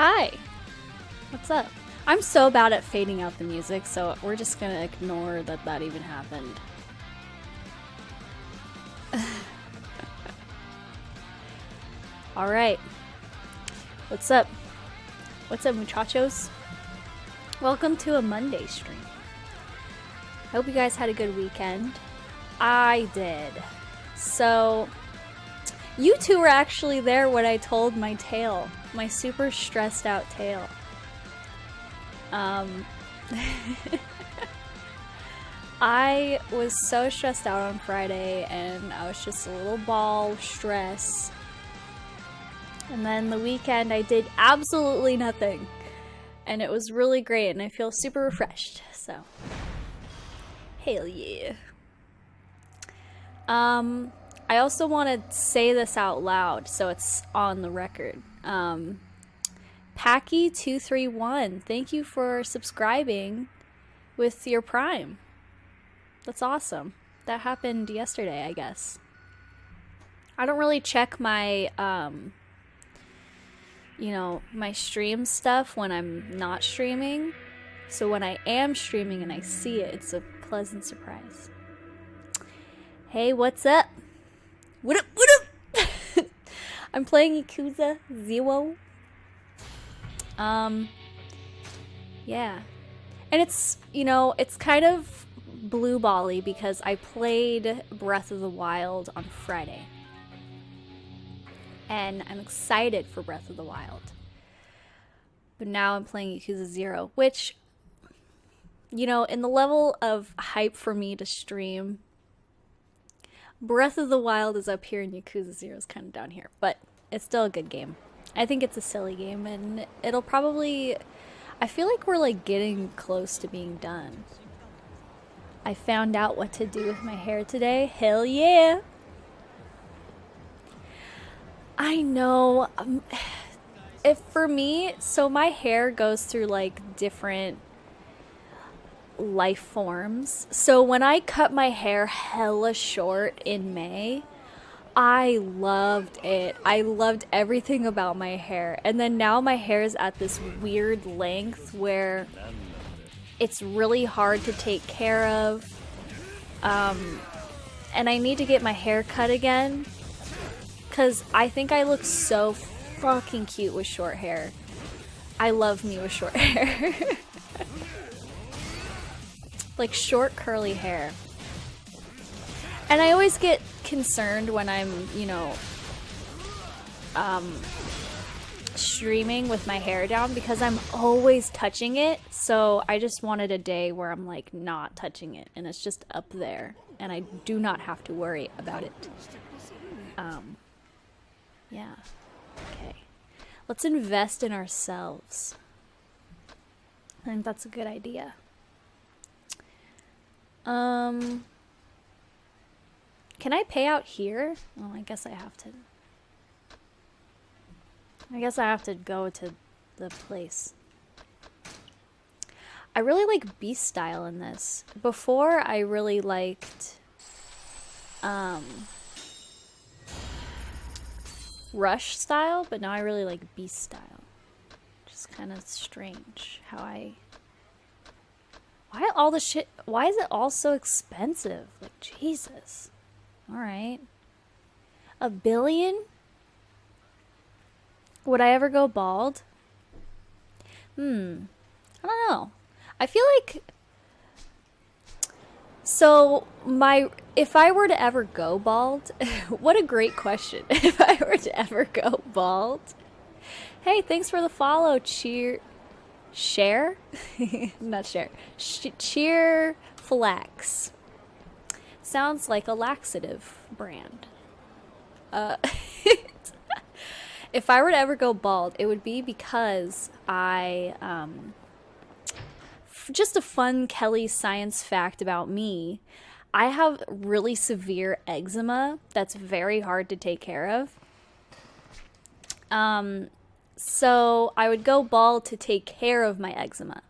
Hi! What's up? I'm so bad at fading out the music, so we're just gonna ignore that that even happened. Alright. What's up? What's up, muchachos? Welcome to a Monday stream. I hope you guys had a good weekend. I did. So, you two were actually there when I told my tale. My super stressed out tale. I was so stressed out on Friday and I was just a little ball of stress. And then the weekend I did absolutely nothing. And it was really great and I feel super refreshed, so. Hell yeah. I also want to say this out loud so it's on the record. Packy231, thank you for subscribing with your Prime. That's awesome. That happened yesterday, I guess. I don't really check my, you know, my stream stuff when I'm not streaming. So when I am streaming and I see it, it's a pleasant surprise. Hey, what's up? What up, what up? I'm playing Yakuza 0. Yeah. And it's, you know, it's kind of blue bally because I played Breath of the Wild on Friday. And I'm excited for Breath of the Wild. But now I'm playing Yakuza 0, which, you know, in the level of hype for me to stream, Breath of the Wild is up here and Yakuza 0 is kind of down here. But it's still a good game. I think it's a silly game and it'll probably... I feel like we're like getting close to being done. I found out what to do with my hair today. Hell yeah! I know. If for me, so my hair goes through like different life forms. So when I cut my hair hella short in May, I loved it. I loved everything about my hair. And then now my hair is at this weird length where it's really hard to take care of. And I need to get my hair cut again. Because I think I look so fucking cute with short hair. I love me with short hair. Like short curly hair. And I always get concerned when I'm, you know, streaming with my hair down because I'm always touching it. So I just wanted a day where I'm like not touching it and it's just up there and I do not have to worry about it. Yeah. Okay. Let's invest in ourselves. I think that's a good idea. Can I pay out here? Well, I guess I have to. I guess I have to go to the place. I really like beast style in this. Before, I really liked rush style, but now I really like beast style. Just kind of strange how I... Why all the shit... Why is it all so expensive? Like, Jesus. Alright. $1 billion? Would I ever go bald? I don't know. I feel like... So, if I were to ever go bald... What a great question. If I were to ever go bald... Hey, thanks for the follow, Share? Not share. Cheer Flax. Sounds like a laxative brand. If I were to ever go bald, it would be because I, just a fun Kelly science fact about me, I have really severe eczema that's very hard to take care of. So I would go bald to take care of my eczema.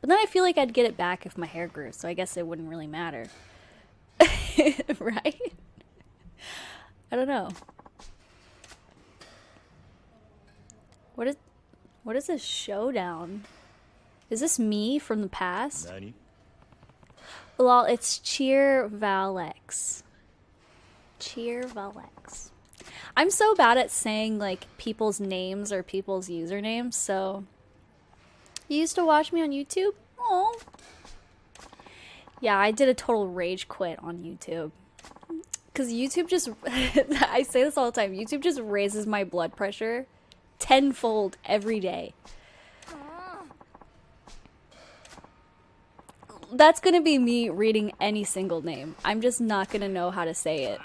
But then I feel like I'd get it back if my hair grew, so I guess it wouldn't really matter. Right? I don't know. What is... What is this showdown? Is this me from the past? Lol, it's Cheer Valex. Cheer Valex. I'm so bad at saying like people's names or people's usernames, so you used to watch me on YouTube? Oh. Yeah, I did a total rage quit on YouTube. Cause YouTube just I say this all the time, YouTube just raises my blood pressure tenfold every day. That's gonna be me reading any single name. I'm just not gonna know how to say it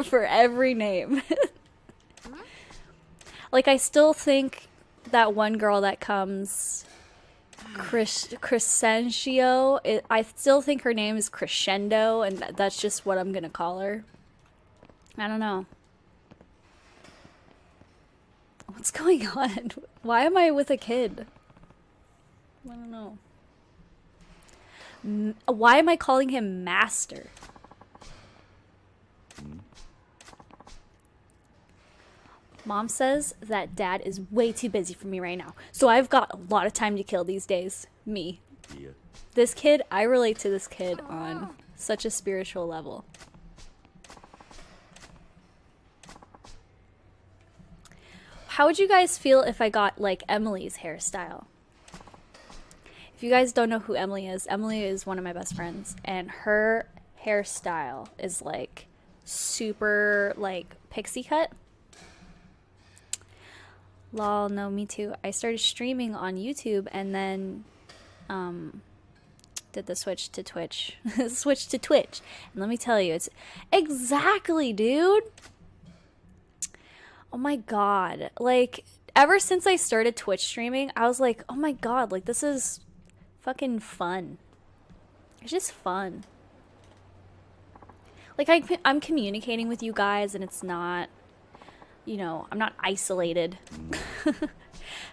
for every name. Like, I still think that one girl that comes, Crescentio, I still think her name is Crescendo, and that's just what I'm gonna call her. I don't know. What's going on? Why am I with a kid? I don't know. Why am I calling him Master? Mom says that Dad is way too busy for me right now, so I've got a lot of time to kill these days. Me. Yeah. This kid, I relate to this kid on such a spiritual level. How would you guys feel if I got like Emily's hairstyle? If you guys don't know who Emily is one of my best friends, and her hairstyle is like super like pixie cut. Lol, no, me too. I started streaming on YouTube and then did the switch to Twitch. Switch to Twitch. And let me tell you, it's exactly, dude. Oh my god. Like, ever since I started Twitch streaming, I was like, oh my god, like this is fucking fun. It's just fun. Like, I'm communicating with you guys and it's not, you know, I'm not isolated.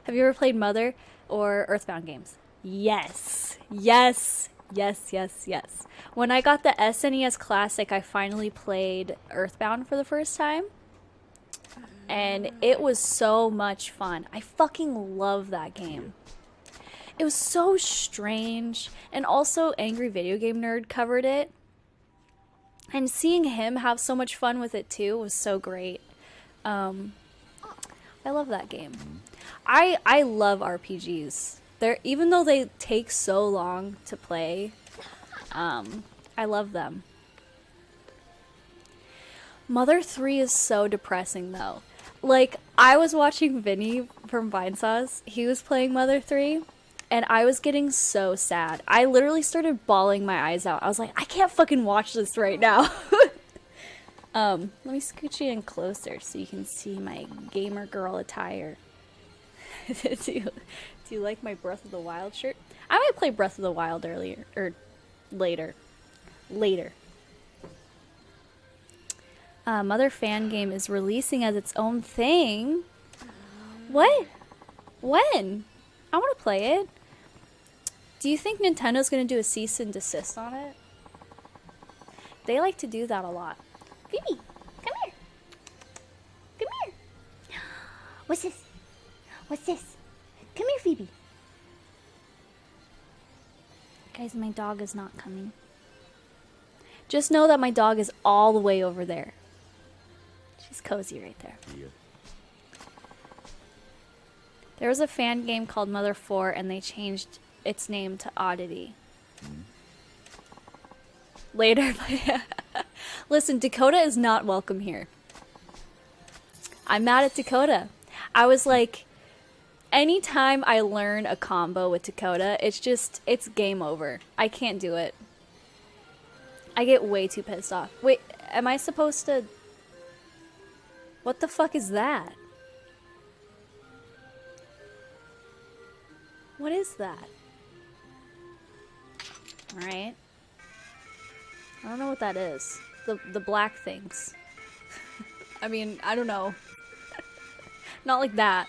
Have you ever played Mother or Earthbound games? Yes. Yes. Yes, yes, yes. When I got the SNES Classic, I finally played Earthbound for the first time. And it was so much fun. I fucking love that game. It was so strange. And also, Angry Video Game Nerd covered it. And seeing him have so much fun with it too was so great. I love that game. I love RPGs. Even though they take so long to play, I love them. Mother 3 is so depressing though. Like, I was watching Vinny from Vinesauce. He was playing Mother 3, and I was getting so sad. I literally started bawling my eyes out. I was like, I can't fucking watch this right now. Let me scooch you in closer so you can see my gamer girl attire. do you like my Breath of the Wild shirt? I might play Breath of the Wild earlier, or later. Mother fan game is releasing as its own thing. What? When? I want to play it. Do you think Nintendo's going to do a cease and desist on it? They like to do that a lot. Phoebe, come here. Come here. What's this? What's this? Come here, Phoebe. Guys, my dog is not coming. Just know that my dog is all the way over there. She's cozy right there. Yeah. There was a fan game called Mother 4 and they changed its name to Oddity. Later. Listen, Dakota is not welcome here. I'm mad at Dakota. I was like, anytime I learn a combo with Dakota, it's game over. I can't do it. I get way too pissed off. Wait, am I supposed to... What the fuck is that? What is that? Alright. I don't know what that is. The black things. I mean, I don't know. Not like that.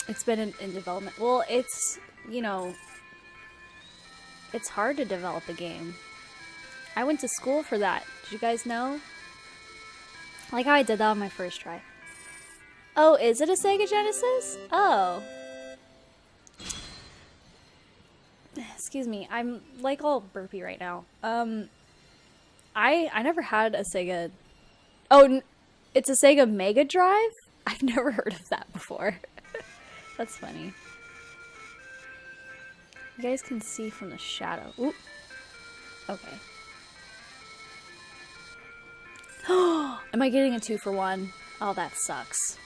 It's been in development. Well, it's, you know... It's hard to develop a game. I went to school for that. Did you guys know? I like how I did that on my first try. Oh, is it a Sega Genesis? Oh. Excuse me, I'm like all burpy right now. I never had a Sega. Oh, it's a Sega Mega Drive? I've never heard of that before. That's funny. You guys can see from the shadow. Oop. Okay. Am I getting a 2-for-1? Oh, that sucks.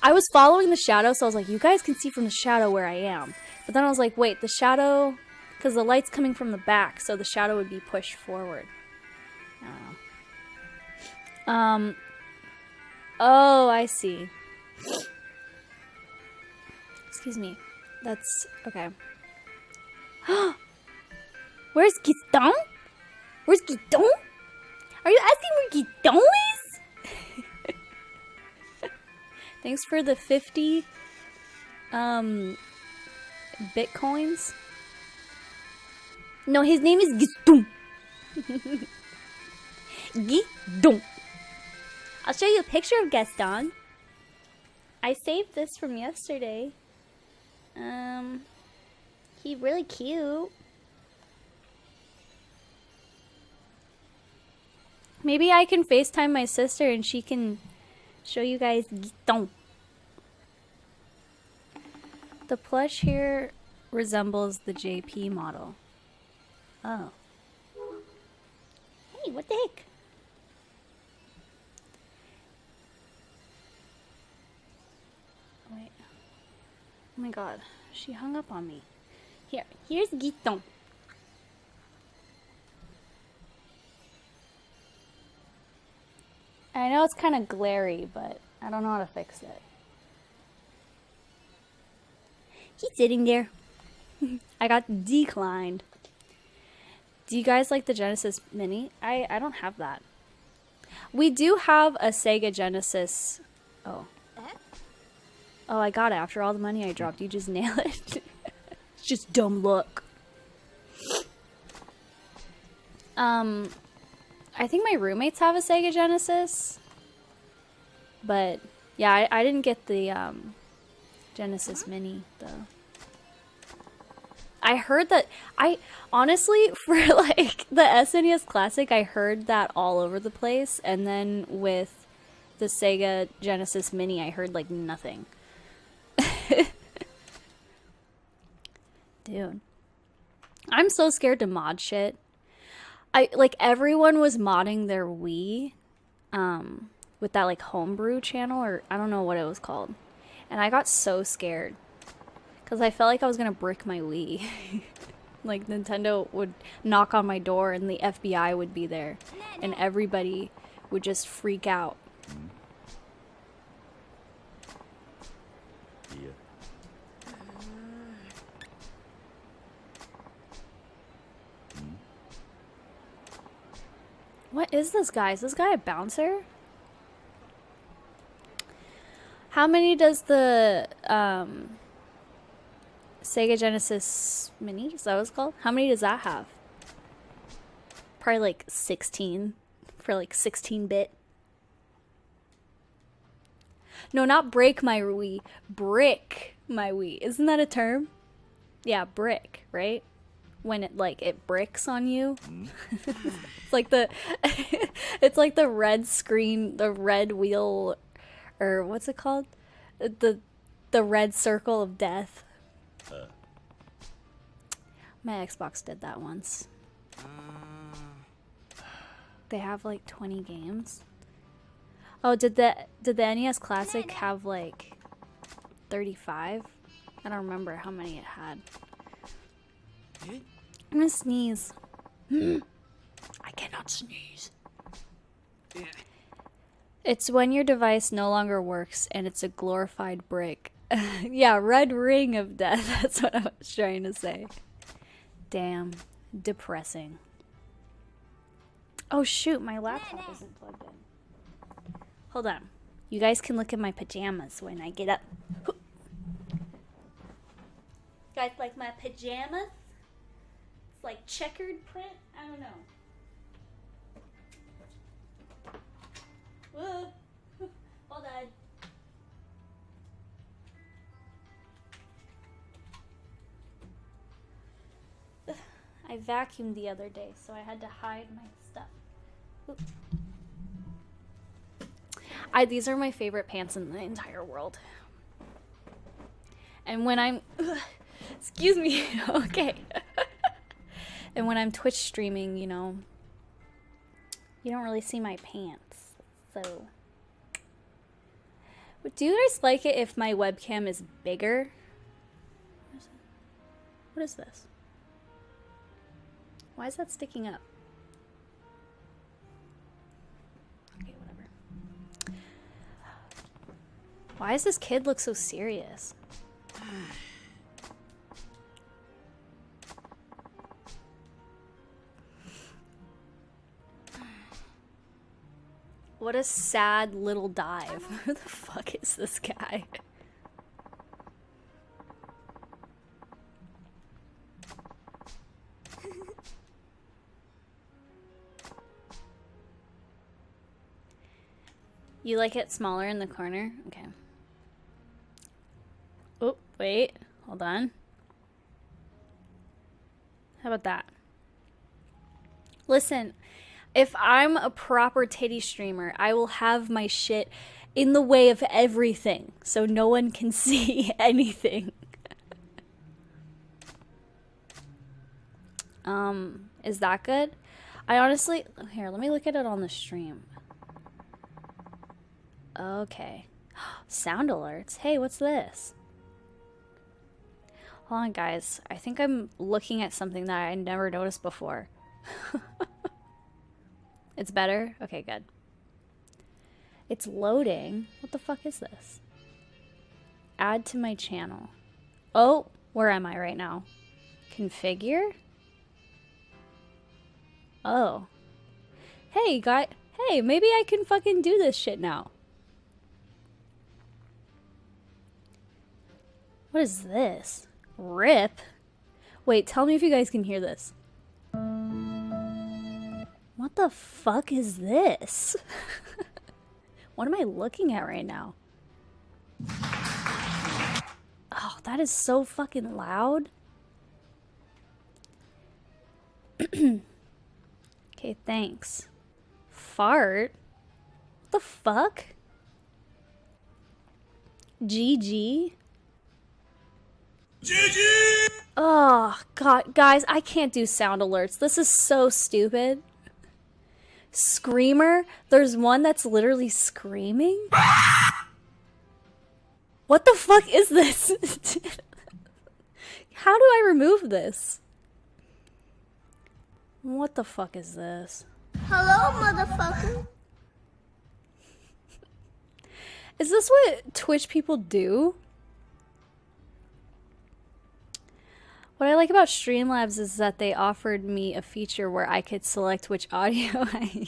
I was following the shadow, so I was like, you guys can see from the shadow where I am. But then I was like, wait, the shadow... Because the light's coming from the back, so the shadow would be pushed forward. I don't know. Oh, I see. Excuse me. That's... Okay. Where's Gaston? Where's Gaston? Are you asking where Gaston is? Thanks for the 50 bitcoins. No, his name is Gaston. Gaston. I'll show you a picture of Gaston. I saved this from yesterday. He's really cute. Maybe I can FaceTime my sister and she can show you guys Gaston. The plush here resembles the JP model. Oh. Hey, what the heck? Wait. Oh my god, she hung up on me. Here's Gaston. I know it's kind of glary, but I don't know how to fix it. He's sitting there. I got declined. Do you guys like the Genesis Mini? I don't have that. We do have a Sega Genesis. Oh. Oh, I got it after all the money I dropped. You just nail it. It's just dumb luck. I think my roommates have a Sega Genesis. But, yeah, I didn't get the, Genesis Mini, though. I heard that, honestly, for, like, the SNES Classic, I heard that all over the place. And then with the Sega Genesis Mini, I heard, like, nothing. Dude. I'm so scared to mod shit. Like, everyone was modding their Wii, with that, like, homebrew channel, or I don't know what it was called. And I got so scared. Because I felt like I was gonna brick my Wii. Like, Nintendo would knock on my door and the FBI would be there. And everybody would just freak out. Yeah. What is this guy? Is this guy a bouncer? How many does the Sega Genesis Mini, is that what it's called? How many does that have? Probably like 16 for like 16-bit. No, not break my Wii. Brick my Wii. Isn't that a term? Yeah, brick, right? When it like it bricks on you. It's like the it's like the red screen, the red wheel, or what's it called? The red circle of death. My Xbox did that once. They have like 20 games. Oh, did the NES Classic have like 35? I don't remember how many it had. I'm gonna sneeze. I cannot sneeze. It's when your device no longer works and it's a glorified brick. Yeah, red ring of death. That's what I was trying to say. Damn. Depressing. Oh shoot, my laptop isn't plugged in. Hold on. You guys can look at my pajamas when I get up. Guys like my pajamas? It's like checkered print? I don't know. Whoa. Hold on. I vacuumed the other day, so I had to hide my stuff. Oop. These are my favorite pants in the entire world. And when I'm... excuse me. Okay. And when I'm Twitch streaming, you know, you don't really see my pants. So... do you guys like it if my webcam is bigger? What is this? Why is that sticking up? Okay, whatever. Why does this kid look so serious? What a sad little dive. Who the fuck is this guy? You like it smaller in the corner? Okay. Oh, wait. Hold on. How about that? Listen, if I'm a proper titty streamer, I will have my shit in the way of everything so no one can see anything. Is that good? I honestly... here, let me look at it on the stream. Okay. Sound alerts. Hey, what's this? Hold on, guys. I think I'm looking at something that I never noticed before. It's better? Okay, good. It's loading. What the fuck is this? Add to my channel. Oh, where am I right now? Configure? Oh. Hey, guy. Hey, maybe I can fucking do this shit now. What is this? Rip? Wait, tell me if you guys can hear this. What the fuck is this? What am I looking at right now? Oh, that is so fucking loud. Okay, thanks. Fart? What the fuck? GG? GG! Oh, God. Guys, I can't do sound alerts. This is so stupid. Screamer? There's one that's literally screaming? What the fuck is this? How do I remove this? What the fuck is this? Hello, motherfucker. Is this what Twitch people do? What I like about Streamlabs is that they offered me a feature where I could select which audio I...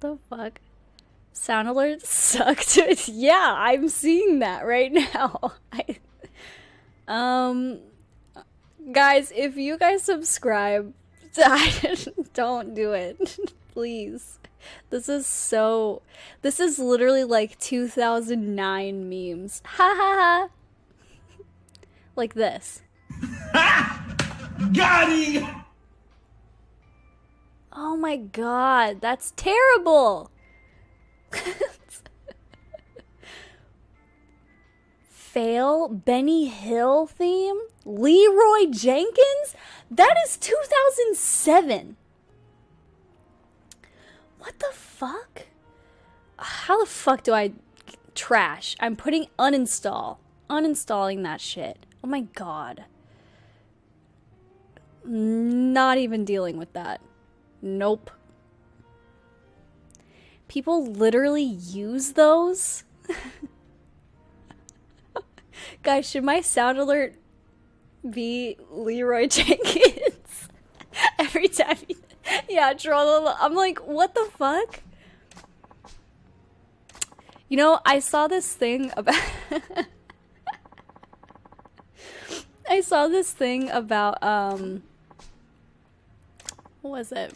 The fuck? Sound alerts sucked. Yeah, I'm seeing that right now. Guys, if you guys subscribe, don't do it. Please. This is literally like 2009 memes. Ha ha ha. Like this. Got him! Oh my god, that's terrible! Fail? Benny Hill theme? Leroy Jenkins? That is 2007! What the fuck? How the fuck do I trash? I'm putting uninstalling that shit. Oh my god. Not even dealing with that. Nope. People literally use those? Guys, should my sound alert be Leroy Jenkins? Every time yeah, troll. I'm like, what the fuck? You know, I saw this thing about I saw this thing about what was it?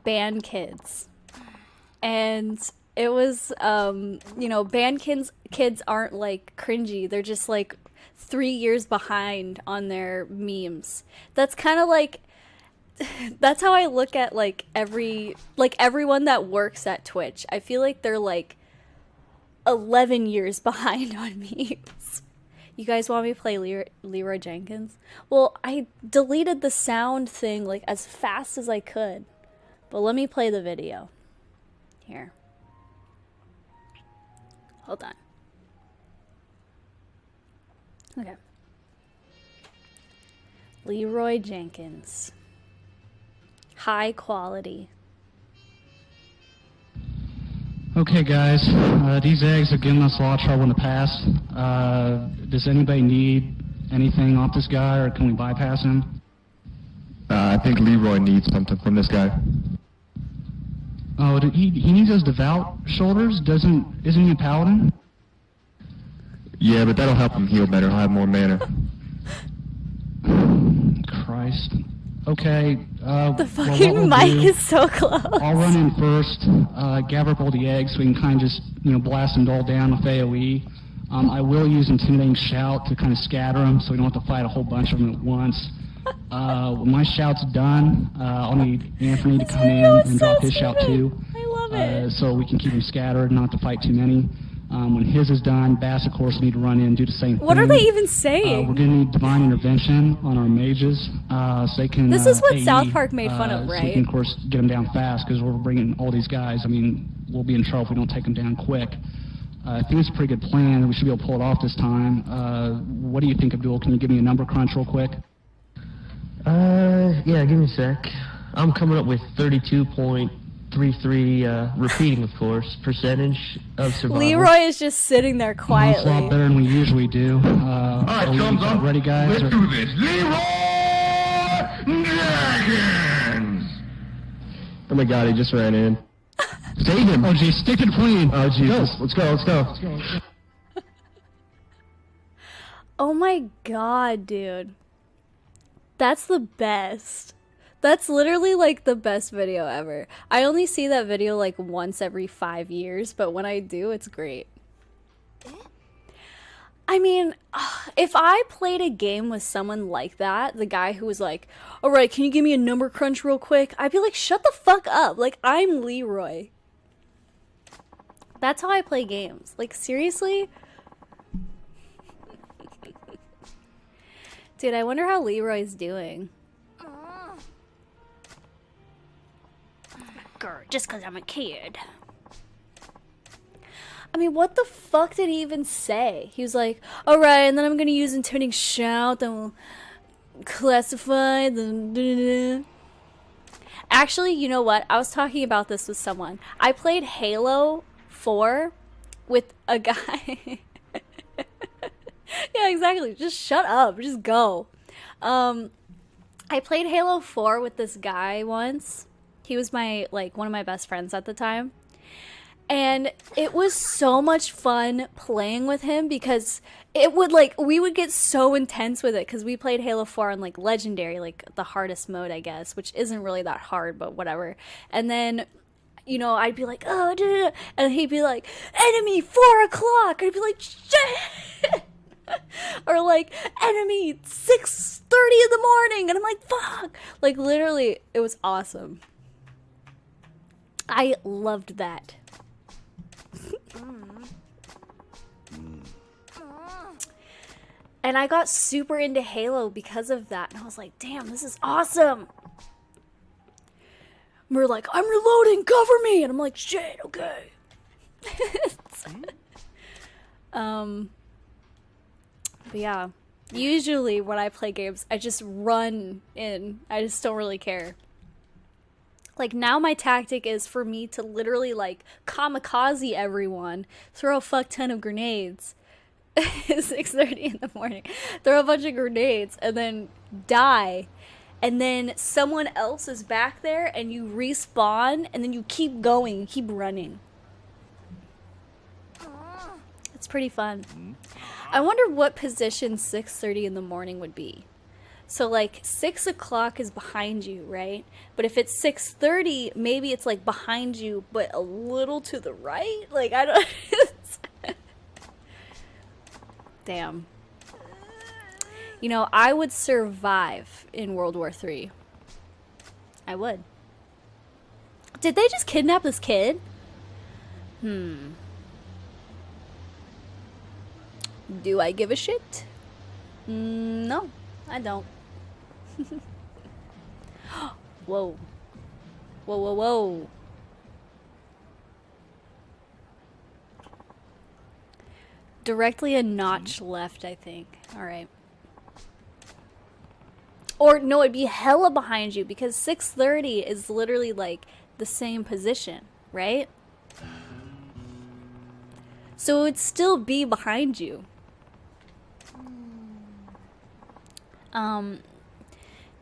Band kids. And it was you know, band kids aren't like cringy. They're just like 3 years behind on their memes. That's kind of like, that's how I look at like everyone that works at Twitch. I feel like they're like 11 years behind on memes. You guys want me to play Leroy Jenkins? Well, I deleted the sound thing like as fast as I could. But let me play the video. Here. Hold on. Okay. Leroy Jenkins. High quality. Okay, guys. These eggs have given us a lot of trouble in the past. Does anybody need anything off this guy, or can we bypass him? I think Leroy needs something from this guy. Oh, he needs those devout shoulders? Isn't he a paladin? Yeah, but that'll help him heal better. He'll have more mana. Christ. Okay, the fucking mic is so close. I'll run in first, gather up all the eggs so we can kind of just, blast them all down with AoE. I will use Intimidating Shout to kind of scatter them so we don't have to fight a whole bunch of them at once. When my shout's done, I'll need Anthony to come in and drop his shout too. I love it. So we can keep them scattered, not to fight too many. When his is done, Bass, of course, will need to run in and do the same thing. What are they even saying? We're going to need Divine Intervention on our mages, so they can This is what AE, South Park made fun of, right? So we can, of course, get them down fast, because we're bringing all these guys. I mean, we'll be in trouble if we don't take them down quick. I think it's a pretty good plan. We should be able to pull it off this time. What do you think, Abdul? Can you give me a number crunch real quick? Yeah, give me a sec. I'm coming up with 32.33, repeating, of course, percentage of survival. Leroy is just sitting there quietly. That's a lot better than we usually do. All right, thumbs up. Ready, guys? Let's do this. Leroy Jenkins! Oh my god, he just ran in. Save him! Oh, geez, stick to the plane! Oh, Jesus. Let's go. Oh my god, dude. That's the best. That's literally like the best video ever. I only see that video like once every 5 years, but when I do, it's great. I mean, if I played a game with someone like that, the guy who was like, alright, can you give me a number crunch real quick? I'd be like, shut the fuck up. Like, I'm Leroy. That's how I play games. Like, seriously? Dude, I wonder how Leroy's doing. Grr, just because I'm a kid. I mean, what the fuck did he even say? He was like, alright, and then I'm gonna use Intimidating Shout, then we'll classify the... Actually, you know what? I was talking about this with someone. I played Halo 4 with a guy... Yeah, exactly. Just shut up. Just go. I played Halo 4 with this guy once. He was my, like, one of my best friends at the time. And it was so much fun playing with him because it would, like, we would get so intense with it because we played Halo 4 on, like, Legendary, like, the hardest mode, I guess, which isn't really that hard, but whatever. And then... I'd be like, oh, da, da, da. And he'd be like, enemy 4 o'clock. I'd be like, shit. Or like, enemy 6:30 in the morning. And I'm like, fuck. Like, literally, it was awesome. I loved that. And I got super into Halo because of that. And I was like, damn, this is awesome. And we're like, I'm reloading, cover me. And I'm like, shit, okay. But yeah, usually when I play games, I just run in. I just don't really care. Like, now my tactic is for me to literally, like, kamikaze everyone, throw a fuck ton of grenades. 6:30 in the morning. Throw a bunch of grenades, and then die. And then someone else is back there, and you respawn, and then you keep going, you keep running. It's pretty fun. I wonder what position 6:30 in the morning would be. So, like, 6 o'clock is behind you, right? But if it's 6:30, maybe it's, like, behind you, but a little to the right? Like, I don't... Damn. You know, I would survive in World War III. I would. Did they just kidnap this kid? Do I give a shit? No, I don't. Whoa. Whoa, whoa, whoa. Directly a notch left, I think. Alright. Or, no, it'd be hella behind you because 630 is literally like the same position, right? So it would still be behind you. No,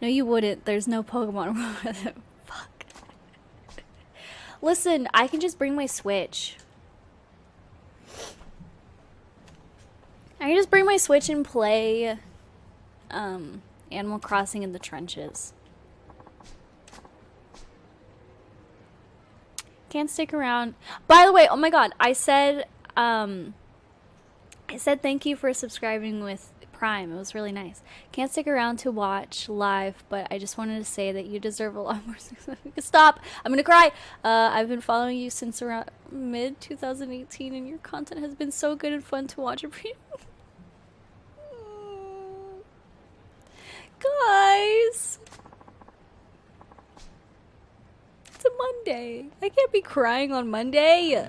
you wouldn't. There's no Pokemon. Fuck. Listen, I can just bring my Switch. I can just bring my Switch and play Animal Crossing in the Trenches. Can't stick around. By the way, oh my god, I said thank you for subscribing with Prime. It was really nice. Can't stick around to watch live, but I just wanted to say that you deserve a lot more success. Stop! I'm gonna cry! I've been following you since around mid-2018 and your content has been so good and fun to watch. Guys! It's a Monday. I can't be crying on Monday.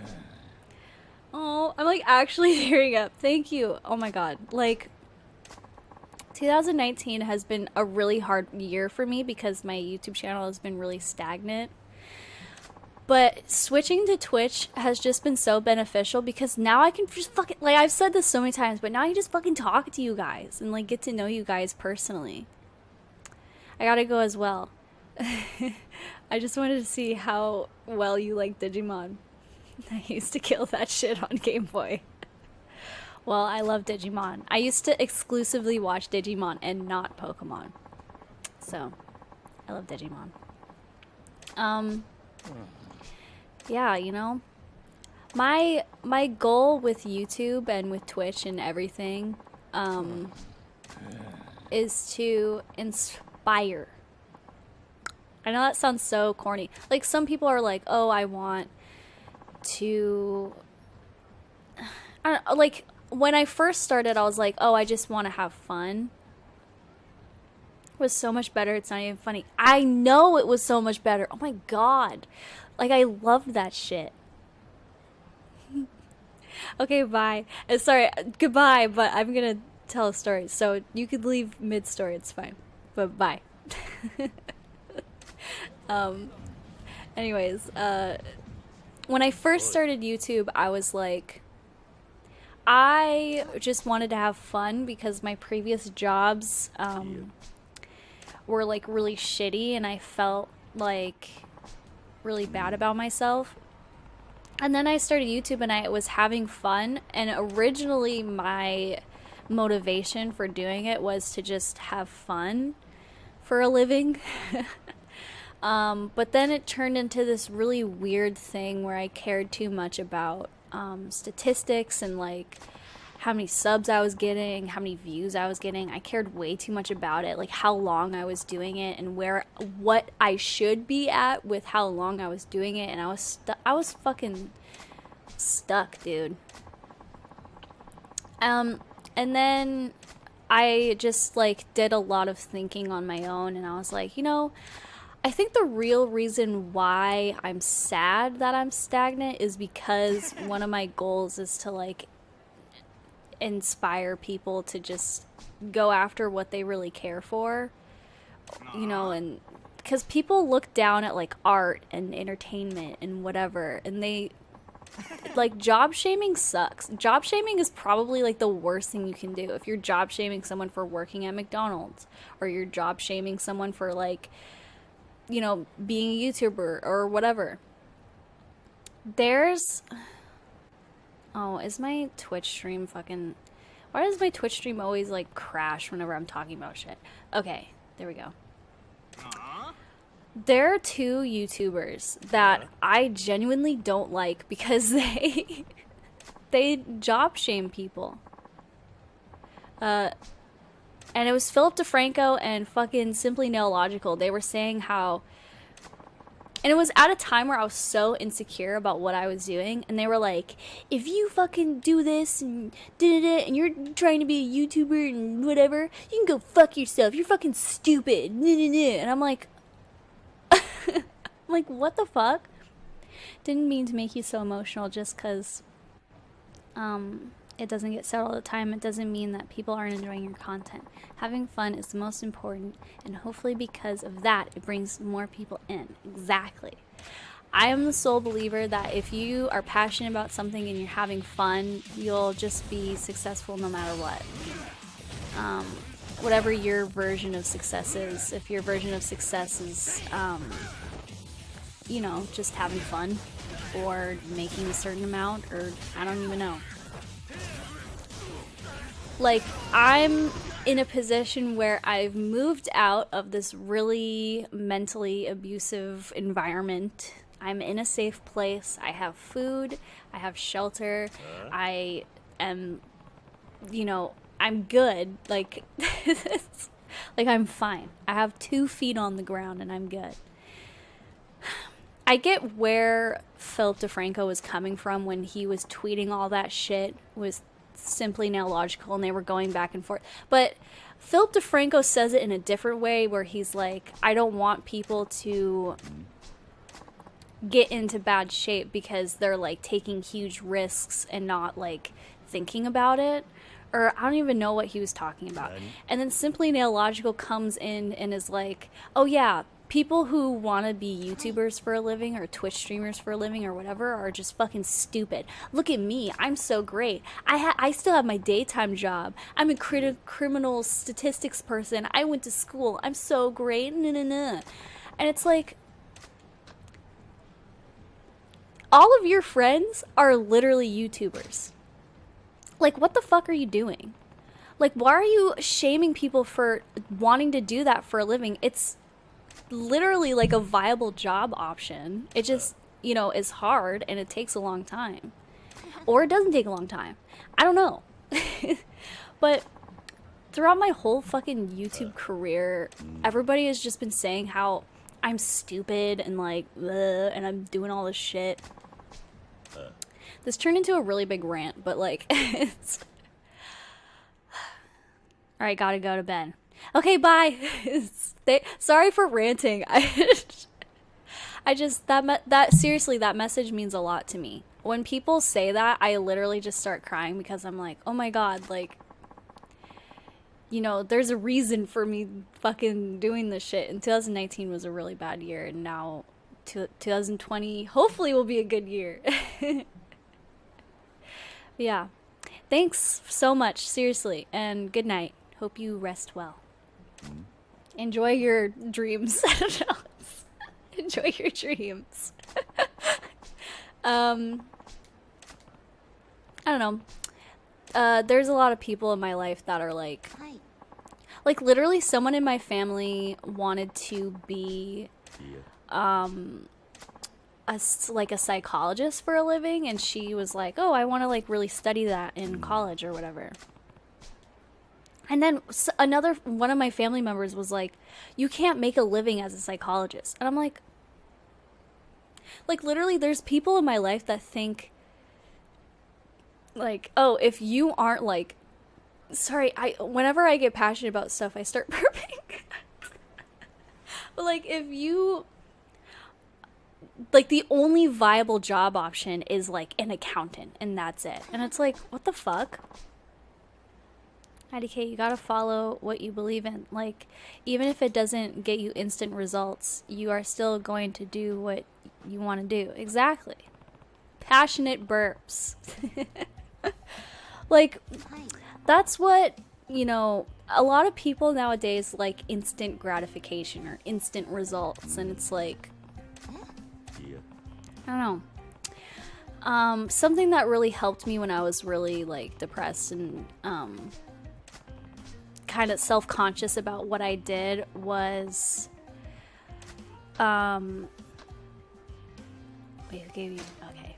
Oh, I'm like actually tearing up. Thank you. Oh my god. Like, 2019 has been a really hard year for me because my YouTube channel has been really stagnant. But switching to Twitch has just been so beneficial because now I can just fucking, like, I've said this so many times, but now I can just fucking talk to you guys and like get to know you guys personally. I gotta go as well. I just wanted to see how well you like Digimon. I used to kill that shit on Game Boy. Well, I love Digimon. I used to exclusively watch Digimon and not Pokemon. So, I love Digimon. Yeah, you know, my goal with YouTube and with Twitch and everything is to inspire. I know that sounds so corny. Like, some people are like, oh, I want to, I don't know, like, when I first started, I was like, oh, I just want to have fun. It was so much better. It's not even funny. I know it was so much better. Oh my god. Like, I loved that shit. Okay, bye. Sorry, goodbye, but I'm gonna tell a story. So you could leave mid-story, it's fine. But bye. Anyways, when I first started YouTube, I was like, I just wanted to have fun because my previous jobs were like really shitty and I felt like really bad about myself. And then I started YouTube and I was having fun, and originally my motivation for doing it was to just have fun for a living. But then it turned into this really weird thing where I cared too much about statistics and like how many subs I was getting, how many views I was getting. I cared way too much about it, like how long I was doing it and what I should be at with how long I was doing it, and I was fucking stuck, dude. And then I just like did a lot of thinking on my own, and I was like, you know, I think the real reason why I'm sad that I'm stagnant is because one of my goals is to like inspire people to just go after what they really care for, you know, and because people look down at like art and entertainment and whatever, and they like, job shaming sucks. Job shaming is probably like the worst thing you can do. If you're job shaming someone for working at McDonald's, or you're job shaming someone for like, you know, being a YouTuber or whatever. There's, oh, is my Twitch stream fucking, why does my Twitch stream always like crash whenever I'm talking about shit? Okay, there we go. There are two YouTubers that I genuinely don't like because they job shame people. And it was Philip DeFranco and fucking Simply Nailogical. They were saying how, and it was at a time where I was so insecure about what I was doing, and they were like, if you fucking do this and did it and you're trying to be a YouTuber and whatever, you can go fuck yourself. You're fucking stupid. And I'm like, I'm like, what the fuck? Didn't mean to make you so emotional just because it doesn't get said all the time. It doesn't mean that people aren't enjoying your content. Having fun is the most important, and hopefully because of that, it brings more people in. Exactly. I am the sole believer that if you are passionate about something and you're having fun, you'll just be successful no matter what. Whatever your version of success is. If your version of success is, you know, just having fun or making a certain amount, or I don't even know. Like, I'm in a position where I've moved out of this really mentally abusive environment. I'm in a safe place. I have food. I have shelter. I am, you know, I'm good. Like, like I'm fine. I have 2 feet on the ground and I'm good. I get where Philip DeFranco was coming from when he was tweeting all that shit with Simply Nailogical and they were going back and forth. But Philip DeFranco says it in a different way where he's like, I don't want people to get into bad shape because they're like taking huge risks and not like thinking about it. Or I don't even know what he was talking about. And then Simply Nailogical comes in and is like, oh yeah, people who want to be YouTubers for a living or Twitch streamers for a living or whatever are just fucking stupid. Look at me. I'm so great. I still have my daytime job. I'm a criminal statistics person. I went to school. I'm so great. And it's like, all of your friends are literally YouTubers. Like, what the fuck are you doing? Like, why are you shaming people for wanting to do that for a living? It's literally like a viable job option. It just, you know, is hard and it takes a long time. Or it doesn't take a long time. I don't know. But throughout my whole fucking YouTube career, everybody has just been saying how I'm stupid and like, ugh, and I'm doing all this shit. This turned into a really big rant, but like, it's... Alright, gotta go to bed. Okay, bye. Sorry for ranting. I just that seriously, that message means a lot to me. When people say that, I literally just start crying because I'm like, oh my god, like, you know, there's a reason for me fucking doing this shit. And 2019 was a really bad year, and now 2020 hopefully will be a good year. Yeah. Thanks so much, seriously, and good night. Hope you rest well. Enjoy your dreams. I don't know. Enjoy your dreams. I don't know. There's a lot of people in my life that are like literally someone in my family wanted to be like a psychologist for a living, and she was like, oh, I want to like really study that in college or whatever. And then another one of my family members was like, you can't make a living as a psychologist. And I'm like literally there's people in my life that think like, oh, if you aren't like, sorry, whenever I get passionate about stuff, I start burping. But like, if you, like, the only viable job option is like an accountant and that's it. And it's like, what the fuck? IDK, you gotta follow what you believe in. Like, even if it doesn't get you instant results, you are still going to do what you want to do. Exactly. Passionate burps. Like, that's what, you know, a lot of people nowadays like instant gratification or instant results, and it's like, I don't know. Something that really helped me when I was really like depressed and kind of self-conscious about what I did was wait, who gave you? Okay,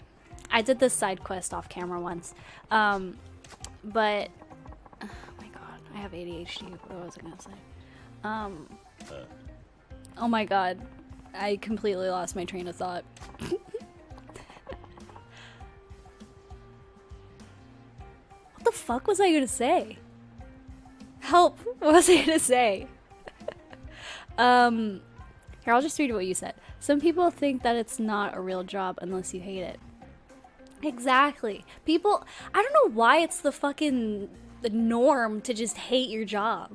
I did this side quest off camera once, but oh my god, I have have ADHD. What was I gonna say? Oh my god. I completely lost my train of thought. What the fuck was I gonna say? Help! What was I gonna say? Here, I'll just read what you said. Some people think that it's not a real job unless you hate it. Exactly. People, I don't know why it's the norm to just hate your job.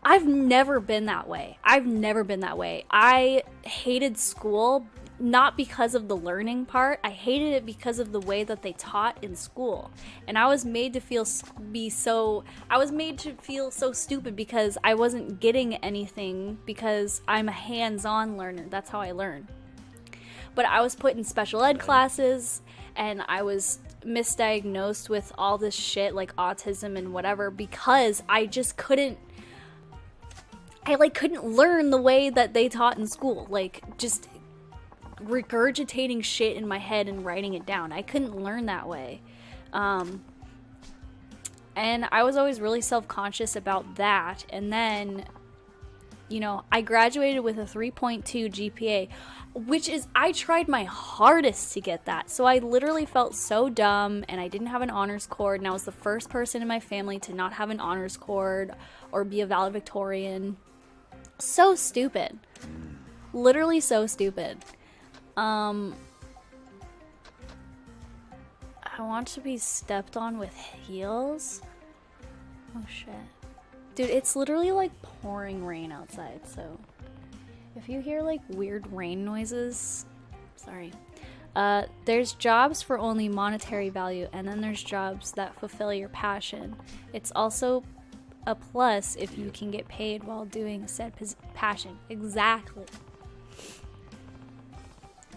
I've never been that way. I hated school, not because of the learning part. I hated it because of the way that they taught in school. And I was made to feel so stupid because I wasn't getting anything because I'm a hands-on learner. That's how I learn. But I was put in special ed classes and I was misdiagnosed with all this shit like autism and whatever because I just couldn't learn the way that they taught in school. Like, just regurgitating shit in my head and writing it down. I couldn't learn that way. And I was always really self-conscious about that. And then, you know, I graduated with a 3.2 GPA, which is, I tried my hardest to get that. So I literally felt so dumb, and I didn't have an honors cord, and I was the first person in my family to not have an honors cord or be a valedictorian. So stupid. Literally so stupid. I want to be stepped on with heels. Oh shit. Dude, it's literally like pouring rain outside, so if you hear like weird rain noises, sorry. There's jobs for only monetary value, and then there's jobs that fulfill your passion. It's also a plus if you can get paid while doing said passion. Exactly.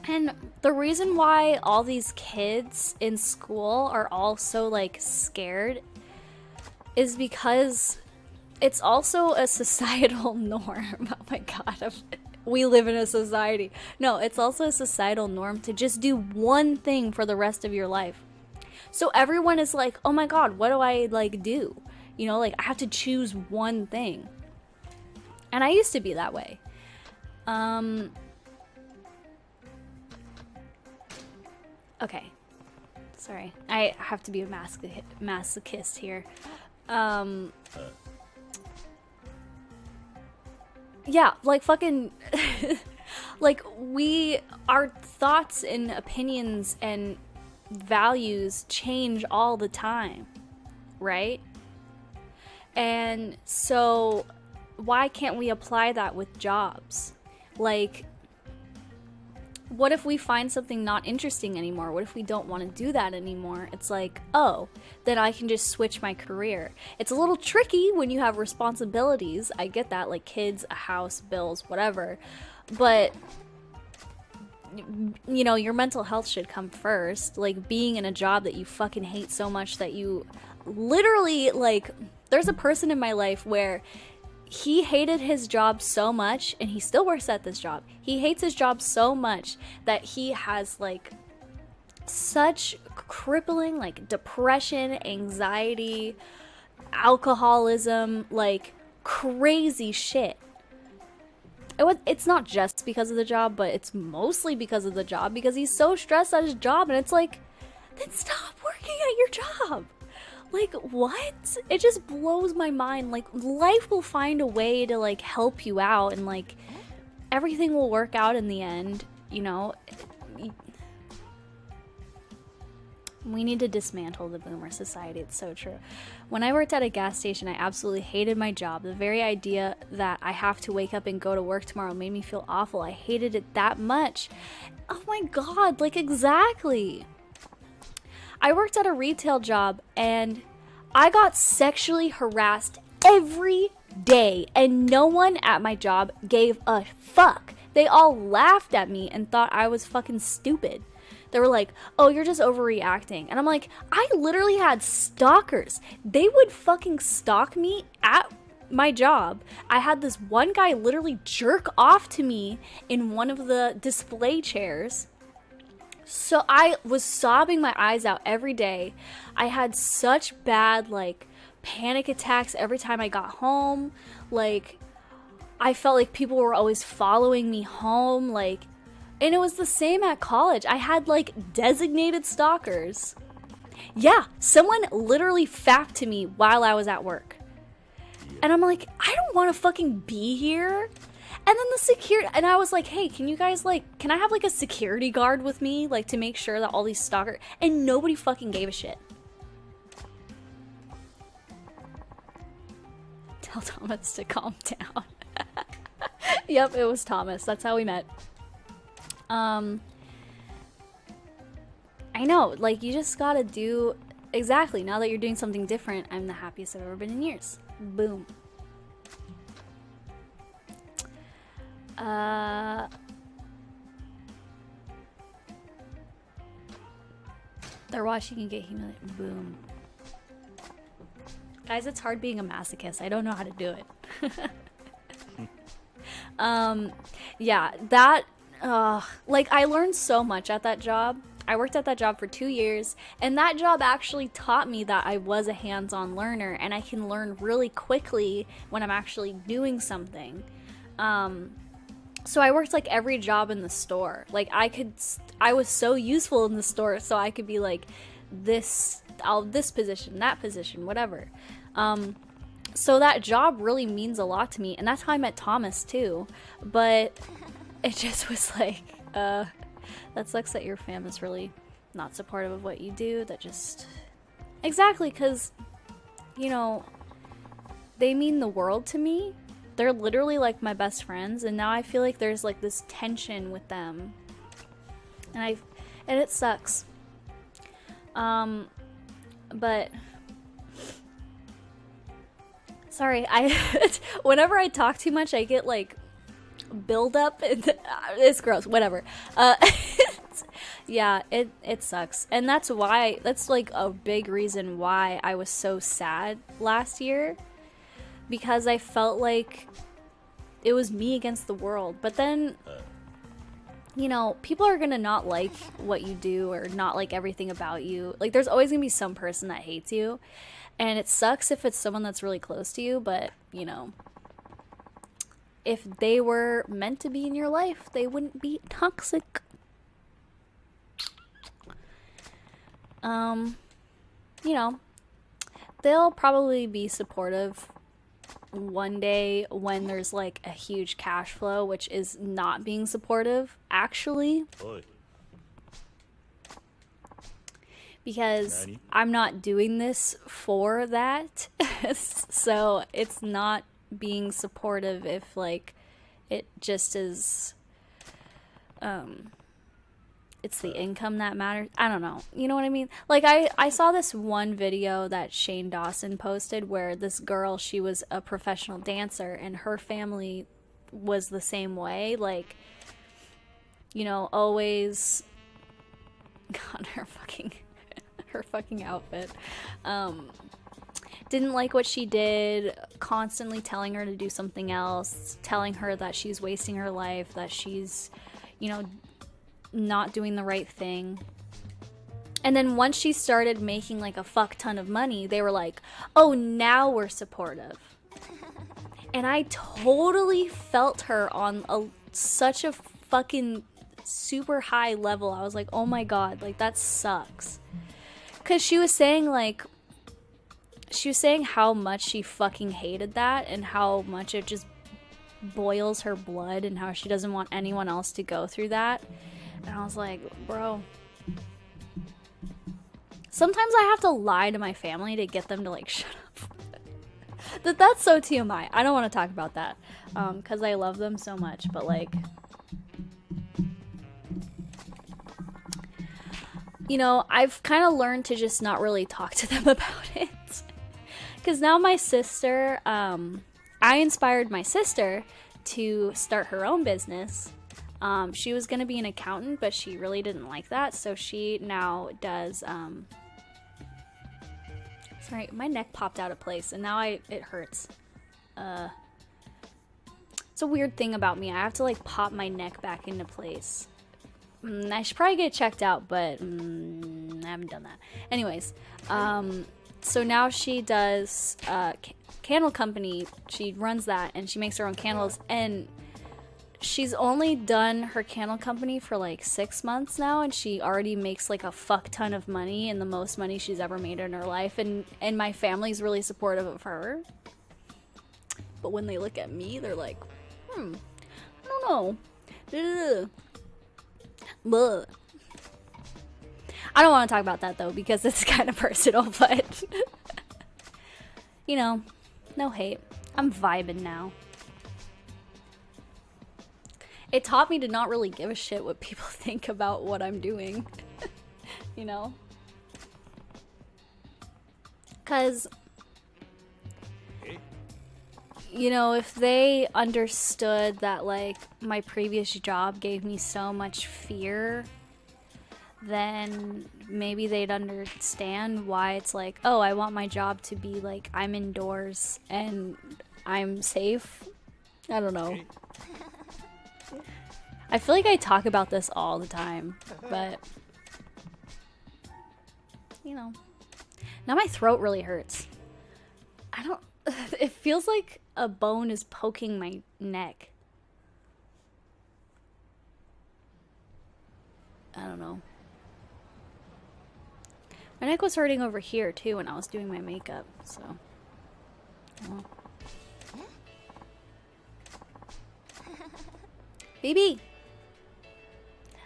And the reason why all these kids in school are all so like scared is because it's also a societal norm. Oh my god, we live in a society. No, it's also a societal norm to just do one thing for the rest of your life. So everyone is like, oh my god, what do I like do? You know, like I have to choose one thing. And I used to be that way. Okay. Sorry. I have to be a masochist here. Yeah, like fucking like our thoughts and opinions and values change all the time, right? And so why can't we apply that with jobs? Like, what if we find something not interesting anymore? What if we don't want to do that anymore? It's like, oh, then I can just switch my career. It's a little tricky when you have responsibilities. I get that, like kids, a house, bills, whatever. But, you know, your mental health should come first. Like, being in a job that you fucking hate so much that you literally, like, there's a person in my life where he hated his job so much, and he still works at this job. He hates his job so much that he has like such crippling like depression, anxiety, alcoholism, like crazy shit. It's not just because of the job, but it's mostly because of the job, because he's so stressed at his job, and it's like, then stop working at your job. Like, what? It just blows my mind. Like, life will find a way to, like, help you out, and, like, everything will work out in the end, you know? We need to dismantle the boomer society. It's so true. When I worked at a gas station, I absolutely hated my job. The very idea that I have to wake up and go to work tomorrow made me feel awful. I hated it that much. Oh my god, like, exactly. I worked at a retail job, and I got sexually harassed every day, and no one at my job gave a fuck. They all laughed at me and thought I was fucking stupid. They were like, oh, you're just overreacting. And I'm like, I literally had stalkers. They would fucking stalk me at my job. I had this one guy literally jerk off to me in one of the display chairs. So I was sobbing my eyes out every day. I had such bad, like, panic attacks every time I got home. Like, I felt like people were always following me home. Like, and it was the same at college. I had like designated stalkers. Yeah, someone literally fapped to me while I was at work. And I'm like, I don't want to fucking be here. And then the security, and I was like, hey, can you guys like, can I have like a security guard with me, like to make sure that all these stalkers, and nobody fucking gave a shit. Tell Thomas to calm down. Yep, it was Thomas. That's how we met. I know, like, you just gotta do, exactly, now that you're doing something different, I'm the happiest I've ever been in years. Boom. They're watching you get humiliated. Boom. Guys, it's hard being a masochist. I don't know how to do it. Yeah, that, like, I learned so much at that job. I worked at that job for 2 years, and that job actually taught me that I was a hands-on learner, and I can learn really quickly when I'm actually doing something. So I worked like every job in the store. Like, I was so useful in the store, so I could be like, this position, that position, whatever. So that job really means a lot to me, and that's how I met Thomas too. But it just was like, that sucks that your fam is really not supportive of what you do. That just, exactly, because, you know, they mean the world to me. They're literally like my best friends, and now I feel like there's like this tension with them, and it sucks. But sorry, whenever I talk too much, I get like build up. It's gross. Whatever. Yeah, it sucks, and that's like a big reason why I was so sad last year. Because I felt like it was me against the world. But then, you know, people are gonna not like what you do or not like everything about you. Like, there's always gonna be some person that hates you. And it sucks if it's someone that's really close to you. But, you know, if they were meant to be in your life, they wouldn't be toxic. You know, they'll probably be supportive one day when there's like a huge cash flow, which is not being supportive actually. Oy. Because I'm not doing this for that. So it's not being supportive if like it just is it's the income that matters. I don't know. You know what I mean? Like, I saw this one video that Shane Dawson posted where this girl, she was a professional dancer, and her family was the same way. Like, you know, always... God, her fucking outfit. Didn't like what she did, constantly telling her to do something else, telling her that she's wasting her life, that she's, you know, not doing the right thing. And then once she started making like a fuck ton of money, they were like, oh, now we're supportive. And I totally felt her on such a fucking super high level. I was like, oh my god, like, that sucks. Because she was saying how much she fucking hated that, and how much it just boils her blood, and how she doesn't want anyone else to go through that. And I was like, bro, sometimes I have to lie to my family to get them to like shut up. That's so TMI. I don't want to talk about that because I love them so much, but like, you know, I've kind of learned to just not really talk to them about it. Because now my sister, I inspired my sister to start her own business. She was going to be an accountant, but she really didn't like that, so she now does, sorry, my neck popped out of place, and now it hurts. It's a weird thing about me. I have to, like, pop my neck back into place. I should probably get checked out, but I haven't done that. Anyways, So now she does candle company. She runs that and she makes her own candles, and she's only done her candle company for like 6 months now, and she already makes like a fuck ton of money, and the most money she's ever made in her life, and my family's really supportive of her. But when they look at me, they're like, I don't know. Ugh. I don't want to talk about that though, because it's kind of personal, but you know, no hate. I'm vibing now. It taught me to not really give a shit what people think about what I'm doing. You know? Because, you know, if they understood that, like, my previous job gave me so much fear, then maybe they'd understand why it's like, oh, I want my job to be like, I'm indoors and I'm safe. I don't know. I feel like I talk about this all the time, but you know. Now my throat really hurts. I don't, it feels like a bone is poking my neck. I don't know. My neck was hurting over here too when I was doing my makeup, so. Well. Phoebe!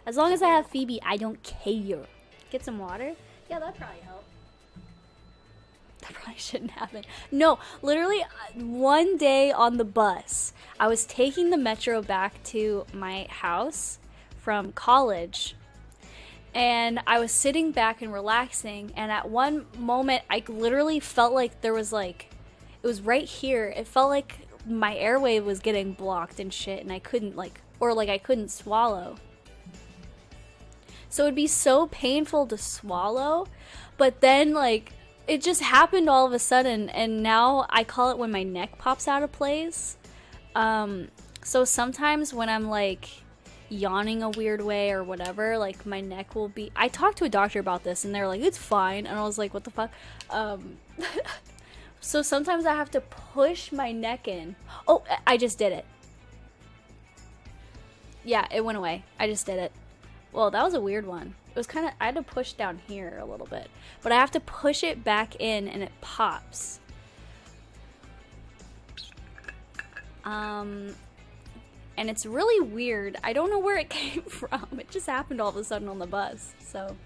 As long as I have Phoebe, I don't care. Get some water? Yeah, that'd probably help. That probably shouldn't happen. No, literally, one day on the bus, I was taking the metro back to my house from college, and I was sitting back and relaxing, and at one moment, I literally felt like there was like, it was right here, it felt like my airway was getting blocked and shit, and I couldn't like, or like I couldn't swallow. So it'd be so painful to swallow, but then like it just happened all of a sudden, and now I call it when my neck pops out of place. So sometimes when I'm like yawning a weird way or whatever, like my neck will be, I talked to a doctor about this and they're like, it's fine, and I was like, what the fuck? So sometimes I have to push my neck in. Oh, I just did it. Yeah, it went away. I just did it. Well, that was a weird one. It was kind of, I had to push down here a little bit. But I have to push it back in and it pops. And it's really weird. I don't know where it came from. It just happened all of a sudden on the bus. So.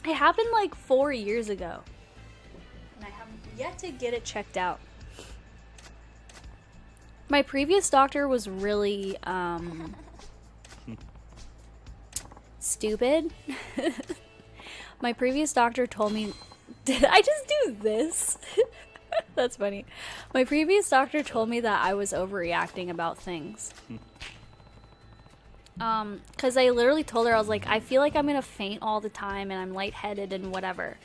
It happened like 4 years ago. And I have yet to get it checked out. My previous doctor was really, stupid. My previous doctor told me, did I just do this? That's funny. My previous doctor told me that I was overreacting about things. Cause I literally told her, I was like, I feel like I'm gonna faint all the time and I'm lightheaded and whatever.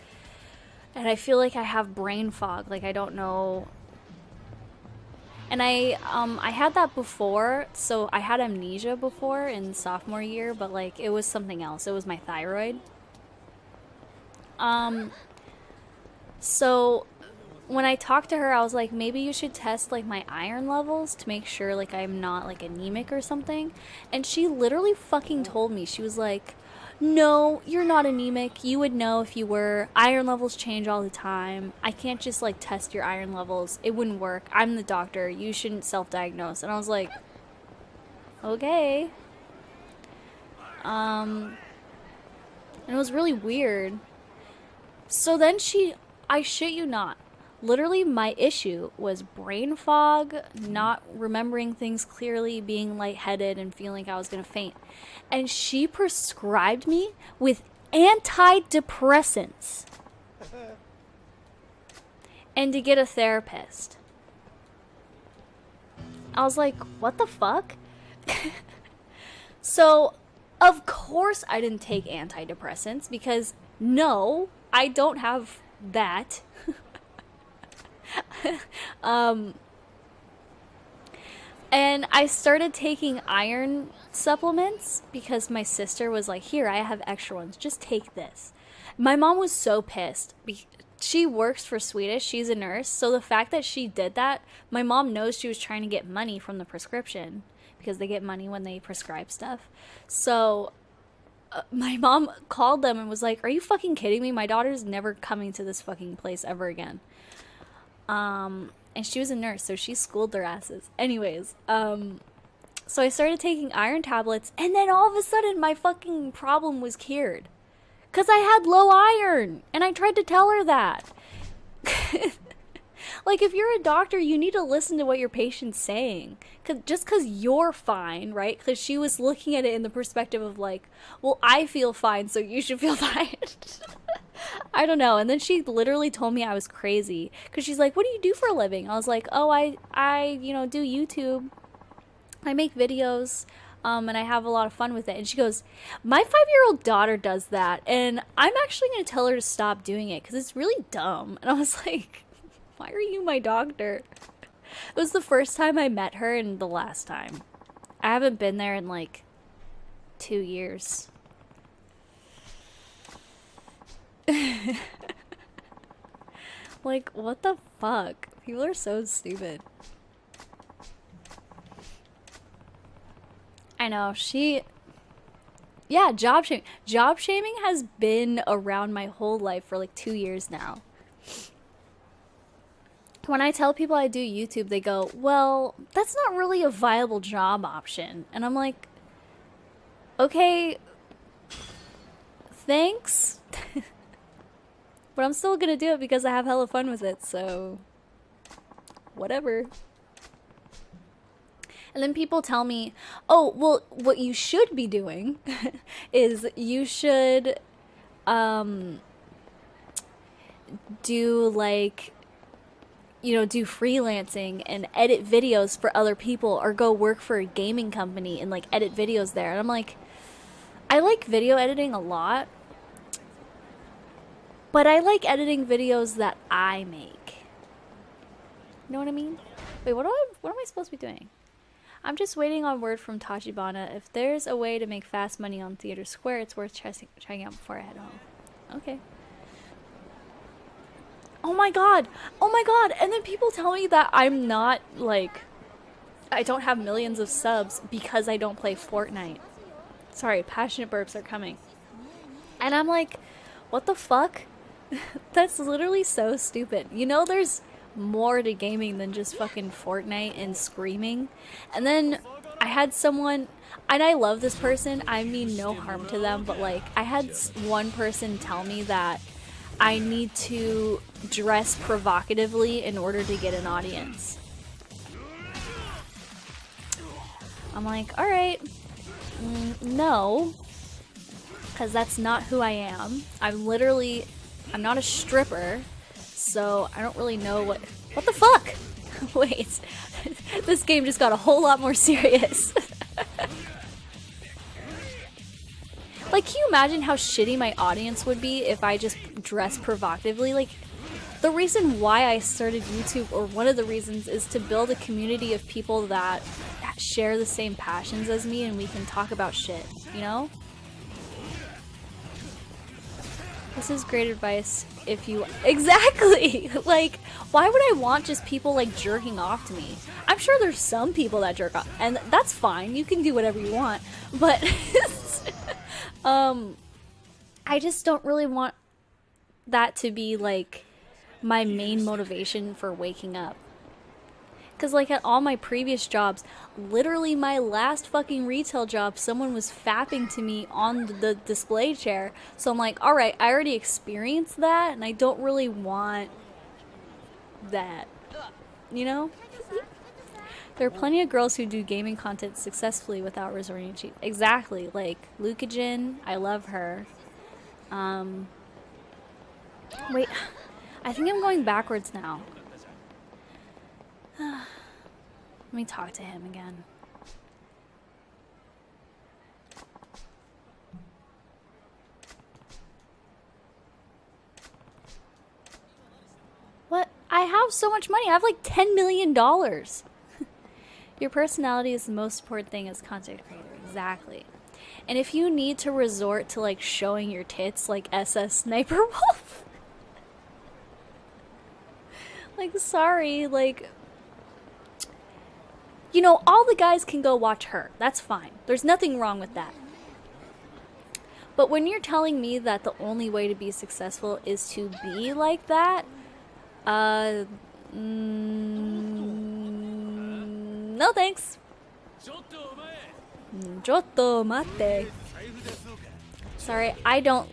And I feel like I have brain fog, like I don't know. And I had that before, so I had amnesia before in sophomore year, but like it was something else. It was my thyroid. So when I talked to her, I was like, maybe you should test like my iron levels to make sure like I'm not like anemic or something. And she literally fucking told me, she was like, no, you're not anemic. You would know if you were. Iron levels change all the time. I can't just like test your iron levels. It wouldn't work. I'm the doctor. You shouldn't self-diagnose. And I was like, okay. And it was really weird. So then I shit you not, literally my issue was brain fog, not remembering things clearly, being lightheaded, and feeling like I was gonna faint. And she prescribed me with antidepressants and to get a therapist. I was like, what the fuck? So, of course I didn't take antidepressants because no, I don't have that. And I started taking iron supplements because my sister was like, here, I have extra ones, just take this. My mom was so pissed. She works for Swedish. She's a nurse. So the fact that she did that, my mom knows she was trying to get money from the prescription because they get money when they prescribe stuff. So my mom called them and was like, "Are you fucking kidding me? My daughter's never coming to this fucking place ever again." And she was a nurse, so she schooled their asses. Anyways, so I started taking iron tablets, and then all of a sudden my fucking problem was cured. Because I had low iron, and I tried to tell her that. Like, if you're a doctor, you need to listen to what your patient's saying. Just because you're fine, right? Because she was looking at it in the perspective of like, well, I feel fine, so you should feel fine. I don't know. And then she literally told me I was crazy. Because she's like, what do you do for a living? I was like, oh, I do YouTube. I make videos. And I have a lot of fun with it. And she goes, my 5-year-old daughter does that, and I'm actually going to tell her to stop doing it because it's really dumb. And I was like, why are you my doctor? It was the first time I met her and the last time. I haven't been there in like 2 years. Like, what the fuck? People are so stupid. I know, yeah, job shaming. Job shaming has been around my whole life for like 2 years now. When I tell people I do YouTube, they go, well, that's not really a viable job option. And I'm like, okay, thanks. But I'm still gonna do it because I have hella fun with it, so whatever. And then people tell me, oh, well, what you should be doing is you should do like, do freelancing and edit videos for other people, or go work for a gaming company and like edit videos there. And I'm like, I like video editing a lot, but I like editing videos that I make. You know what I mean? Wait, what am I supposed to be doing? I'm just waiting on word from Tachibana. If there's a way to make fast money on Theater Square, it's worth trying out before I head home. Okay. Oh my god! Oh my god! And then people tell me that I'm not, like, I don't have millions of subs because I don't play Fortnite. Sorry, passionate burps are coming. And I'm like, what the fuck? That's literally so stupid. You know, there's more to gaming than just fucking Fortnite and screaming. And then I had someone, and I love this person, I mean no harm to them, but like I had one person tell me that I need to dress provocatively in order to get an audience. I'm like, alright, no, because that's not who I am. I'm not a stripper. So, I don't really know what the fuck? Wait, this game just got a whole lot more serious. Like, can you imagine how shitty my audience would be if I just dressed provocatively? Like, the reason why I started YouTube, or one of the reasons, is to build a community of people that share the same passions as me and we can talk about shit, you know? This is great advice if you... Exactly! Like, why would I want just people, like, jerking off to me? I'm sure there's some people that jerk off, and that's fine. You can do whatever you want. But, I just don't really want that to be, like, my main motivation for waking up. Because, like, at all my previous jobs, literally my last fucking retail job, someone was fapping to me on the display chair. So I'm like, alright, I already experienced that, and I don't really want that. You know? There are plenty of girls who do gaming content successfully without resorting to cheat. Exactly. Like, Lucajin, I love her. Wait, I think I'm going backwards now. Let me talk to him again. What? I have so much money. I have like $10 million. Your personality is the most important thing as content creator. Exactly. And if you need to resort to like showing your tits like SS Sniper Wolf, like sorry, like, you know, all the guys can go watch her. That's fine. There's nothing wrong with that. But when you're telling me that the only way to be successful is to be like that, no thanks. Giotto mate. Sorry, I don't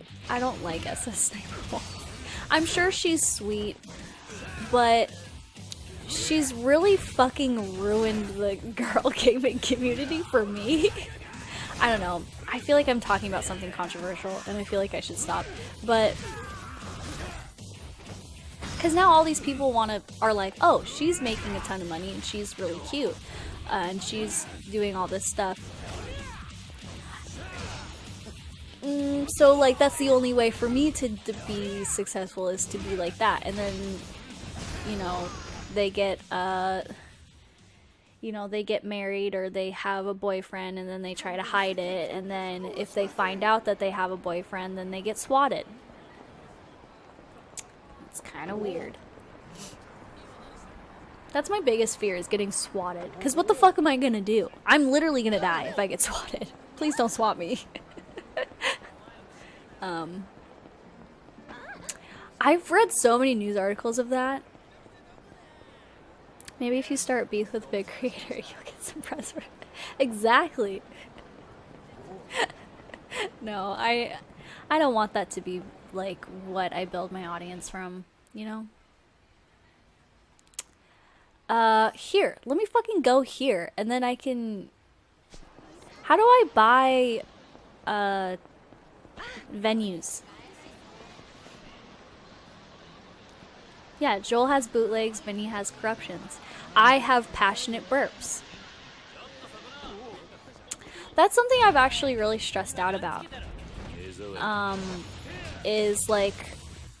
like SS Sniper Wolf. I'm sure she's sweet, but she's really fucking ruined the girl gaming community for me. I don't know. I feel like I'm talking about something controversial, and I feel like I should stop. But because now all these people are like, oh, she's making a ton of money, and she's really cute, and she's doing all this stuff. So like that's the only way for me to be successful is to be like that, and then you know they get they get married or they have a boyfriend and then they try to hide it, and then if they find out that they have a boyfriend, then they get swatted. It's kind of weird. That's my biggest fear, is getting swatted. Because what the fuck am I gonna do? I'm literally gonna die if I get swatted. Please don't swat me. I've read so many news articles of that. Maybe if you start beef with a big creator, you'll get some press for it. Exactly. No, I don't want that to be like what I build my audience from, you know? Here, let me fucking go here, and then I can... How do I buy, venues? Yeah, Joel has bootlegs, Vinny has corruptions. I have passionate burps. That's something I've actually really stressed out about. Is like,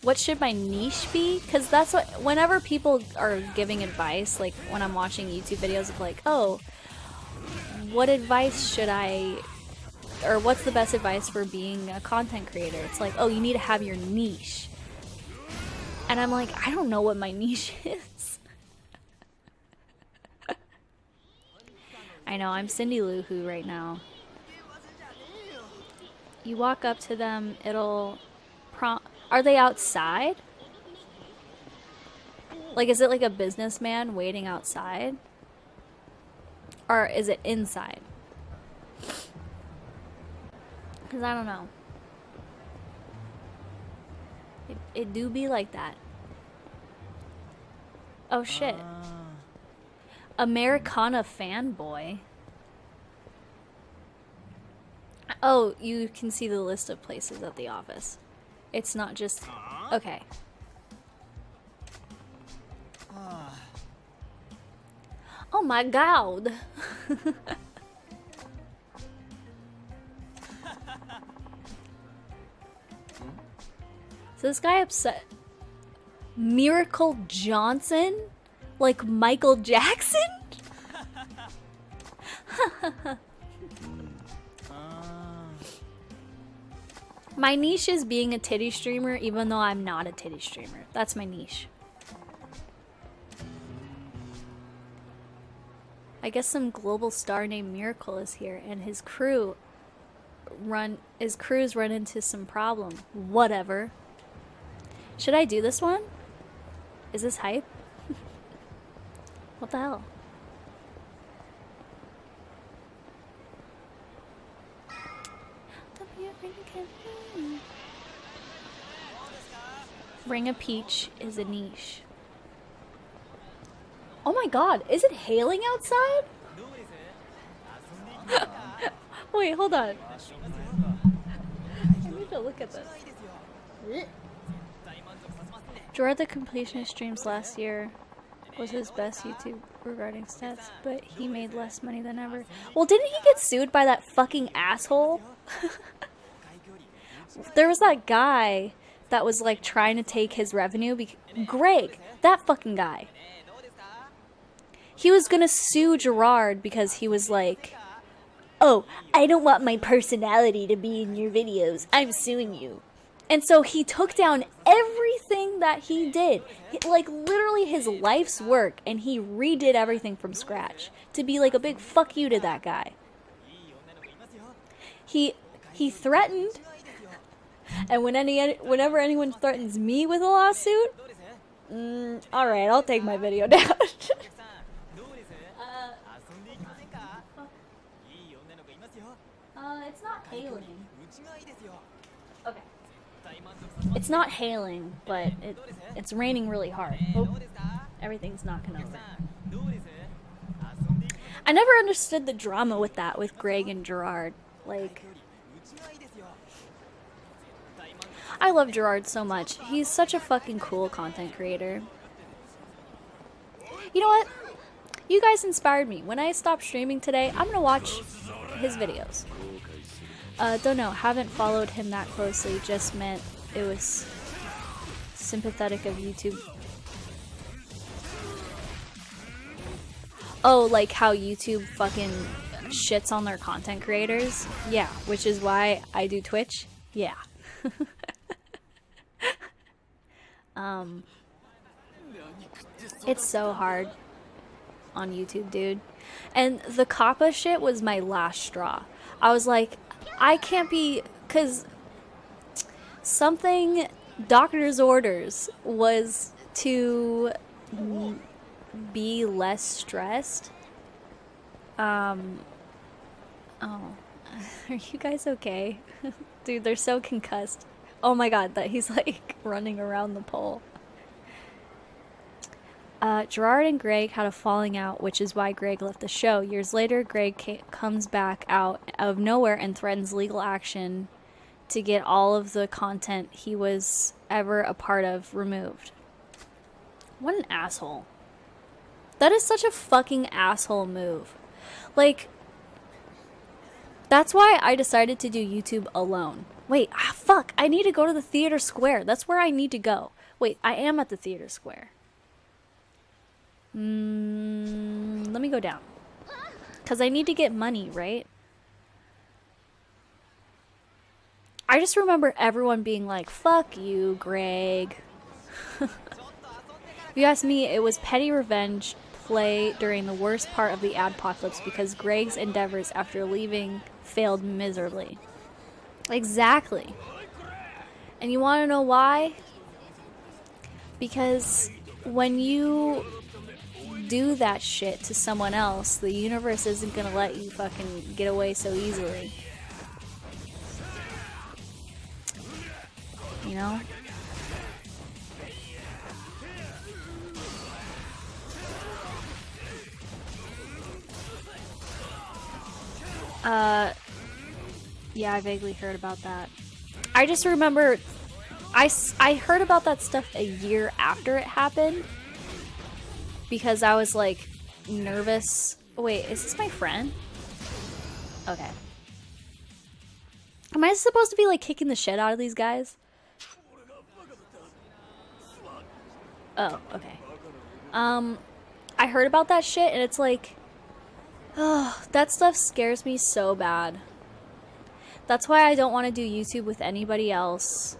what should my niche be? Because that's what, whenever people are giving advice, like when I'm watching YouTube videos of like, oh, what advice should I, or what's the best advice for being a content creator? It's like, oh, you need to have your niche. And I'm like, I don't know what my niche is. I know, I'm Cindy Lou Who right now. You walk up to them, it'll prompt... Are they outside? Like, is it like a businessman waiting outside? Or is it inside? Because I don't know. It do be like that. Oh shit. Americana fanboy. Oh, you can see the list of places at the office. It's not just... Okay. Oh my god. So this guy upset Miracle Johnson? Like Michael Jackson? My niche is being a titty streamer, even though I'm not a titty streamer. That's my niche. I guess some global star named Miracle is here, and his crew's run into some problem. Whatever. Should I do this one? Is this hype? What the hell? Ring a Peach is a niche. Oh my god, is it hailing outside? Wait, hold on. I need to look at this. Jorah the Completionist streams last year was his best YouTube regarding stats, but he made less money than ever. Well, didn't he get sued by that fucking asshole? There was that guy that was like trying to take his revenue. Greg, that fucking guy. He was gonna sue Gerard because he was like, oh, I don't want my personality to be in your videos. I'm suing you. And so he took down everything that he did, like literally his life's work, and he redid everything from scratch to be like a big fuck you to that guy. He threatened, and whenever anyone threatens me with a lawsuit, all right, I'll take my video down. It's not hailing. Okay. It's not hailing, but it's raining really hard. Oh, everything's knocking over. I never understood the drama with that, with Greg and Gerard. Like, I love Gerard so much. He's such a fucking cool content creator. You know what? You guys inspired me. When I stop streaming today, I'm gonna watch his videos. Don't know, haven't followed him that closely, just meant it was sympathetic of YouTube. Oh, like how YouTube fucking shits on their content creators? Yeah, which is why I do Twitch? Yeah. It's so hard on YouTube, dude. And the Kappa shit was my last straw. I was like, I can't be, cause something doctor's orders was to be less stressed. Oh, are you guys okay? Dude, they're so concussed. Oh my god, that he's like running around the pole. Gerard and Greg had a falling out, which is why Greg left the show. Years later, Greg comes back out of nowhere and threatens legal action to get all of the content he was ever a part of removed. What an asshole. That is such a fucking asshole move. Like, that's why I decided to do YouTube alone. Wait, fuck, I need to go to the theater square. That's where I need to go. Wait, I am at the theater square. Let me go down. Because I need to get money, right? I just remember everyone being like, fuck you, Greg. If you ask me, it was petty revenge play during the worst part of the adpocalypse because Greg's endeavors after leaving failed miserably. Exactly. And you want to know why? Because when you do that shit to someone else, the universe isn't gonna let you fucking get away so easily. You know? Yeah, I vaguely heard about that. I just remember I heard about that stuff a year after it happened because I was like nervous. Wait, is this my friend? Okay. Am I supposed to be like kicking the shit out of these guys? Oh, okay. I heard about that shit and it's like, oh, that stuff scares me so bad. That's why I don't want to do YouTube with anybody else.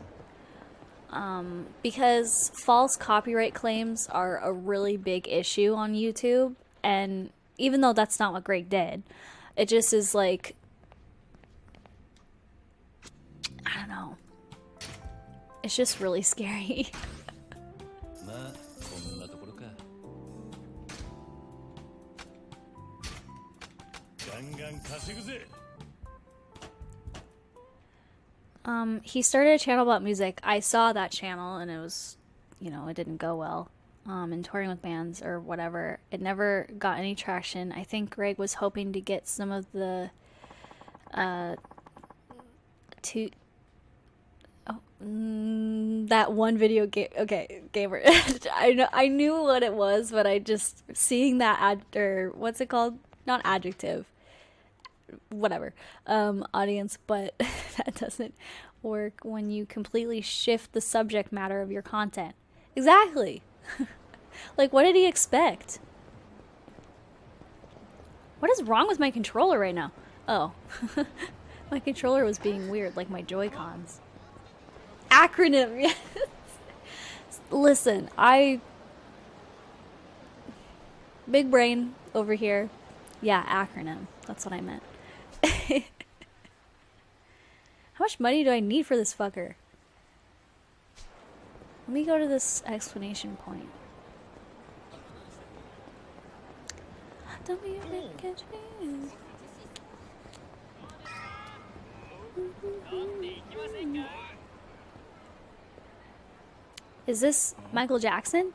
Because false copyright claims are a really big issue on YouTube. And even though that's not what Greg did, it just is like, I don't know. It's just really scary. He started a channel about music. I saw that channel and it was, you know, it didn't go well. And touring with bands or whatever. It never got any traction. I think Greg was hoping to get some of the, that one video game. Okay, gamer. I knew what it was, but I just seeing that or what's it called? Not adjective. Whatever. Audience, but that doesn't work when you completely shift the subject matter of your content. Exactly. Like, what did he expect? What is wrong with my controller right now? Oh. My controller was being weird, like my Joy-Cons. Acronym, yes. Listen, big brain over here. Yeah, acronym. That's what I meant. How much money do I need for this fucker? Let me go to this explanation point. Don't be afraid to catch me. Is this Michael Jackson?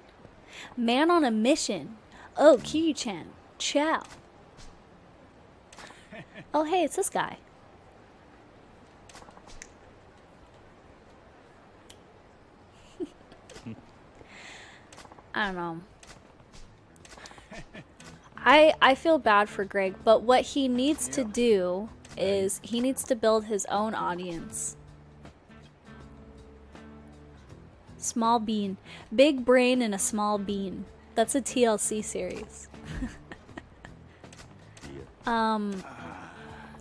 Man on a mission. Oh, Kiyu-chan. Ciao. Oh, hey, it's this guy. I don't know. I feel bad for Greg, but what he needs to do is he needs to build his own audience. Small bean. Big brain and a small bean. That's a TLC series.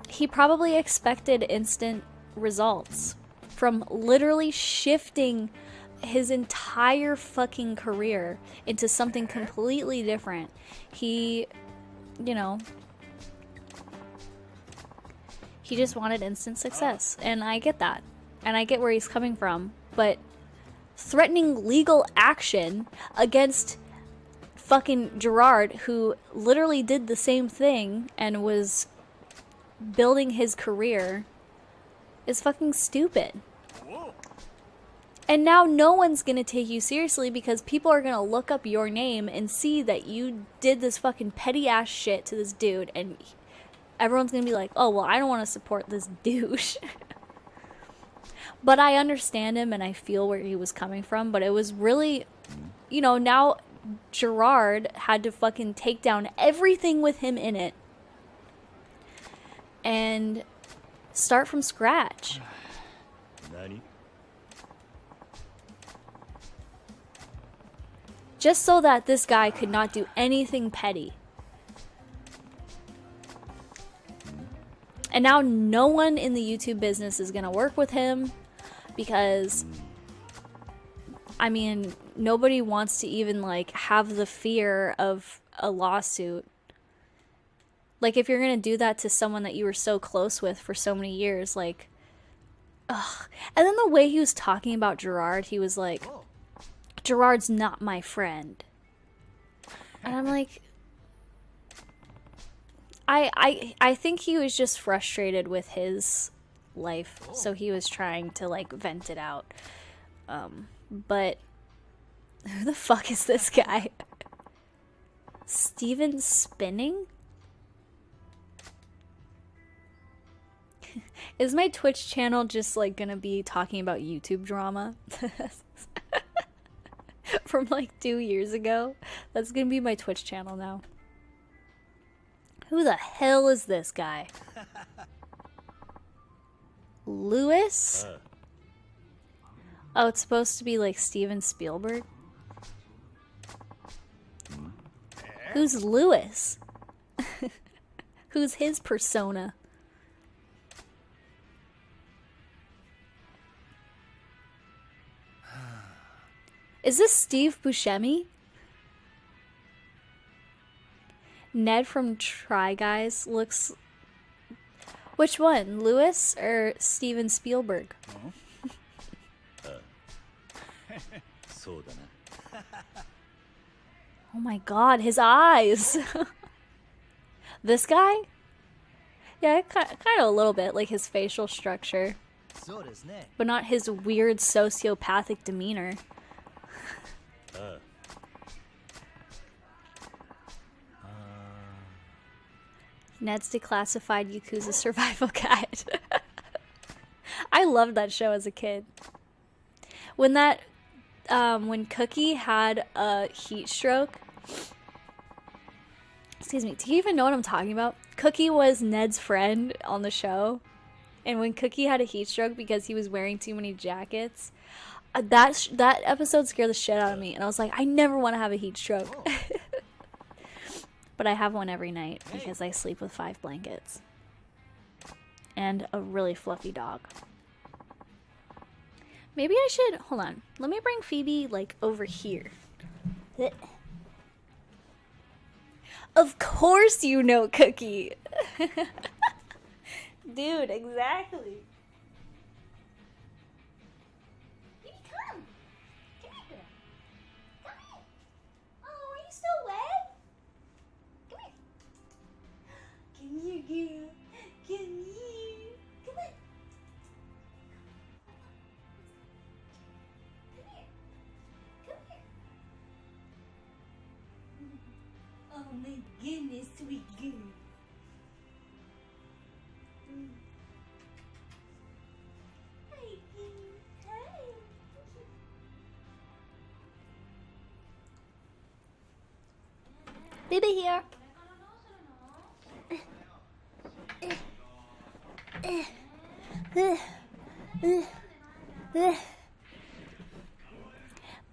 He probably expected instant results from literally shifting his entire fucking career into something completely different. He, you know, he just wanted instant success, and I get that, and I get where he's coming from, but threatening legal action against fucking Gerard, who literally did the same thing and was building his career, is fucking stupid. And now no one's gonna take you seriously because people are gonna look up your name and see that you did this fucking petty ass shit to this dude, and everyone's gonna be like, oh, well, I don't want to support this douche. But I understand him and I feel where he was coming from, but it was really, you know, now Gerard had to fucking take down everything with him in it and start from scratch. Just so that this guy could not do anything petty. And now no one in the YouTube business is gonna work with him because, I mean, nobody wants to even like have the fear of a lawsuit. Like, if you're gonna do that to someone that you were so close with for so many years, like, ugh. And then the way he was talking about Gerard, he was like, Gerard's not my friend. And I'm like, I think he was just frustrated with his life, so he was trying to like vent it out. But who the fuck is this guy? Steven Spinning? Is my Twitch channel just like gonna be talking about YouTube drama? From like 2 years ago? That's gonna be my Twitch channel now. Who the hell is this guy? Lewis? Oh, it's supposed to be like Steven Spielberg? Who's Lewis? Who's his persona? Is this Steve Buscemi? Ned from Try Guys looks... Which one? Lewis or Steven Spielberg? Oh my god, his eyes! This guy? Yeah, kind of a little bit, like his facial structure. But not his weird sociopathic demeanor. Ned's Declassified Yakuza Survival Guide. I loved that show as a kid. When that, when Cookie had a heat stroke. Excuse me, do you even know what I'm talking about? Cookie was Ned's friend on the show. And when Cookie had a heat stroke because he was wearing too many jackets, that episode scared the shit out of me. And I was like, I never want to have a heat stroke. But I have one every night because I sleep with 5 blankets. and a really fluffy dog. Maybe I should, hold on. Let me bring Phoebe like over here. Of course you know Cookie. Dude, exactly. Phoebe, come. Come here. Come here. Oh, are you still wet? Come here. Come here, girl. Come here. Come on. Come here. Come here. Oh my goodness, sweet girl. Hi, hi. Baby here.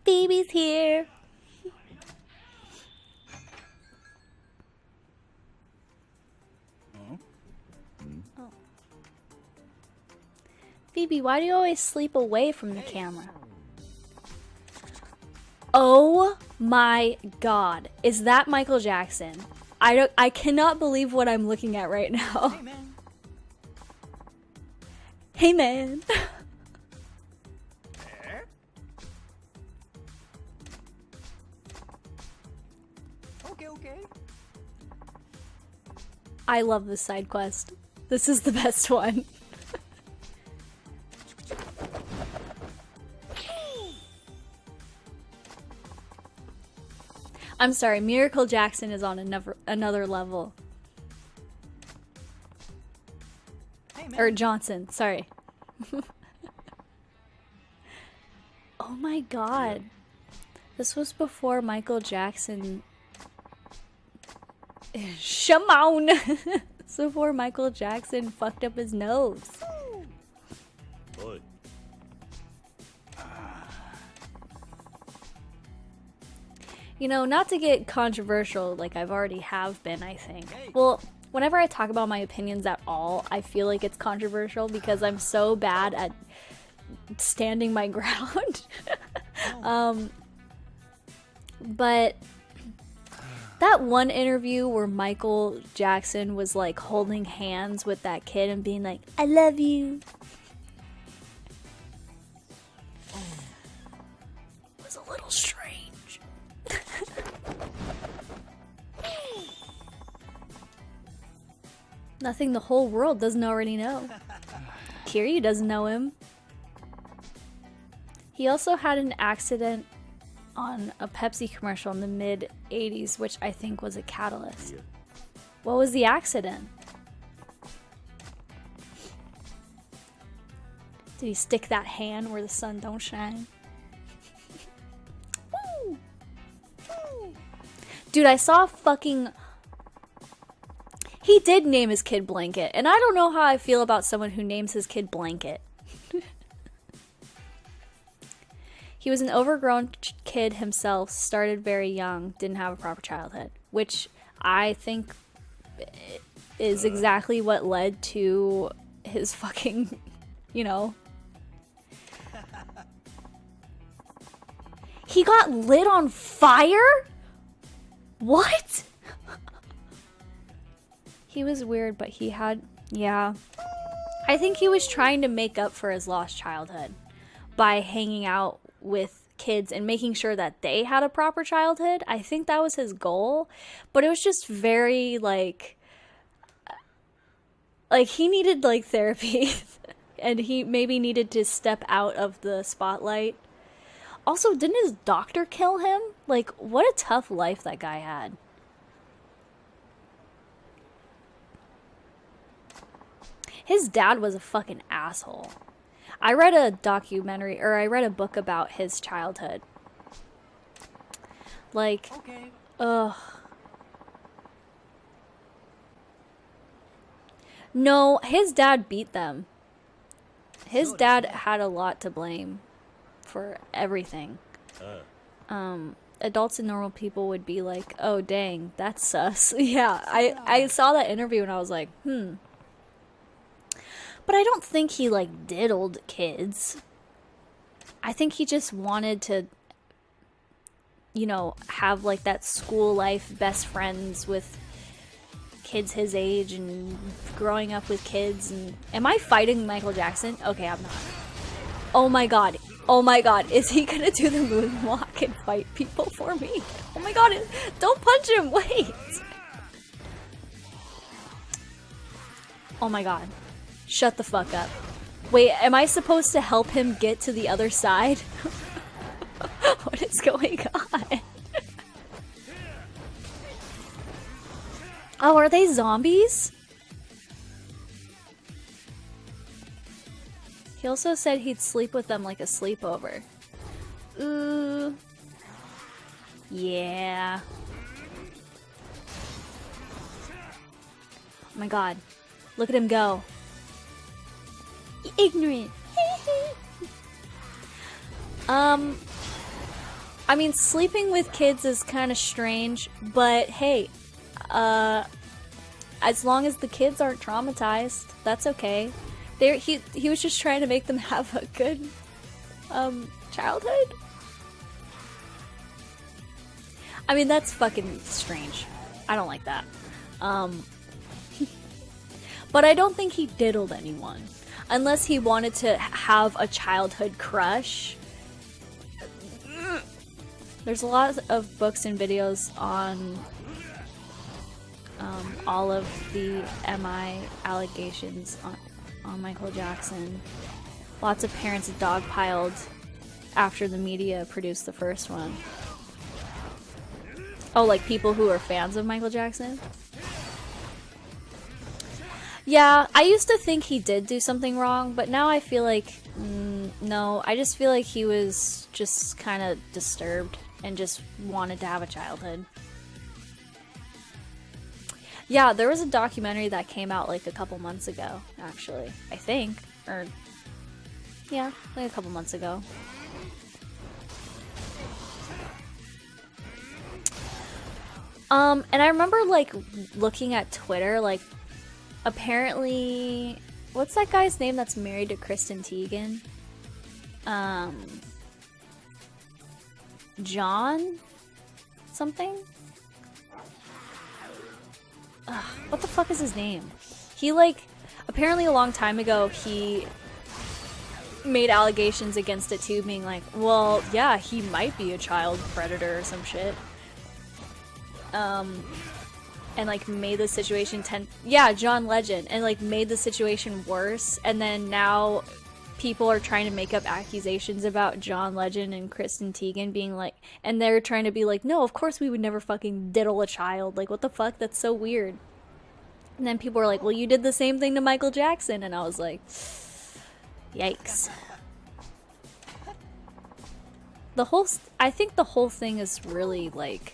Baby's here. Oh. Phoebe, why do you always sleep away from the camera? Oh my god. Is that Michael Jackson? I cannot believe what I'm looking at right now. Hey man. Hey man. Okay. I love this side quest. This is the best one. I'm sorry, Miracle Jackson is on another level. Hey, or Johnson, sorry. Oh my god. This was before Michael Jackson... Shimon! This was before Michael Jackson fucked up his nose. Boy. You know, not to get controversial like I've already have been, I think. Well, whenever I talk about my opinions at all, I feel like it's controversial because I'm so bad at standing my ground. But that one interview where Michael Jackson was like holding hands with that kid and being like, I love you. It was a little strange. Nothing the whole world doesn't already know. Kiryu doesn't know him. He also had an accident on a Pepsi commercial in the mid-80s, which I think was a catalyst. Yeah. What was the accident? Did he stick that hand where the sun don't shine? Woo! Woo! Dude, I saw a fucking... He did name his kid Blanket, and I don't know how I feel about someone who names his kid Blanket. He was an overgrown kid himself, started very young, didn't have a proper childhood, which I think is exactly what led to his fucking, you know. He got lit on fire? What? He was weird, but he had, yeah. I think he was trying to make up for his lost childhood by hanging out with kids and making sure that they had a proper childhood. I think that was his goal, but it was just very like he needed like therapy and he maybe needed to step out of the spotlight. Also, didn't his doctor kill him? Like, what a tough life that guy had. His dad was a fucking asshole. I read a documentary, or I read a book about his childhood. Like, okay. Ugh. No, his dad beat them. His dad had a lot to blame for everything. Adults and normal people would be like, oh dang, that's sus. Yeah, I saw that interview and I was like, But I don't think he, like, diddled kids. I think he just wanted to, you know, have, like, that school life best friends with kids his age and growing up with kids. And am I fighting Michael Jackson? Okay, I'm not. Oh my god. Oh my god. Is he gonna do the moonwalk and fight people for me? Oh my god. Don't punch him. Wait. Oh my god. Shut the fuck up. Wait, am I supposed to help him get to the other side? What is going on? Oh, are they zombies? He also said he'd sleep with them like a sleepover. Ooh. Yeah. Oh my god. Look at him go. Ignorant. I mean, sleeping with kids is kind of strange, but hey, as long as the kids aren't traumatized, that's okay. He was just trying to make them have a good, childhood. I mean, that's fucking strange. I don't like that. But I don't think he diddled anyone. Unless he wanted to have a childhood crush. There's a lot of books and videos on all of the MI allegations on Michael Jackson. Lots of parents dogpiled after the media produced the first one. Oh, like people who are fans of Michael Jackson? Yeah, I used to think he did do something wrong, but now I feel like, no, I just feel like he was just kind of disturbed and just wanted to have a childhood. Yeah, there was a documentary that came out like a couple months ago, actually, I think, or, yeah, like a couple months ago. And I remember like looking at Twitter, like, apparently, what's that guy's name that's married to Kristen Teigen? John? Something? Ugh, what the fuck is his name? He, like, apparently a long time ago, he made allegations against it too, being like, well, yeah, he might be a child predator or some shit. And like made the situation John Legend, and like made the situation worse, and then now people are trying to make up accusations about John Legend and Kristen Teigen being like, and they're trying to be like, no, of course we would never fucking diddle a child, like what the fuck, that's so weird. And then people were like, well, you did the same thing to Michael Jackson, and I was like, yikes. I think the whole thing is really like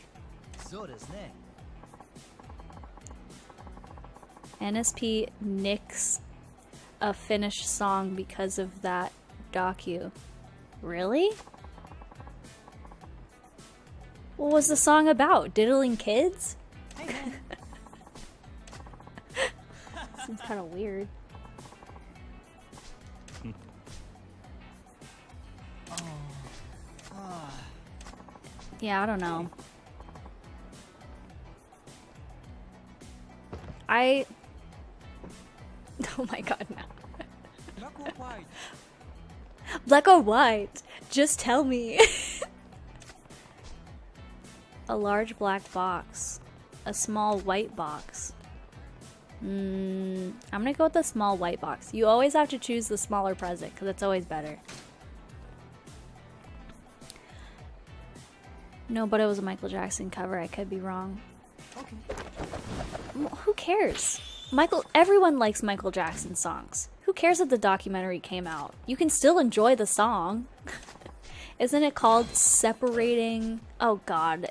NSP nicks a Finnish song because of that docu. Really? What was the song about? Diddling kids? Seems kind of weird. Yeah, I don't know. Oh my god, no. Black or white? Just tell me. A large black box. A small white box. I'm gonna go with the small white box. You always have to choose the smaller present, because it's always better. No, but it was a Michael Jackson cover. I could be wrong. Okay. Who cares? Everyone likes Michael Jackson songs. Who cares if the documentary came out? You can still enjoy the song. Isn't it called Separating? Oh god.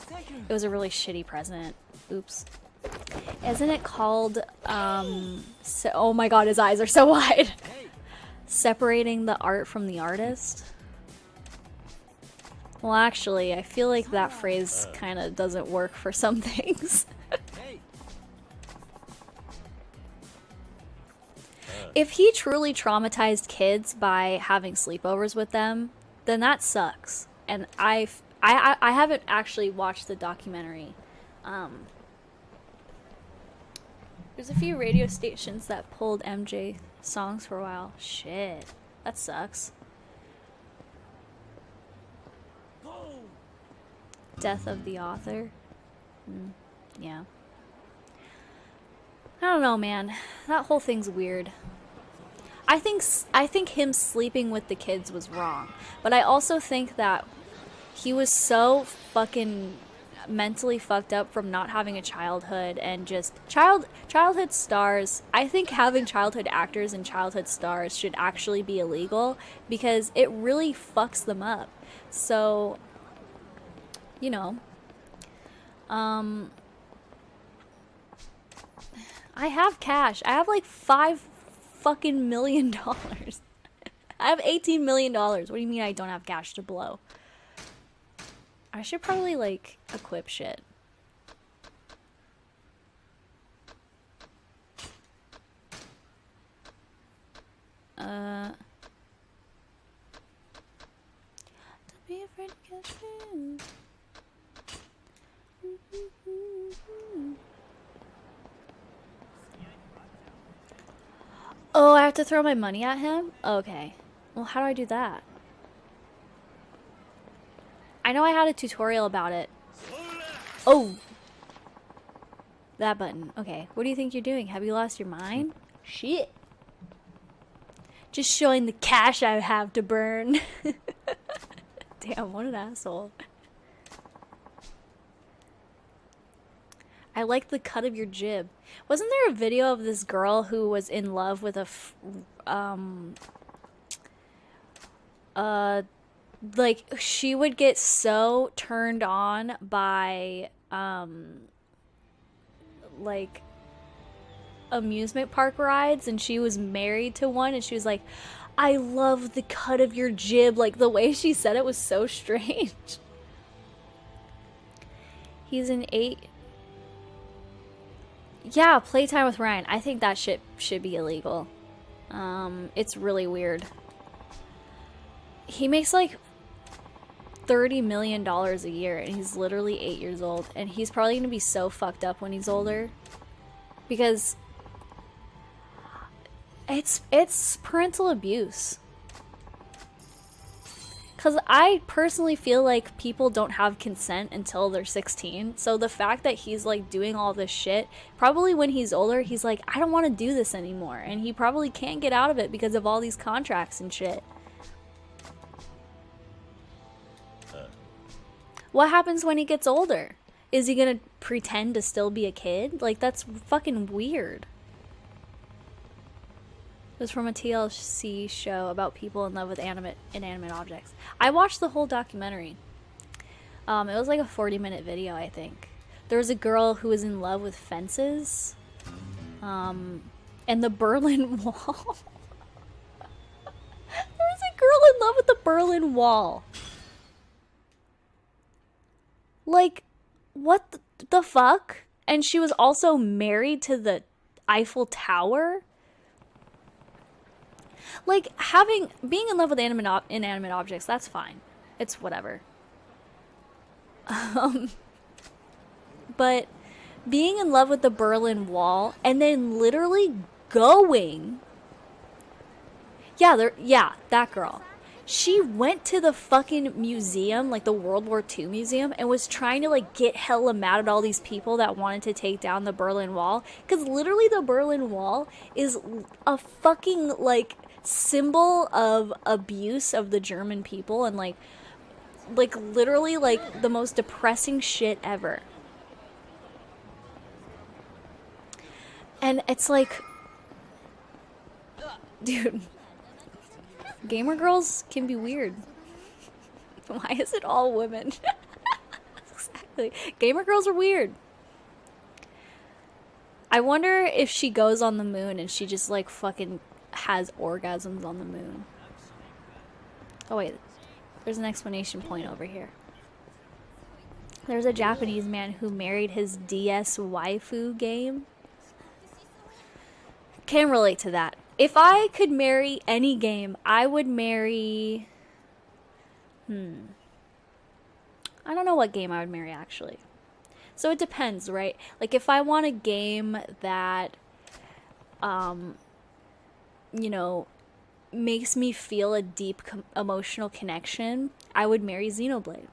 It was a really shitty present. Oops. Isn't it called, oh my god, his eyes are so wide. Separating the art from the artist? Well, actually, I feel like that phrase kind of doesn't work for some things. If he truly traumatized kids by having sleepovers with them, then that sucks. And I haven't actually watched the documentary. There's a few radio stations that pulled MJ songs for a while. Shit, that sucks. Death of the author. Yeah. I don't know, man. That whole thing's weird. I think him sleeping with the kids was wrong, but I also think that he was so fucking mentally fucked up from not having a childhood and just childhood stars. I think having childhood actors and childhood stars should actually be illegal because it really fucks them up. So, you know, I have cash. I have like $5 fucking million. I have $18 million. What do you mean I don't have cash to blow? I should probably like equip shit. Don't be afraid to get through. Oh, I have to throw my money at him? Okay. Well, how do I do that? I know I had a tutorial about it. Oh! That button. Okay. What do you think you're doing? Have you lost your mind? Shit. Just showing the cash I have to burn. Damn, what an asshole. I like the cut of your jib. Wasn't there a video of this girl who was in love with a like she would get so turned on by like amusement park rides, and she was married to one, and she was like, I love the cut of your jib. Like the way she said it was so strange. He's an 8. Yeah, playtime with Ryan. I think that shit should be illegal. It's really weird. He makes like $30 million a year, and he's literally 8 years old, and he's probably gonna be so fucked up when he's older because it's parental abuse. Because I personally feel like people don't have consent until they're 16. So the fact that he's like doing all this shit, probably when he's older, he's like, I don't want to do this anymore. And he probably can't get out of it because of all these contracts and shit. What happens when he gets older? Is he gonna pretend to still be a kid? Like, that's fucking weird. It was from a TLC show about people in love with inanimate objects. I watched the whole documentary. It was like a 40-minute video, I think. There was a girl who was in love with fences. And the Berlin Wall. There was a girl in love with the Berlin Wall. Like, what the fuck? And she was also married to the Eiffel Tower? Like, being in love with inanimate objects, that's fine. It's whatever. But being in love with the Berlin Wall and then literally going... Yeah, that girl. She went to the fucking museum, like the World War II museum, and was trying to like get hella mad at all these people that wanted to take down the Berlin Wall. Because literally the Berlin Wall is a fucking like symbol of abuse of the German people, and like literally like the most depressing shit ever. And it's like, dude, gamer girls can be weird. Why is it all women? Exactly. Gamer girls are weird. I wonder if she goes on the moon and she just like fucking has orgasms on the moon. Oh wait, there's an explanation point over here. There's a Japanese man who married his DS waifu game. Can relate to that. If I could marry any game, I would marry... I don't know what game I would marry, actually. So it depends, right? Like, if I want a game that, you know, makes me feel a deep emotional connection, I would marry Xenoblade.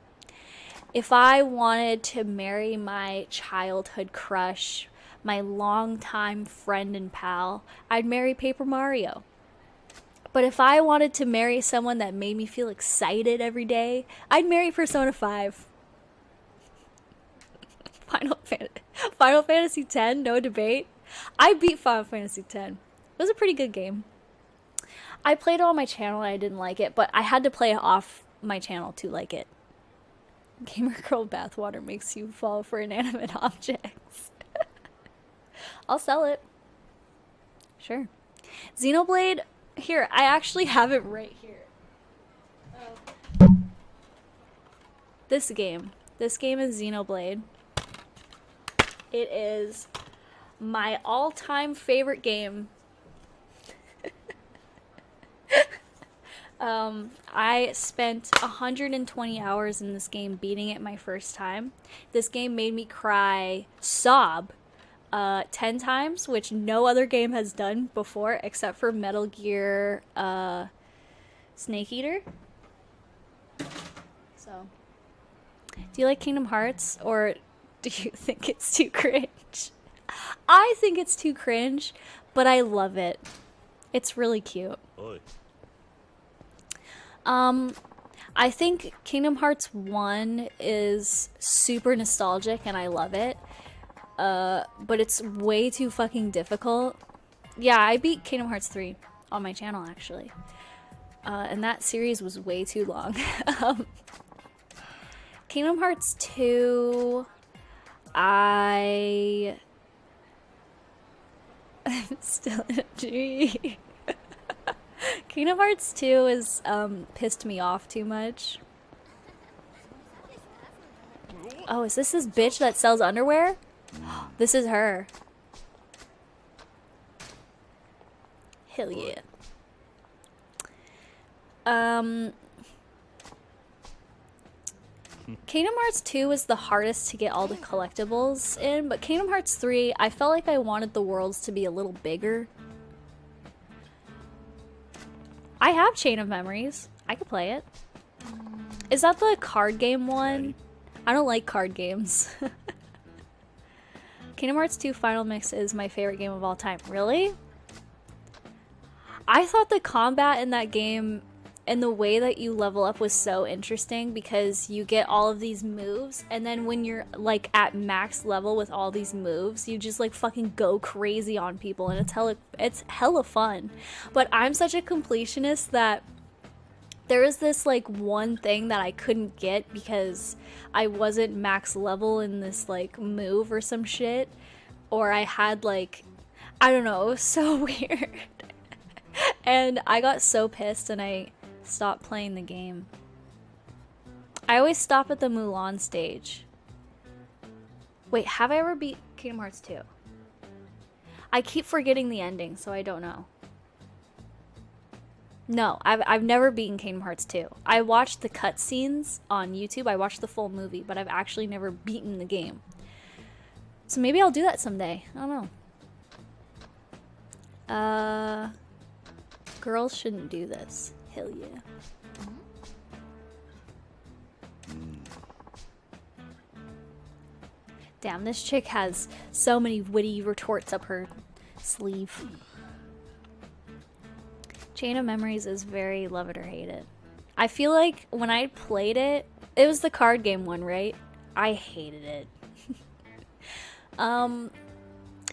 If I wanted to marry my childhood crush, my longtime friend and pal, I'd marry Paper Mario. But if I wanted to marry someone that made me feel excited every day, I'd marry Persona 5. Final Fantasy X, no debate. I beat Final Fantasy X. It was a pretty good game. I played it on my channel and I didn't like it, but I had to play it off my channel to like it. Gamer Girl bathwater makes you fall for inanimate objects. I'll sell it. Sure. Xenoblade, here, I actually have it right here. This game is Xenoblade. It is my all-time favorite game. I spent 120 hours in this game beating it my first time. This game made me sob 10 times, which no other game has done before except for Metal Gear Snake Eater. So, do you like Kingdom Hearts, or do you think it's too cringe? I think it's too cringe, but I love it. It's really cute. Oi. I think Kingdom Hearts 1 is super nostalgic and I love it. But it's way too fucking difficult. Yeah, I beat Kingdom Hearts 3 on my channel, actually. And that series was way too long. Kingdom Hearts 2... I'm still in a G. Kingdom Hearts 2 is pissed me off too much. Oh, is this bitch that sells underwear? This is her. Hell yeah. Kingdom Hearts 2 was the hardest to get all the collectibles in, but Kingdom Hearts 3, I felt like I wanted the worlds to be a little bigger. I have Chain of Memories. I could play it. Is that the card game one? I don't like card games. Kingdom Hearts 2 Final Mix is my favorite game of all time. Really? I thought the combat in that game and the way that you level up was so interesting because you get all of these moves, and then when you're like at max level with all these moves, you just like fucking go crazy on people, and it's hella fun. But I'm such a completionist that there was this like one thing that I couldn't get because I wasn't max level in this like move or some shit, or I had like, I don't know, it was so weird. And I got so pissed and I stopped playing the game. I always stop at the Mulan stage. Wait, have I ever beat Kingdom Hearts 2? I keep forgetting the ending, so I don't know. No, I've never beaten Kingdom Hearts 2. I watched the cutscenes on YouTube. I watched the full movie, but I've actually never beaten the game. So maybe I'll do that someday. I don't know. Girls shouldn't do this. Hell yeah. Damn, this chick has so many witty retorts up her sleeve. Chain of Memories is very love it or hate it. I feel like when I played it, it was the card game one, right? I hated it.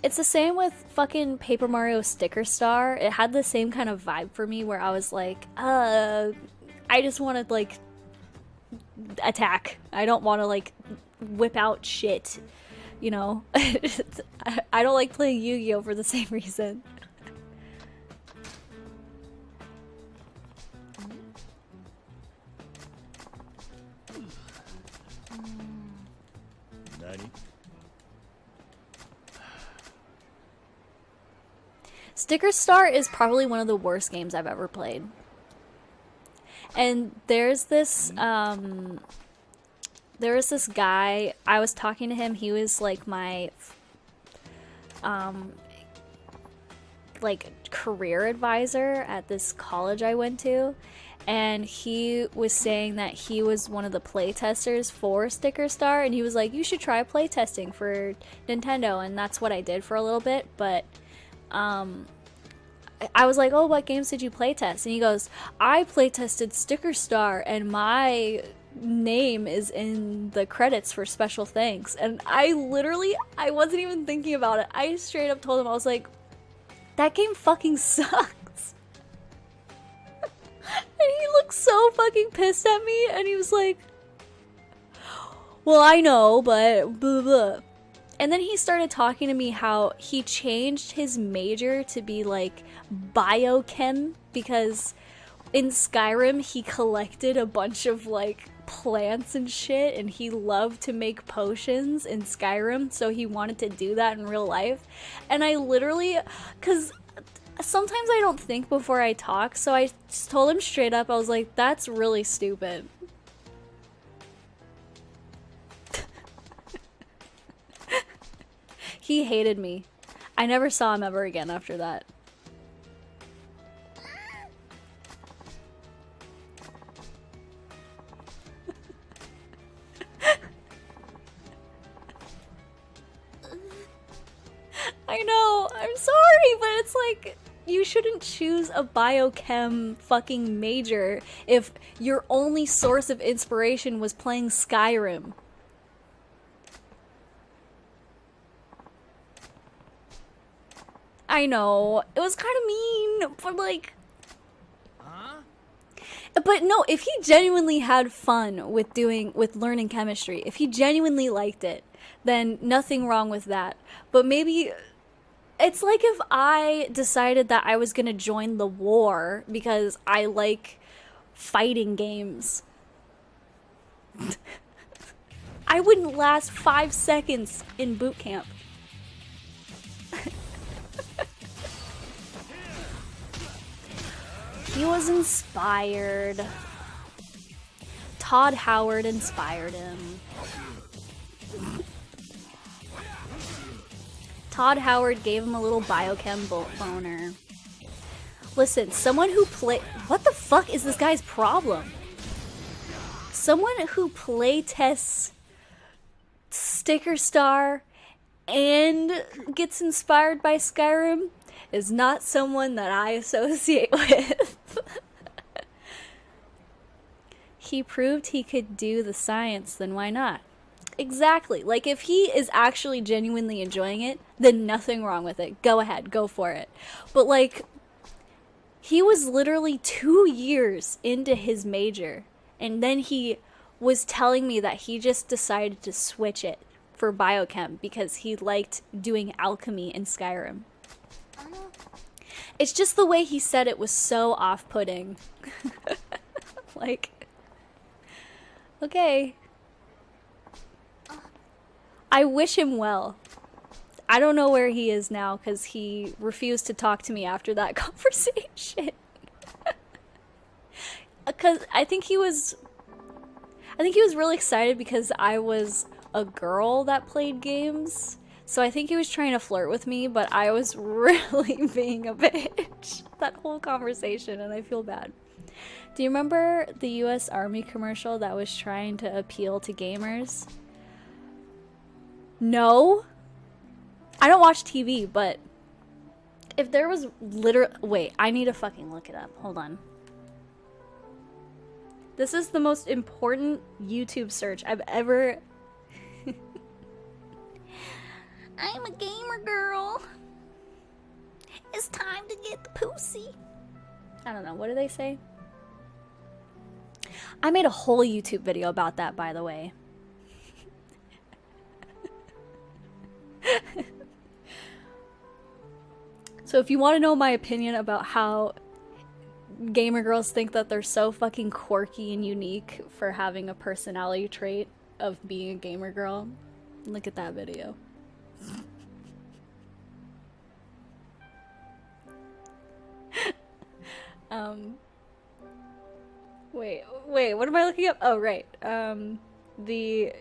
It's the same with fucking Paper Mario Sticker Star. It had the same kind of vibe for me where I was like, I just want to like attack. I don't want to like whip out shit, you know? I don't like playing Yu-Gi-Oh! For the same reason. Sticker Star is probably one of the worst games I've ever played. And there's this guy, I was talking to him, he was like my like career advisor at this college I went to, and he was saying that he was one of the play testers for Sticker Star, and he was like, you should try play testing for Nintendo, and that's what I did for a little bit. But I was like, oh, what games did you play test? And he goes, I play tested Sticker Star, and my name is in the credits for special thanks. And I wasn't even thinking about it. I straight up told him, I was like, that game fucking sucks. And he looked so fucking pissed at me, and he was like, well, I know, but blah blah. And then he started talking to me how he changed his major to be like biochem, because in Skyrim he collected a bunch of like plants and shit, and he loved to make potions in Skyrim, so he wanted to do that in real life. And I literally, because sometimes I don't think before I talk, so I just told him straight up, I was like, that's really stupid. He hated me. I never saw him ever again after that. I know, I'm sorry, but it's like, you shouldn't choose a biochem fucking major if your only source of inspiration was playing Skyrim. I know, it was kind of mean, but like... But no, if he genuinely had fun with learning chemistry, if he genuinely liked it, then nothing wrong with that. But maybe... It's like if I decided that I was gonna join the war because I like fighting games. I wouldn't last 5 seconds in boot camp. He was inspired. Todd Howard inspired him. Todd Howard gave him a little biochem boner. Listen, someone who what the fuck is this guy's problem? Someone who play tests Sticker Star and gets inspired by Skyrim is not someone that I associate with. He proved he could do the science, then why not? Exactly. Like, if he is actually genuinely enjoying it, then nothing wrong with it. Go ahead, go for it. But like, he was literally 2 years into his major, and then he was telling me that he just decided to switch it for biochem because he liked doing alchemy in Skyrim. It's just the way he said it was so off-putting. Like, okay. I wish him well. I don't know where he is now because he refused to talk to me after that conversation. Because I think he was really excited because I was a girl that played games. So I think he was trying to flirt with me, but I was really being a bitch that whole conversation, and I feel bad. Do you remember the US Army commercial that was trying to appeal to gamers? No? I don't watch TV, but if there was wait, I need to fucking look it up. Hold on. This is the most important YouTube search I've ever... I'm a gamer girl. It's time to get the pussy. I don't know, what do they say? I made a whole YouTube video about that, by the way. So if you want to know my opinion about how gamer girls think that they're so fucking quirky and unique for having a personality trait of being a gamer girl, look at that video. Wait, what am I looking up? Oh, right. The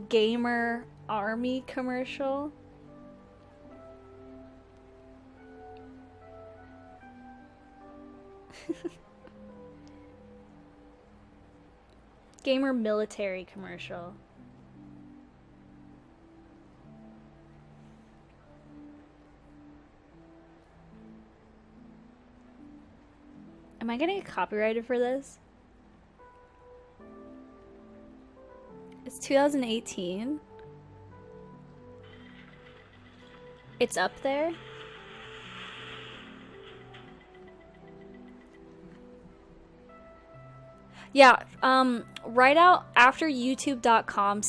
Gamer Army commercial. Gamer military commercial. Am I gonna get copyrighted for this? It's 2018. It's up there. Yeah, write out after youtube.com/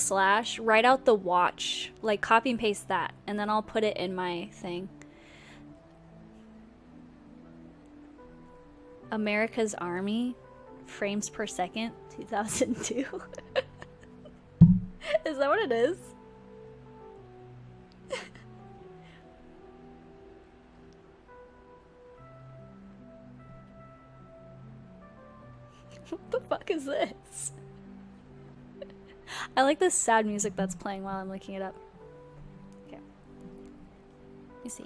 write out the watch, like copy and paste that, and then I'll put it in my thing. America's Army, frames per second, 2002. Is that what it is? What the fuck is this? I like this sad music that's playing while I'm looking it up. Okay. Let me see.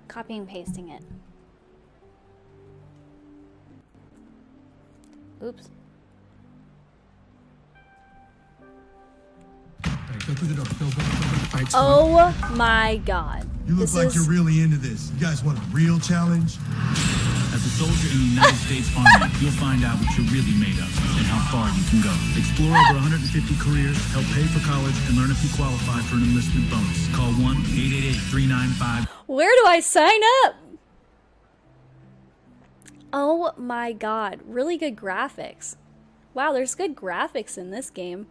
Copying and pasting it. Oops. Go through the door. Go. Oh my god. You look like you're really into this. You guys want a real challenge? As a soldier in the United States Army, you'll find out what you're really made of and how far you can go. Explore over 150 careers, help pay for college, and learn if you qualify for an enlistment bonus. Call 1-888-395. Where do I sign up? Oh my god. Really good graphics. Wow, there's good graphics in this game.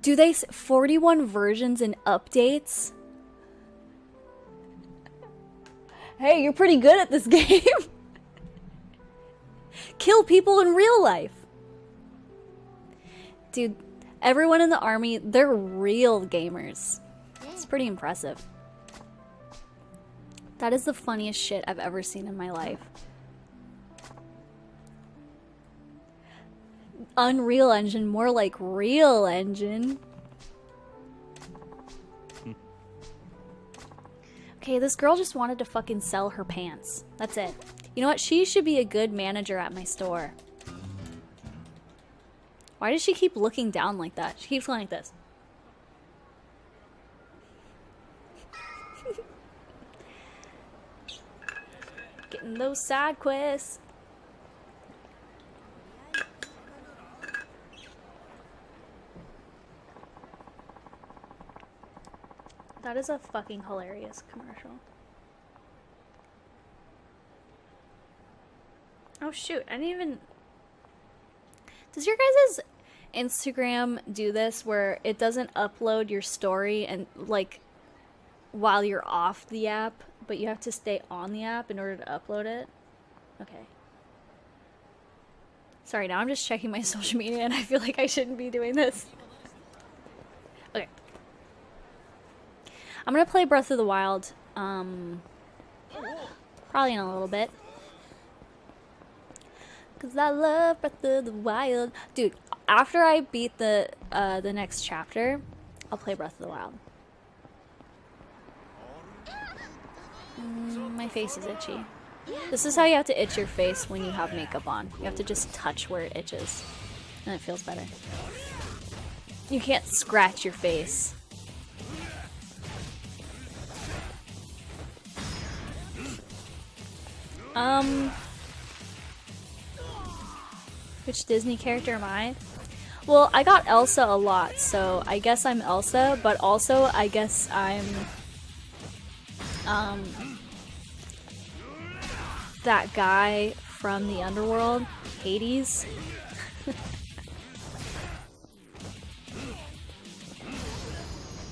Do they 41 versions and updates? Hey, you're pretty good at this game. Kill people in real life. Dude, everyone in the army, they're real gamers. It's pretty impressive. That is the funniest shit I've ever seen in my life. Unreal Engine, more like Real Engine. Okay, this girl just wanted to fucking sell her pants. That's it. You know what? She should be a good manager at my store. Why does she keep looking down like that? She keeps going like this. Getting those side quests. That is a fucking hilarious commercial. Oh shoot, I didn't even... Does your guys' Instagram do this where it doesn't upload your story and like while you're off the app, but you have to stay on the app in order to upload it? Okay. Sorry, now I'm just checking my social media and I feel like I shouldn't be doing this. Okay. I'm gonna play Breath of the Wild, probably in a little bit. Cause I love Breath of the Wild. Dude, after I beat the next chapter, I'll play Breath of the Wild. My face is itchy. This is how you have to itch your face when you have makeup on. You have to just touch where it itches, and it feels better. You can't scratch your face. Which Disney character am I? Well, I got Elsa a lot, so I guess I'm Elsa, but also I guess I'm that guy from the underworld, Hades.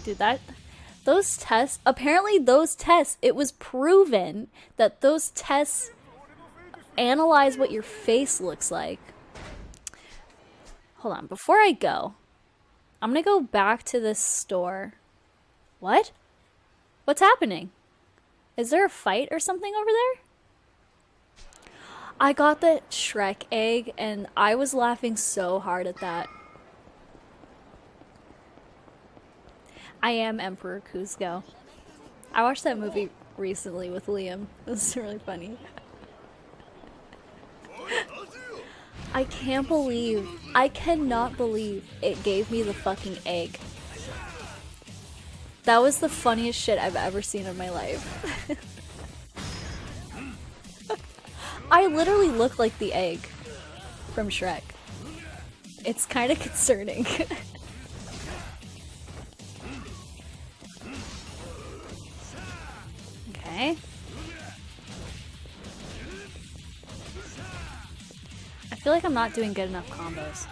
Dude, those tests, apparently those tests, it was proven that those tests analyze what your face looks like. Hold on. Before I go, I'm gonna go back to this store. What? What's happening? Is there a fight or something over there? I got the Shrek egg and I was laughing so hard at that. I am Emperor Kuzco. I watched that movie recently with Liam. It was really funny. I cannot believe it gave me the fucking egg. That was the funniest shit I've ever seen in my life. I literally look like the egg from Shrek. It's kind of concerning. Okay. I feel like I'm not doing good enough combos.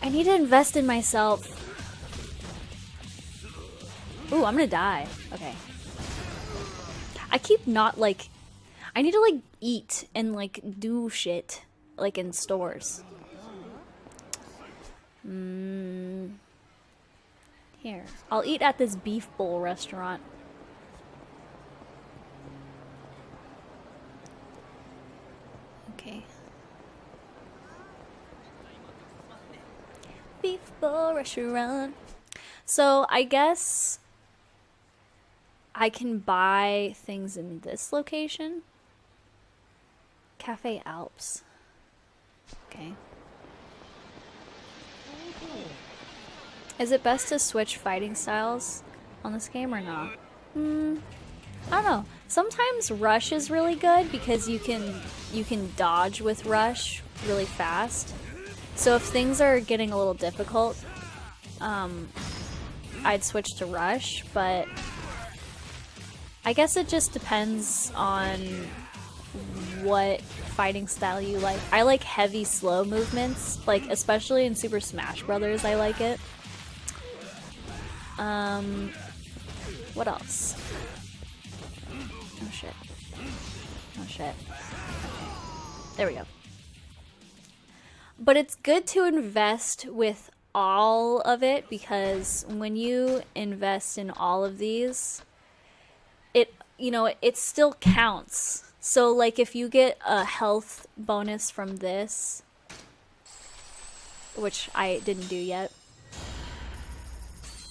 I need to invest in myself. Ooh, I'm gonna die. Okay. I keep not, like... I need to, like, eat and, like, do shit. Like, in stores. Here. I'll eat at this beef bowl restaurant. Okay. Beef bowl restaurant. So, I guess I can buy things in this location. Cafe Alps. Okay. Is it best to switch fighting styles on this game or not? I don't know. Sometimes Rush is really good because you can dodge with Rush really fast. So if things are getting a little difficult, I'd switch to Rush, but I guess it just depends on what fighting style you like. I like heavy, slow movements, like especially in Super Smash Brothers. I like it. What else? Oh shit. Oh shit. There we go. But it's good to invest with all of it because when you invest in all of these, it, you know, it still counts. So like if you get a health bonus from this, which I didn't do yet,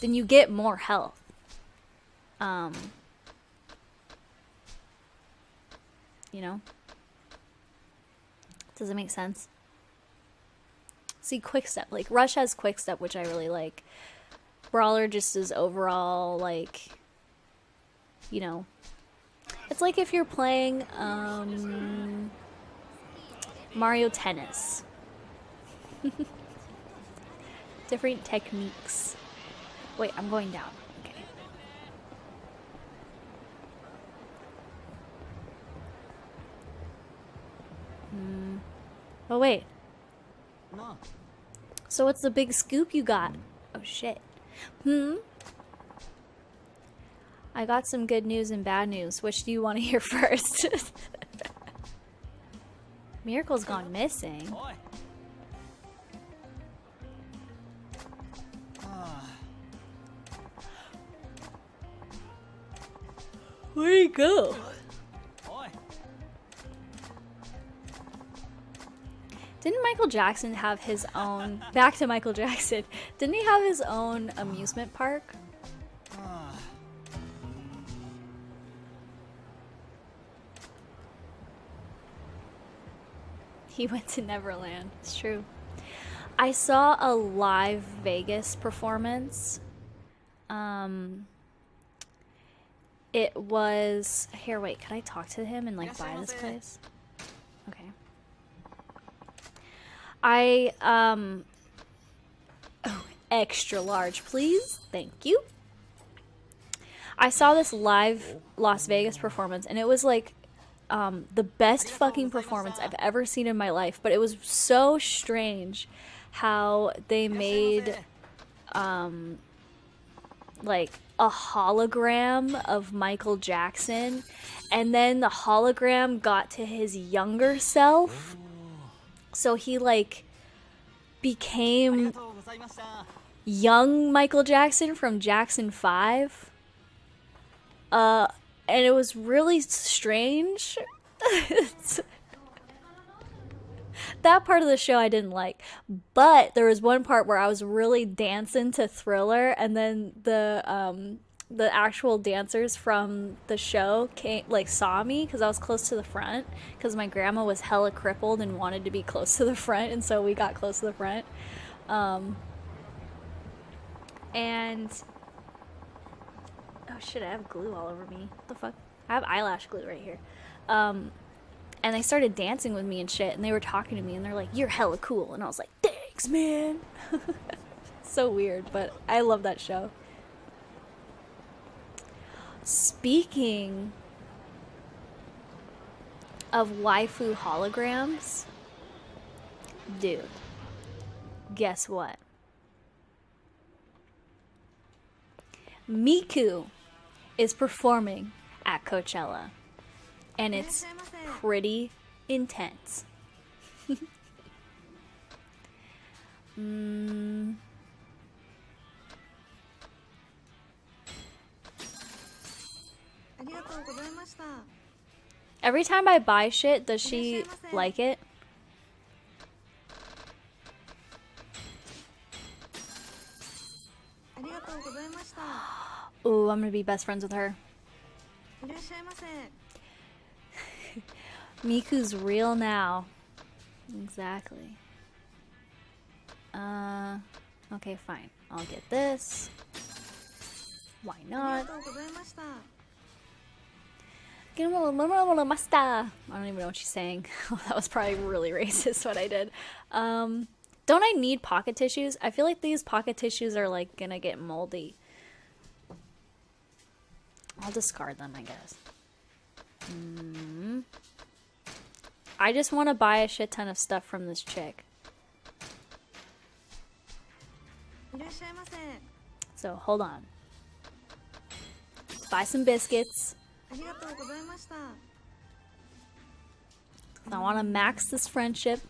then you get more health. You know? Does it make sense? See, quick step. Like, Rush has quick step, which I really like. Brawler just is overall, like, you know. It's like if you're playing, Mario Tennis. Different techniques. Wait, I'm going down. Okay. Oh, wait. So what's the big scoop you got? Oh, shit. I got some good news and bad news. Which do you want to hear first? Miracle's gone missing. Where'd he go? Didn't Michael Jackson have his own... Back to Michael Jackson. Didn't he have his own amusement park? He went to Neverland. It's true. I saw a live Vegas performance. It was... Here, wait. Can I talk to him and, like, buy this place? Okay. Oh, extra large, please. Thank you. I saw this live Las Vegas performance, and it was, like, the best fucking performance I've ever seen in my life. But it was so strange how they made, like, a hologram of Michael Jackson, and then the hologram got to his younger self, so he like became young Michael Jackson from Jackson 5. And it was really strange. That part of the show I didn't like, but there was one part where I was really dancing to Thriller, and then the actual dancers from the show saw me because I was close to the front, because my grandma was hella crippled and wanted to be close to the front, and so we got close to the front. And oh shit, I have glue all over me. What the fuck? I have eyelash glue right here. And they started dancing with me and shit, and they were talking to me, and they're like, "You're hella cool," and I was like, "Thanks, man." So weird, but I love that show. Speaking of waifu holograms, dude, guess what? Miku is performing at Coachella, and it's pretty intense. Every time I buy shit, does she like it? Ooh, I'm gonna be best friends with her. Miku's real now. Exactly. Okay, fine. I'll get this. Why not? I don't even know what she's saying. That was probably really racist what I did. Don't I need pocket tissues? I feel like these pocket tissues are like gonna get moldy. I'll discard them, I guess. I just want to buy a shit ton of stuff from this chick. So, hold on. Let's buy some biscuits. I want to max this friendship.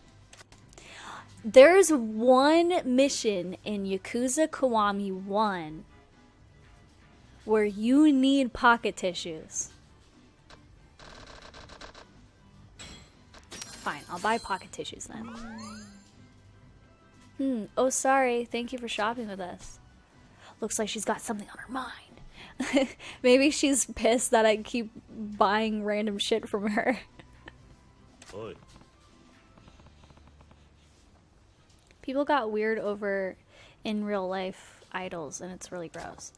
There's one mission in Yakuza Kiwami 1 where you need pocket tissues. Fine, I'll buy pocket tissues then. Oh, sorry. Thank you for shopping with us. Looks like she's got something on her mind. Maybe she's pissed that I keep buying random shit from her. People got weird over in real life idols, and it's really gross.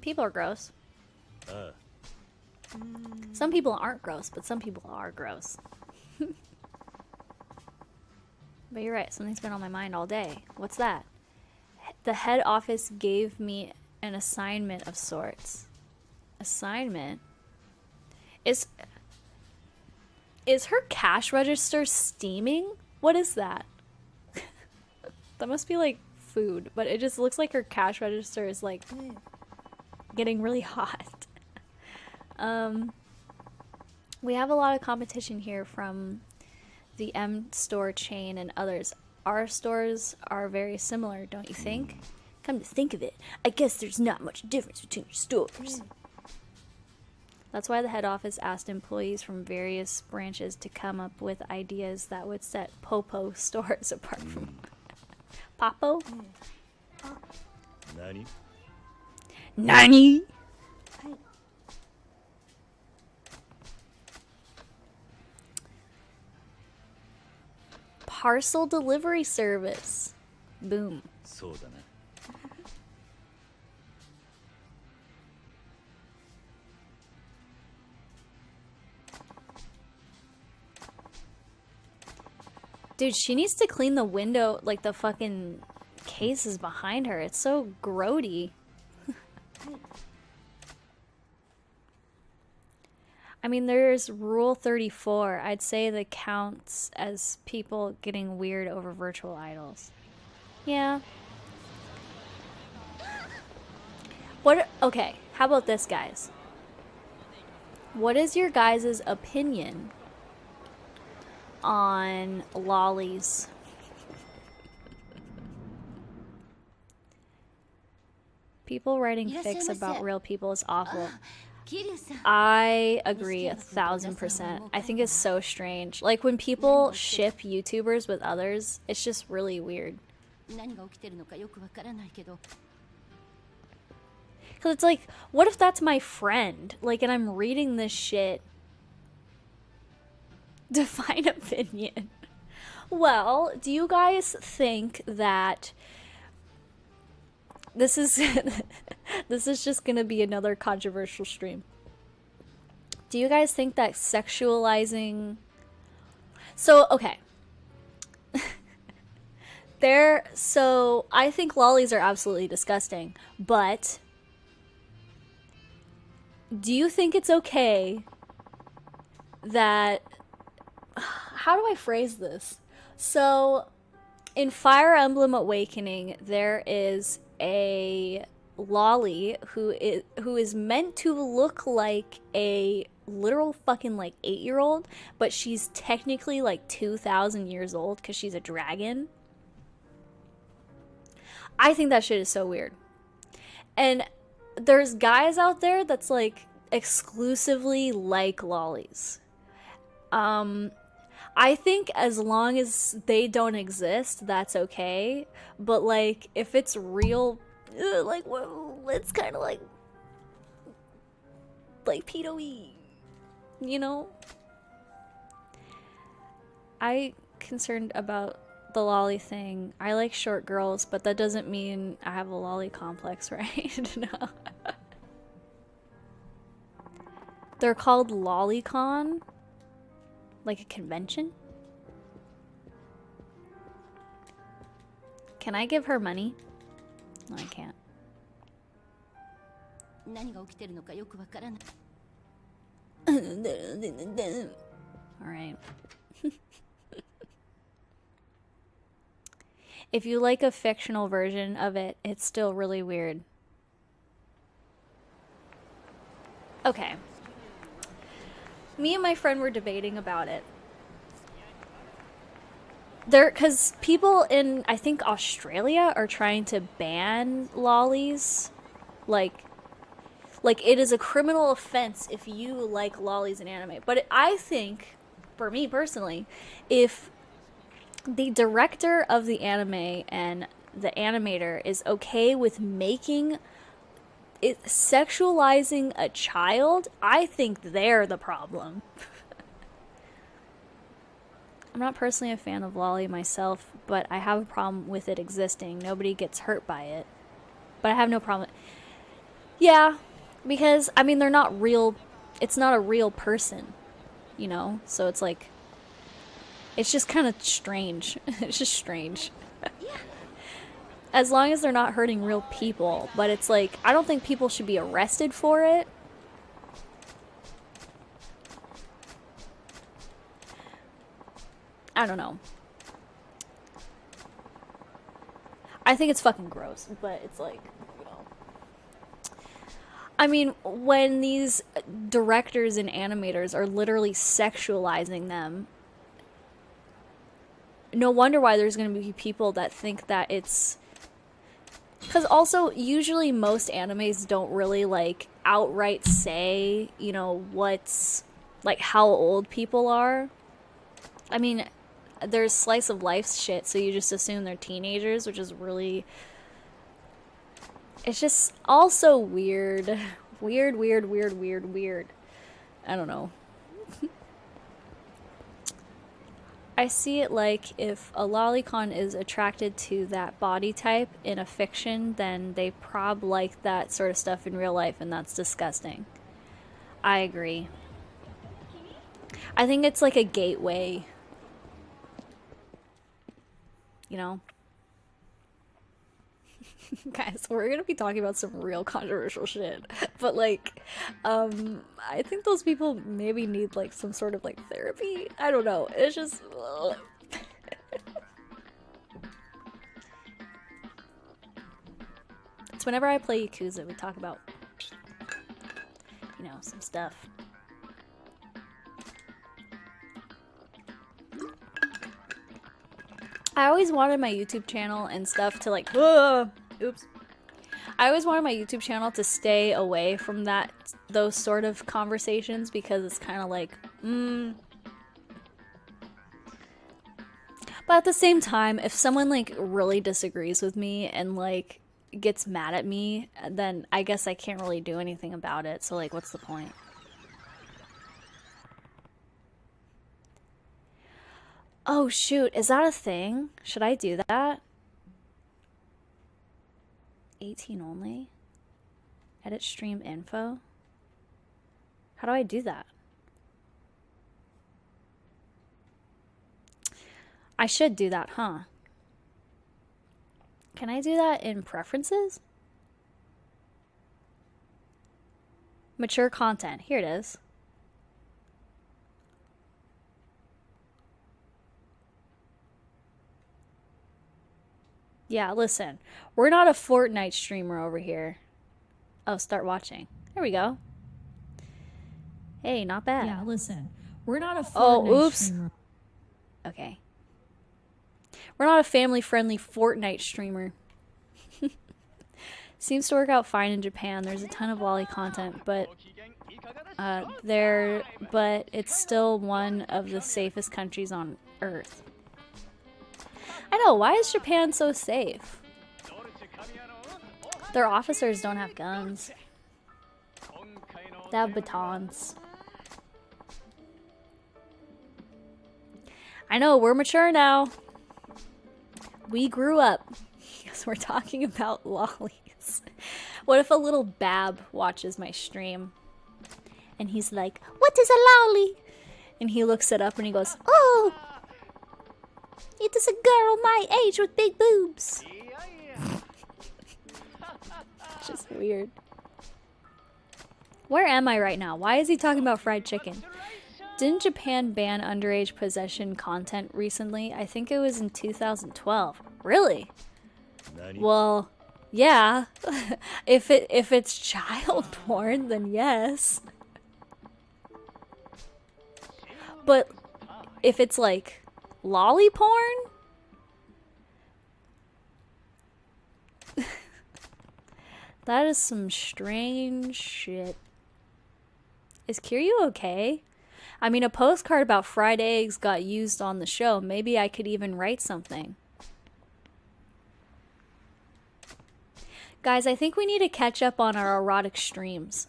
People are gross. Some people aren't gross, but some people are gross. But you're right, something's been on my mind all day. What's that? The head office gave me an assignment of sorts. Assignment? Is her cash register steaming? What is that? That must be like food, but it just looks like her cash register is like getting really hot. We have a lot of competition here from the M store chain and others. Our stores are very similar, don't you think? Come to think of it, I guess there's not much difference between your stores. That's why the head office asked employees from various branches to come up with ideas that would set Popo stores apart from Papo? Nani? Nani? Parcel delivery service. Boom. Dude, she needs to clean the window, like the fucking cases behind her. It's so grody. I mean, there's Rule 34. I'd say that counts as people getting weird over virtual idols. Yeah. What? Okay, how about this, guys? What is your guys' opinion on lollies? People writing fics about real people is awful. I agree 1000%. I think it's so strange. Like when people ship YouTubers with others, it's just really weird. Cause it's like, what if that's my friend? Like, and I'm reading this shit. Define opinion. Well, do you guys think that this is this is just gonna be another controversial stream? Do you guys think that sexualizing... So, okay. So I think lollies are absolutely disgusting, but do you think it's okay that... How do I phrase this? So, in Fire Emblem Awakening, there is a lolly who is meant to look like a literal fucking like 8-year-old, but she's technically like 2,000 years old because she's a dragon. I think that shit is so weird. And there's guys out there that's like exclusively like lollies. I think as long as they don't exist, that's okay. But like, if it's real, like, well, it's kind of like pedo-y, you know? I concerned about the lolly thing. I like short girls, but that doesn't mean I have a lolly complex, right? No. They're called LollyCon. Like a convention? Can I give her money? No, I can't. Alright. If you like a fictional version of it, it's still really weird. Okay. Me and my friend were debating about it. Because people in, I think, Australia are trying to ban lollies. Like it is a criminal offense if you like lollies in anime. But I think, for me personally, if the director of the anime and the animator is okay with making it sexualizing a child, I think they're the problem. I'm not personally a fan of lolly myself, but I have a problem with it existing. Nobody gets hurt by it. But I have no problem. Yeah, because, I mean, they're not real. It's not a real person, you know? So it's like, it's just kind of strange. It's just strange. As long as they're not hurting real people. But it's like, I don't think people should be arrested for it. I don't know. I think it's fucking gross, but it's like, you know. I mean, when these directors and animators are literally sexualizing them, no wonder why there's going to be people that think that it's... Because also, usually most animes don't really, like, outright say, you know, what's... like, how old people are. I mean, there's slice of life shit, so you just assume they're teenagers, which is really... It's just also weird. Weird. I don't know. I see it like if a lolicon is attracted to that body type in a fiction, then they prob like that sort of stuff in real life, and that's disgusting. I agree. I think it's like a gateway. You know? Guys, we're gonna be talking about some real controversial shit. But like, I think those people maybe need like some sort of like therapy. I don't know. It's just... It's whenever I play Yakuza, we talk about, you know, some stuff. I always wanted my YouTube channel and stuff to like, oops. I always wanted my YouTube channel to stay away from those sort of conversations because it's kind of like, But at the same time, if someone like really disagrees with me and like gets mad at me, then I guess I can't really do anything about it. So like, what's the point? Oh shoot, is that a thing? Should I do that? 18 only? Edit stream info? How do I do that? I should do that, huh? Can I do that in preferences? Mature content. Here it is. Yeah, listen. We're not a Fortnite streamer over here. Oh, start watching. There we go. Hey, not bad. Yeah, listen. We're not a Fortnite Oh, oops. streamer. Okay. We're not a family-friendly Fortnite streamer. Seems to work out fine in Japan. There's a ton of lolly content, but it's still one of the safest countries on Earth. I know, why is Japan so safe? Their officers don't have guns. They have batons. I know, we're mature now. We grew up. Because we're talking about lollies. What if a little Bab watches my stream? And he's like, "What is a lolly?" And he looks it up and he goes, "Oh! It is a girl my age with big boobs." Just weird. Where am I right now? Why is he talking about fried chicken? Didn't Japan ban underage possession content recently? I think it was in 2012. Really? Well, yeah. if it's child porn, then yes. But if it's like lolly porn? That is some strange shit. Is Kiryu okay? I mean, a postcard about fried eggs got used on the show. Maybe I could even write something. Guys, I think we need to catch up on our erotic streams.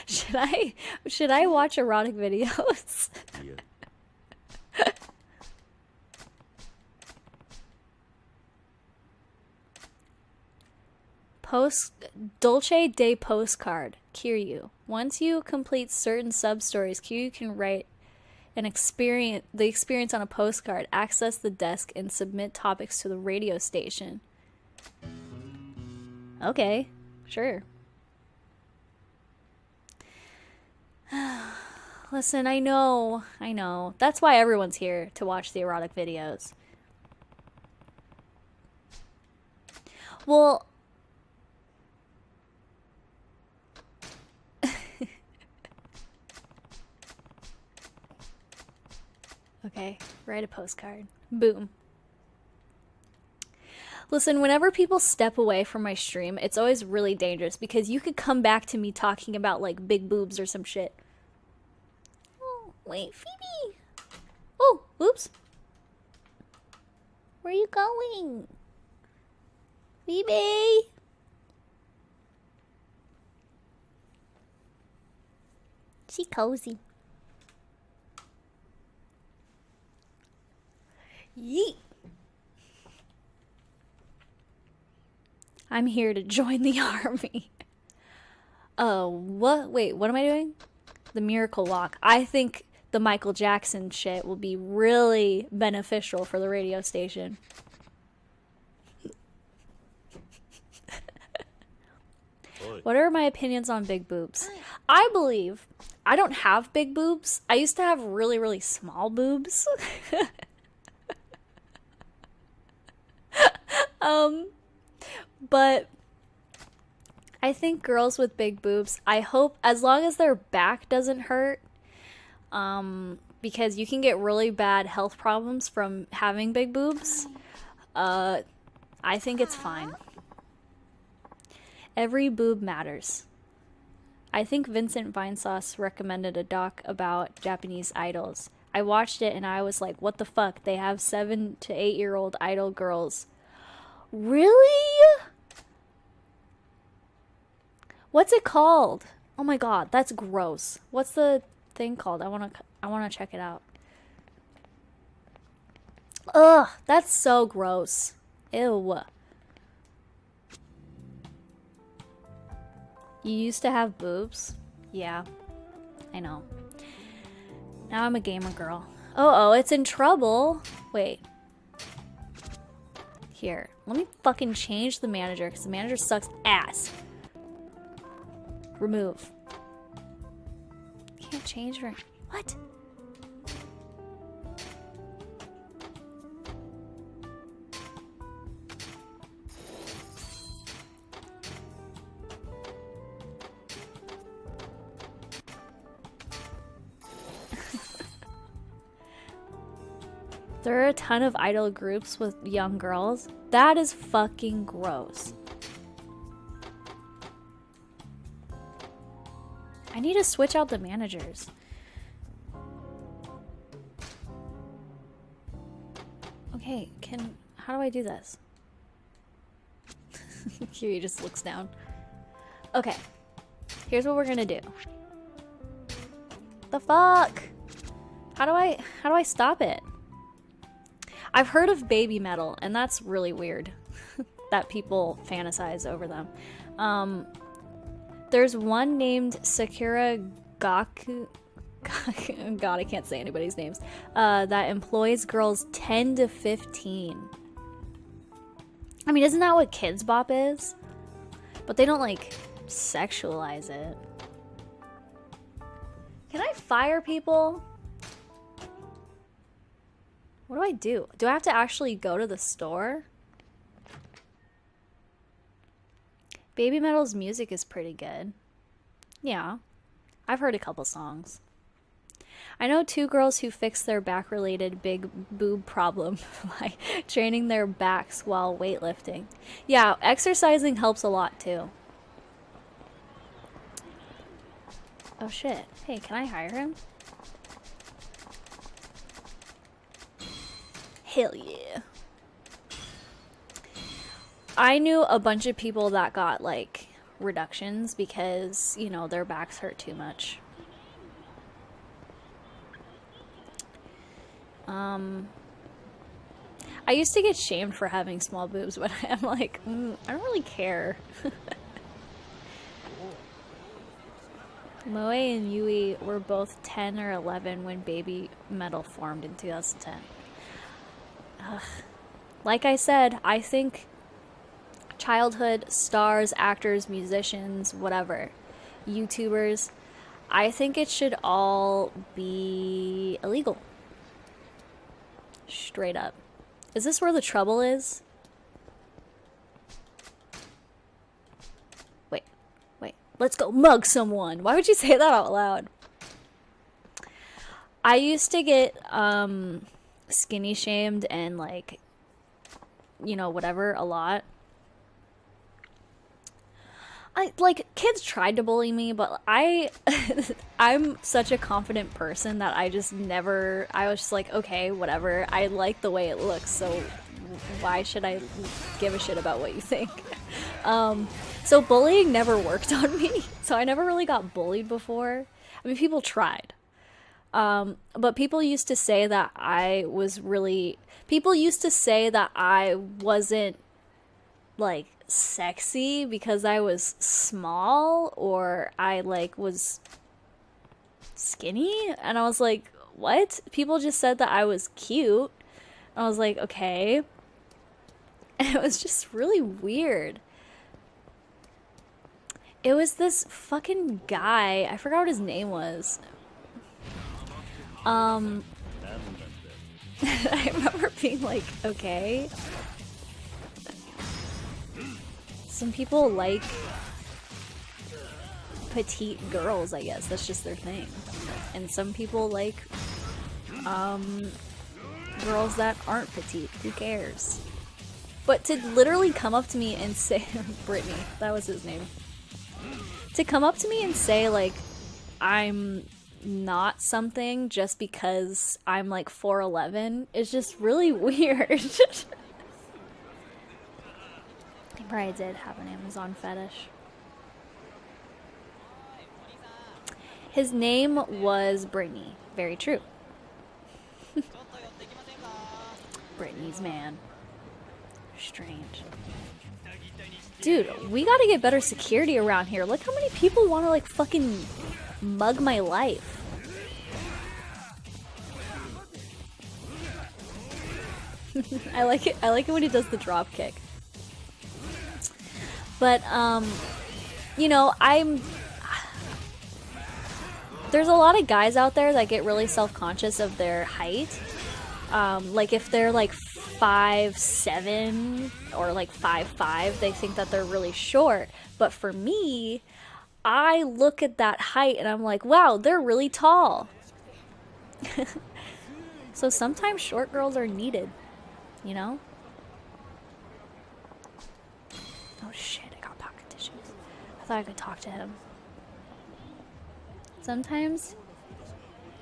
Should I watch erotic videos? Dolce Day postcard. Kiryu. Once you complete certain sub-stories, Kiryu can write the experience on a postcard, access the desk, and submit topics to the radio station. Okay, sure. Listen, I know. That's why everyone's here, to watch the erotic videos. Well... Okay, write a postcard. Boom. Listen, whenever people step away from my stream, it's always really dangerous because you could come back to me talking about like big boobs or some shit. Oh, wait, Phoebe. Oh, oops. Where are you going? Phoebe. She cozy. Yeet. I'm here to join the army. Oh, what? Wait, what am I doing? The miracle lock. I think the Michael Jackson shit will be really beneficial for the radio station. What are my opinions on big boobs? I believe I don't have big boobs. I used to have really, really small boobs. But I think girls with big boobs, I hope, as long as their back doesn't hurt, because you can get really bad health problems from having big boobs, I think it's fine. Every boob matters. I think Vincent Vinesauce recommended a doc about Japanese idols. I watched it and I was like, what the fuck? They have 7 to 8-year-old idol girls. Really? What's it called? Oh my god, that's gross. What's the thing called? I wanna check it out. Ugh, that's so gross. Ew. You used to have boobs? Yeah, I know. Now I'm a gamer girl. Oh, it's in trouble. Wait. Here, let me fucking change the manager because the manager sucks ass. Remove. Can't change her. What? There are a ton of idol groups with young girls. That is fucking gross. I need to switch out the managers. Okay, how do I do this? Here he just looks down. Okay, here's what we're gonna do. The fuck? How do I stop it? I've heard of baby metal, and that's really weird that people fantasize over them. There's one named Sakura Gaku. God, I can't say anybody's names. That employs girls 10 to 15. I mean, isn't that what Kids Bop is? But they don't, like, sexualize it. Can I fire people? What do I do? Do I have to actually go to the store? Baby Metal's music is pretty good. Yeah, I've heard a couple songs. I know 2 girls who fixed their back-related big boob problem by training their backs while weightlifting. Yeah, exercising helps a lot too. Oh shit. Hey, can I hire him? Hell yeah. I knew a bunch of people that got, like, reductions because, you know, their backs hurt too much. I used to get shamed for having small boobs, but I'm like, I don't really care. Moe and Yui were both 10 or 11 when Baby Metal formed in 2010. Ugh. Like I said, I think childhood stars, actors, musicians, whatever, YouTubers, I think it should all be illegal. Straight up. Is this where the trouble is? Wait. Let's go mug someone. Why would you say that out loud? I used to get, skinny shamed and, like, you know, whatever, a lot. Kids tried to bully me, but I'm such a confident person that I was just like, okay, whatever. I like the way it looks, so why should I give a shit about what you think? So bullying never worked on me, so I never really got bullied before. I mean, people tried. But people used to say that I wasn't, like, sexy because I was small or I, like, was skinny, and I was like, what? People just said that I was cute. I was like, okay. And it was just really weird. It was this fucking guy, I forgot what his name was. I remember being like, okay. Some people like petite girls, I guess. That's just their thing. And some people like girls that aren't petite. Who cares? But to literally come up to me and say Brittany, that was his name. To come up to me and say like I'm not something just because I'm like 4'11" is just really weird. He probably did have an Amazon fetish. His name was Brittany. Very true. Brittany's man. Strange. Dude, we gotta get better security around here. Look how many people want to like fucking mug my life. I like it when he does the drop kick. But you know, there's a lot of guys out there that get really self-conscious of their height. Like if they're like 5'7" or like 5'5", they think that they're really short. But for me, I look at that height and I'm like, wow, they're really tall. So sometimes short girls are needed, you know? Oh shit, I got pocket tissues. I thought I could talk to him. Sometimes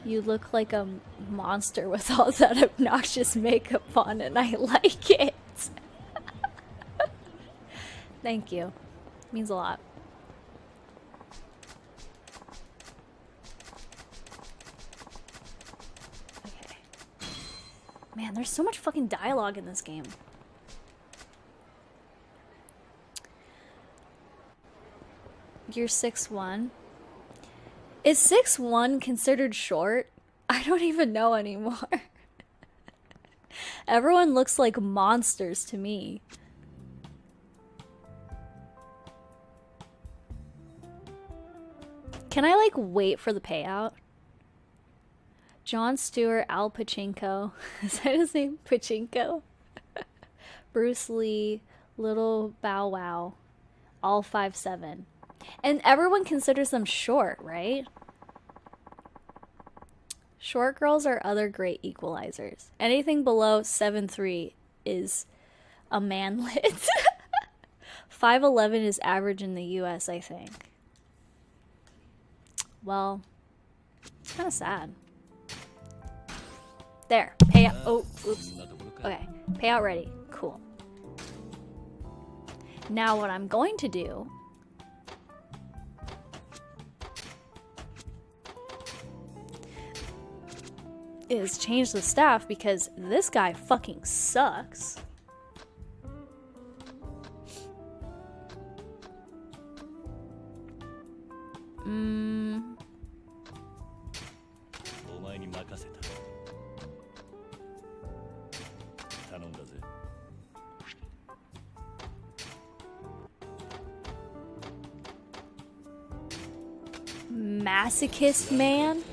you look like a monster with all that obnoxious makeup on, and I like it. Thank you. Means a lot. Okay. Man, there's so much fucking dialogue in this game. You're 6'1". Is 6'1" considered short? I don't even know anymore. Everyone looks like monsters to me. Can I like wait for the payout? Jon Stewart, Al Pachinko. Is that his name? Pachinko? Bruce Lee, Little Bow Wow. All 5'7". And everyone considers them short, right? Short girls are other great equalizers. Anything below 7'3" is a manlet. 5'11" is average in the US, I think. Well, it's kind of sad. There, payout. Oh, oops. Okay, payout ready. Cool. Now what I'm going to do is change the staff because this guy fucking sucks. Masochist man?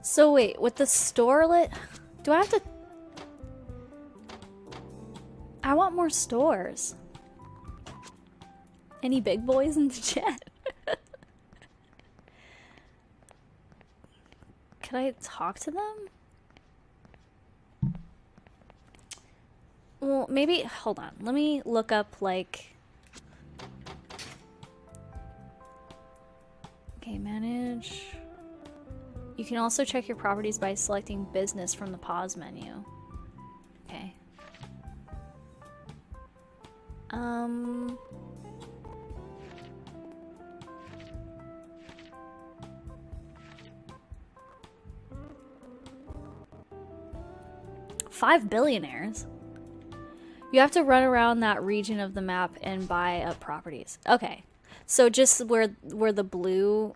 So wait, with the store lit, do I have to... I want more stores. Any big boys in the chat? Could I talk to them? Well, maybe, hold on. Let me look up, like... Okay, manage. You can also check your properties by selecting business from the pause menu. Okay. $5 billionaires. You have to run around that region of the map and buy up properties. Okay. So just where the blue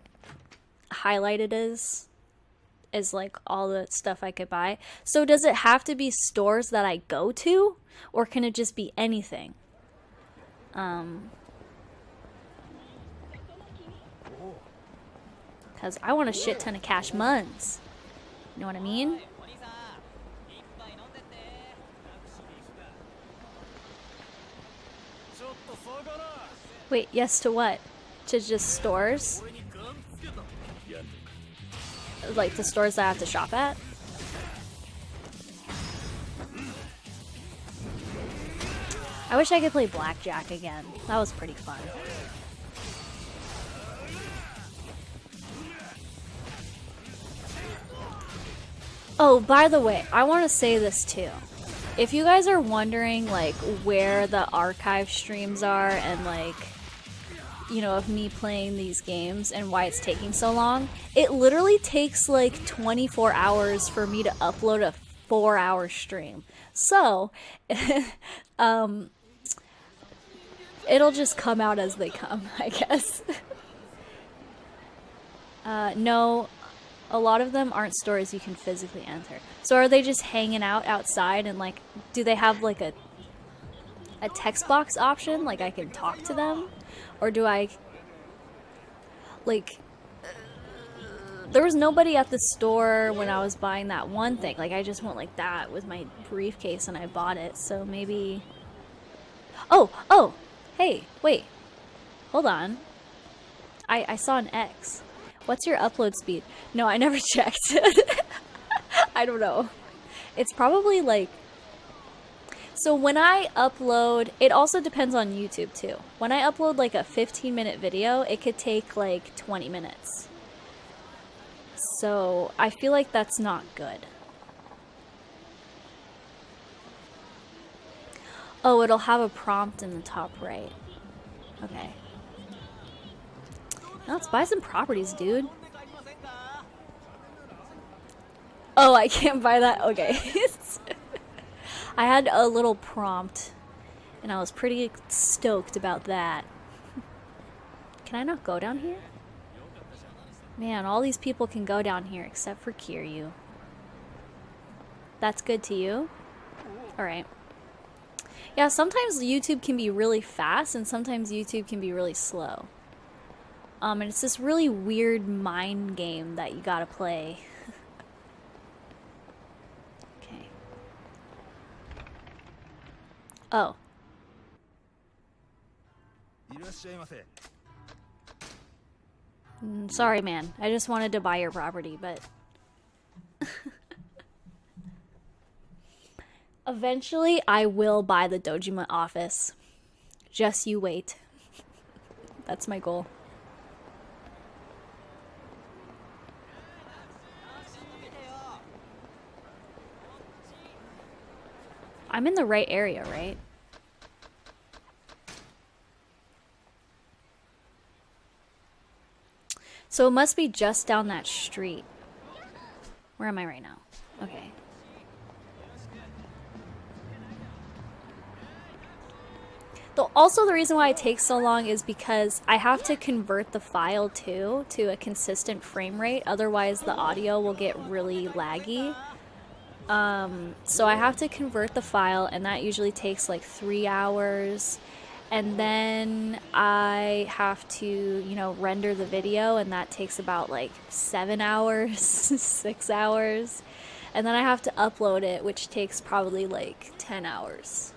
highlighted is like all the stuff I could buy. So does it have to be stores that I go to, or can it just be anything? Because I want a shit ton of cash muns. You know what I mean? Wait, yes to what? To just stores? Like the stores that I have to shop at? I wish I could play blackjack again. That was pretty fun. Oh, by the way, I want to say this too. If you guys are wondering like where the archive streams are and like, you know, of me playing these games and why it's taking so long, it literally takes like 24 hours for me to upload a 4-hour stream. So, it'll just come out as they come, I guess. No, a lot of them aren't stores you can physically enter. So are they just hanging out outside and like, do they have like a text box option? Like I can talk to them? Or do I, like, there was nobody at the store when I was buying that one thing. Like I just went like that with my briefcase and I bought it. So maybe, oh, hey, wait, hold on. I saw an X. What's your upload speed? No, I never checked. I don't know. It's probably like... So when I upload... It also depends on YouTube too. When I upload like a 15-minute video, it could take like 20 minutes. So I feel like that's not good. Oh, it'll have a prompt in the top right. Okay. Now let's buy some properties, dude. Oh, I can't buy that? Okay. I had a little prompt, and I was pretty stoked about that. Can I not go down here? Man, all these people can go down here except for Kiryu. That's good to you? Alright. Yeah, sometimes YouTube can be really fast, and sometimes YouTube can be really slow. And it's this really weird mind game that you gotta play. Okay. Oh. Sorry, man. I just wanted to buy your property, but... Eventually, I will buy the Dojima office. Just you wait. That's my goal. I'm in the right area, right? So it must be just down that street. Where am I right now? Okay. Also, the reason why it takes so long is because I have to convert the file too to a consistent frame rate. Otherwise, the audio will get really laggy. So I have to convert the file, and that usually takes like 3 hours. And then I have to, you know, render the video, and that takes about like 7 hours, 6 hours. And then I have to upload it, which takes probably like 10 hours.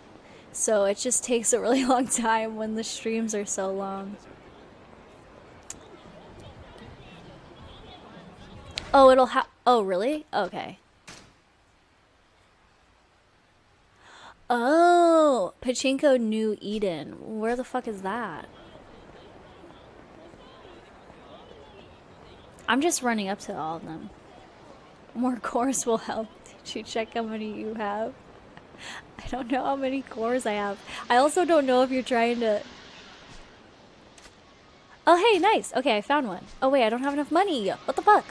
So it just takes a really long time when the streams are so long. Oh, it'll oh, really? Okay. Oh, Pachinko New Eden. Where the fuck is that? I'm just running up to all of them. More cores will help. Did you check how many you have? I don't know how many cores I have. I also don't know if you're trying to... Oh, hey, nice. Okay, I found one. Oh, wait, I don't have enough money. What the fuck?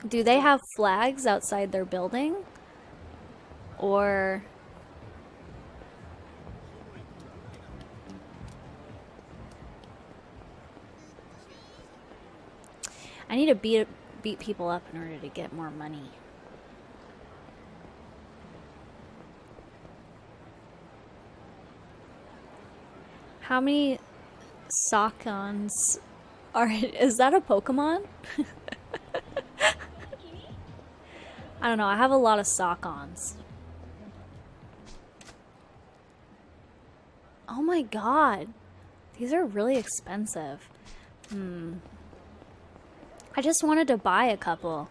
Do they have flags outside their building? Or... I need to beat people up in order to get more money. How many Sockons are... Is that a Pokemon? I don't know. I have a lot of Sockons. Oh my god. These are really expensive. I just wanted to buy a couple.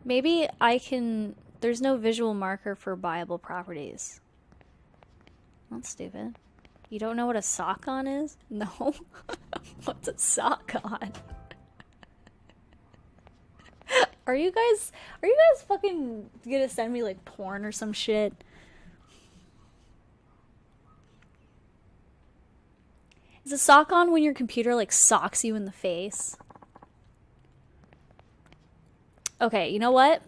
Maybe I can... There's no visual marker for buyable properties. That's stupid. You don't know what a Sockon is? No? What's a Sockon? Are you guys fucking gonna send me like porn or some shit? Is a Sockon when your computer like socks you in the face? Okay, you know what?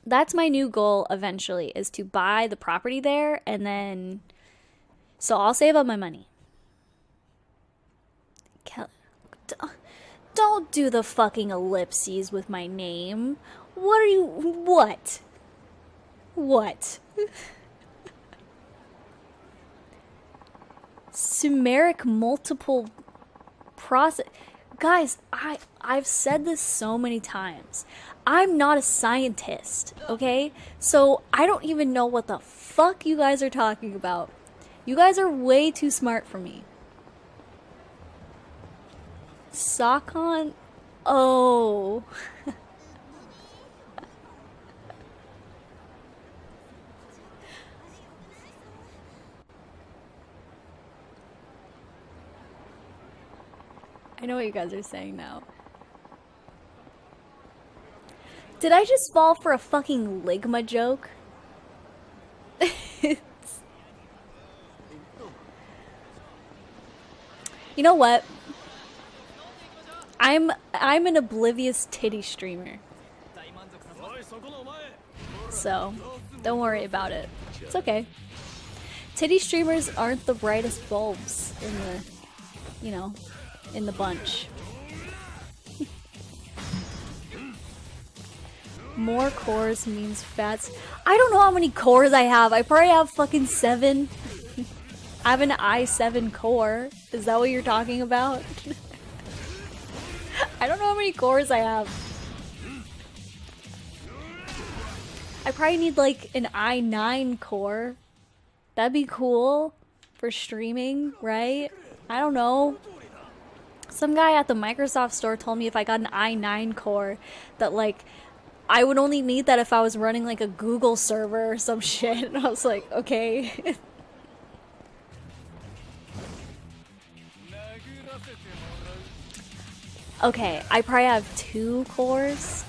That's my new goal eventually, is to buy the property there, and then... So I'll save up my money. Don't do the fucking ellipses with my name. What are you... What? What? Sumeric multiple process... Guys, I've said this so many times. I'm not a scientist, okay? So I don't even know what the fuck you guys are talking about. You guys are way too smart for me. Sockon? Oh. I know what you guys are saying now. Did I just fall for a fucking Ligma joke? You know what? I'm an oblivious titty streamer. So, don't worry about it. It's okay. Titty streamers aren't the brightest bulbs in the, you know, in the bunch. More cores means fats. I don't know how many cores I have. I probably have fucking 7. I have an i7 core. Is that what you're talking about? I don't know how many cores I have. I probably need like an i9 core. That'd be cool for streaming, right? I don't know. Some guy at the Microsoft store told me if I got an i9 core that like I would only need that if I was running like a Google server or some shit. And I was like, okay. Okay, I probably have 2 cores.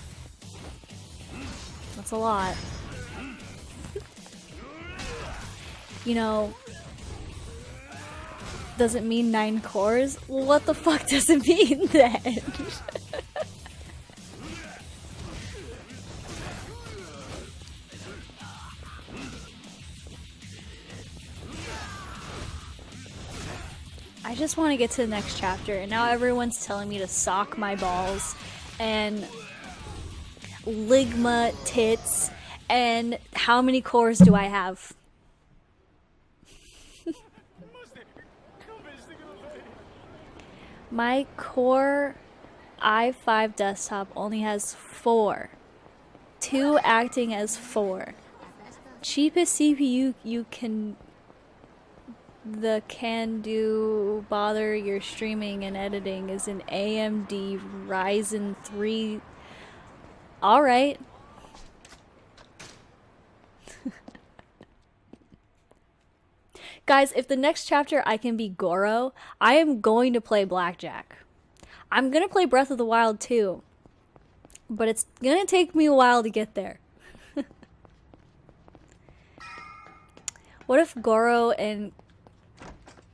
That's a lot. You know, does it mean 9 cores? Well, what the fuck does it mean then? I just want to get to the next chapter, and now everyone's telling me to sock my balls and Ligma tits, and how many cores do I have? My Core i5 desktop only has 4. 2 acting as 4. Cheapest CPU you can... The can do bother your streaming and editing is an AMD Ryzen 3. Alright. Guys, if the next chapter I can be Goro, I am going to play Blackjack. I'm gonna play Breath of the Wild too. But it's gonna take me a while to get there. What if Goro and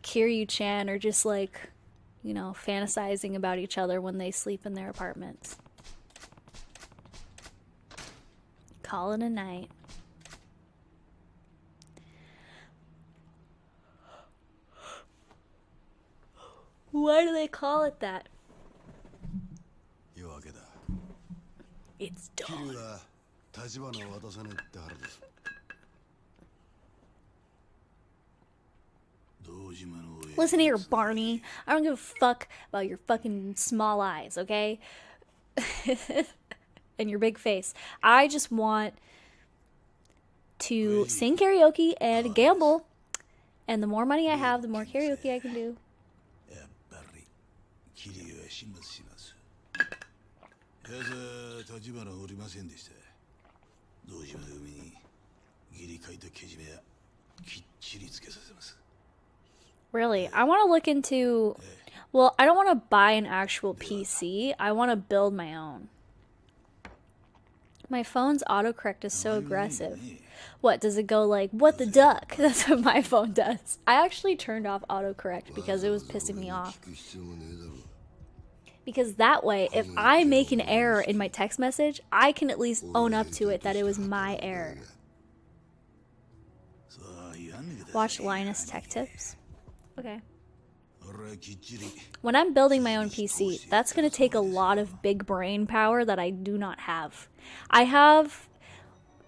Kiryu-chan are just like, you know, fantasizing about each other when they sleep in their apartments? Call it a night. Why do they call it that? It's dawn. Listen here, Barney. I don't give a fuck about your fucking small eyes, okay? And your big face. I just want to sing karaoke and gamble. And the more money I have, the more karaoke I can do. Really, I want to look into... Well, I don't want to buy an actual PC. I want to build my own. My phone's autocorrect is so aggressive. What, does it go like, what the duck? That's what my phone does. I actually turned off autocorrect because it was pissing me off. Because that way, if I make an error in my text message, I can at least own up to it that it was my error. Watch Linus Tech Tips. Okay. When I'm building my own PC, that's going to take a lot of big brain power that I do not have. I have...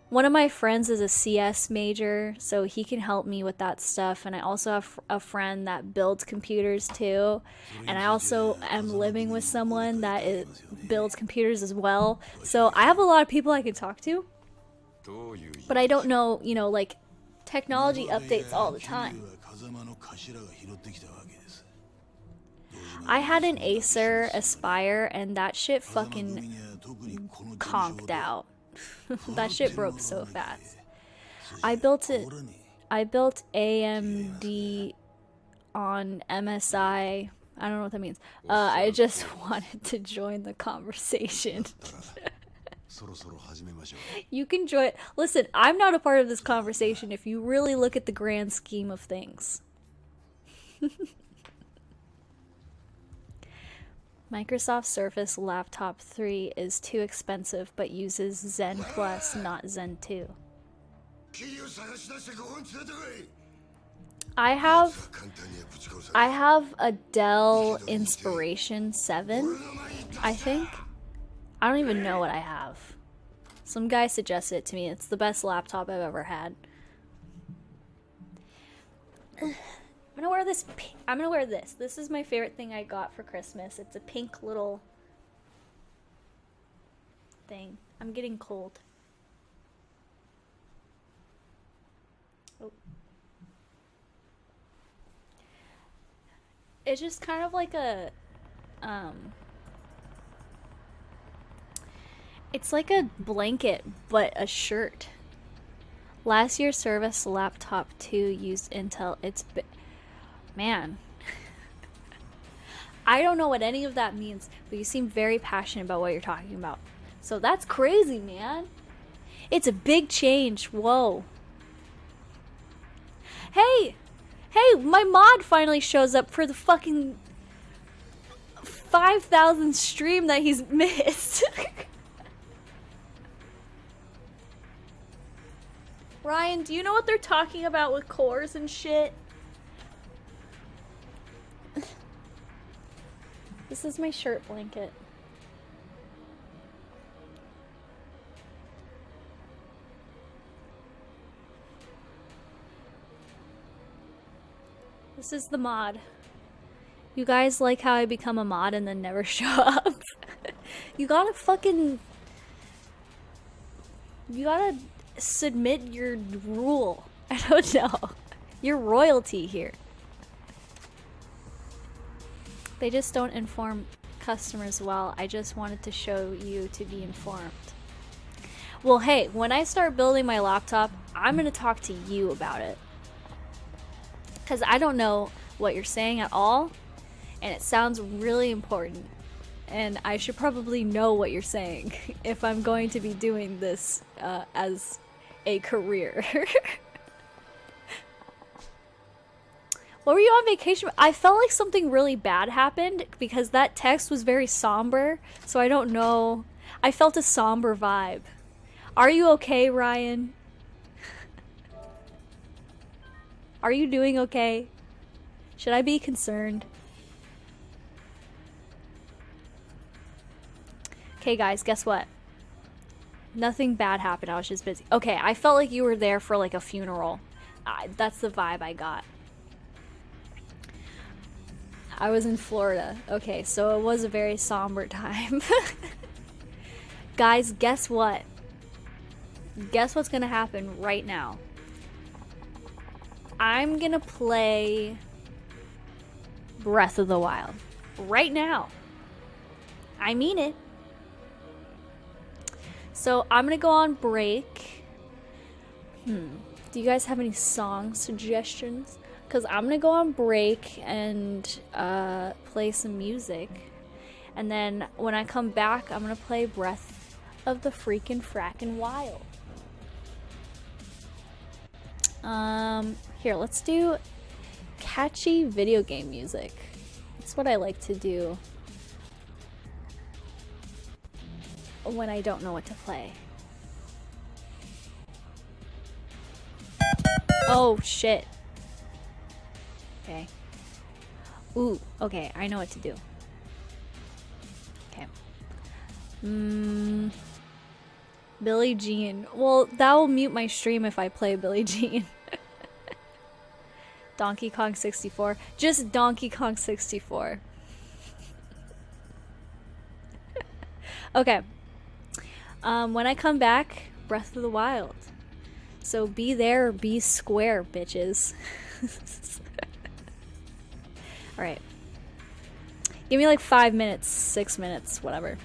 One of my friends is a CS major, so he can help me with that stuff. And I also have a friend that builds computers too. And I also am living with someone that builds computers as well. So I have a lot of people I can talk to. But I don't know, you know, like, technology updates all the time. I had an Acer Aspire, and that shit fucking conked out. That shit broke so fast. I built AMD on MSI. I don't know what that means. I just wanted to join the conversation. You can join. Listen, I'm not a part of this conversation if you really look at the grand scheme of things. Microsoft Surface Laptop 3 is too expensive but uses Zen Plus, not Zen 2. I have a Dell Inspiration 7, I think. I don't even know what I have. Some guy suggested it to me. It's the best laptop I've ever had. I'm gonna wear this. I'm gonna wear this. This is my favorite thing I got for Christmas. It's a pink little thing. I'm getting cold. Oh. It's just kind of like a it's like a blanket but a shirt. Last year's Surface Laptop 2 used Intel. Man, I don't know what any of that means, but you seem very passionate about what you're talking about. So that's crazy, man. It's a big change. Whoa. Hey, my mod finally shows up for the fucking 5,000 stream that he's missed. Ryan, do you know what they're talking about with cores and shit? This is my shirt blanket. This is the mod. You guys like how I become a mod and then never show up? You gotta submit your rule. I don't know. You're royalty here. They just don't inform customers well. I just wanted to show you to be informed. Well, hey, when I start building my laptop, I'm gonna talk to you about it. Because I don't know what you're saying at all, and it sounds really important. And I should probably know what you're saying if I'm going to be doing this as a career. What were you on vacation? I felt like something really bad happened because that text was very somber, so I don't know. I felt a somber vibe. Are you okay, Ryan? Are you doing okay? Should I be concerned? Okay, guys, guess what? Nothing bad happened. I was just busy. Okay, I felt like you were there for like a funeral. That's the vibe I got. I was in Florida. Okay, so it was a very somber time. Guys, guess what? Guess what's gonna happen right now? I'm gonna play Breath of the Wild. Right now. I mean it. So I'm gonna go on break. Do you guys have any song suggestions? Because I'm gonna go on break and play some music. And then when I come back, I'm gonna play Breath of the freaking frackin' Wild. Here, let's do catchy video game music. That's what I like to do when I don't know what to play. Oh, shit. Okay. Ooh, okay, I know what to do. Okay. Billie Jean. Well, that will mute my stream if I play Billie Jean. Donkey Kong 64. Just Donkey Kong 64. Okay. When I come back, Breath of the Wild. So be there or be square, bitches. Alright. Give me like 5 minutes, 6 minutes, whatever.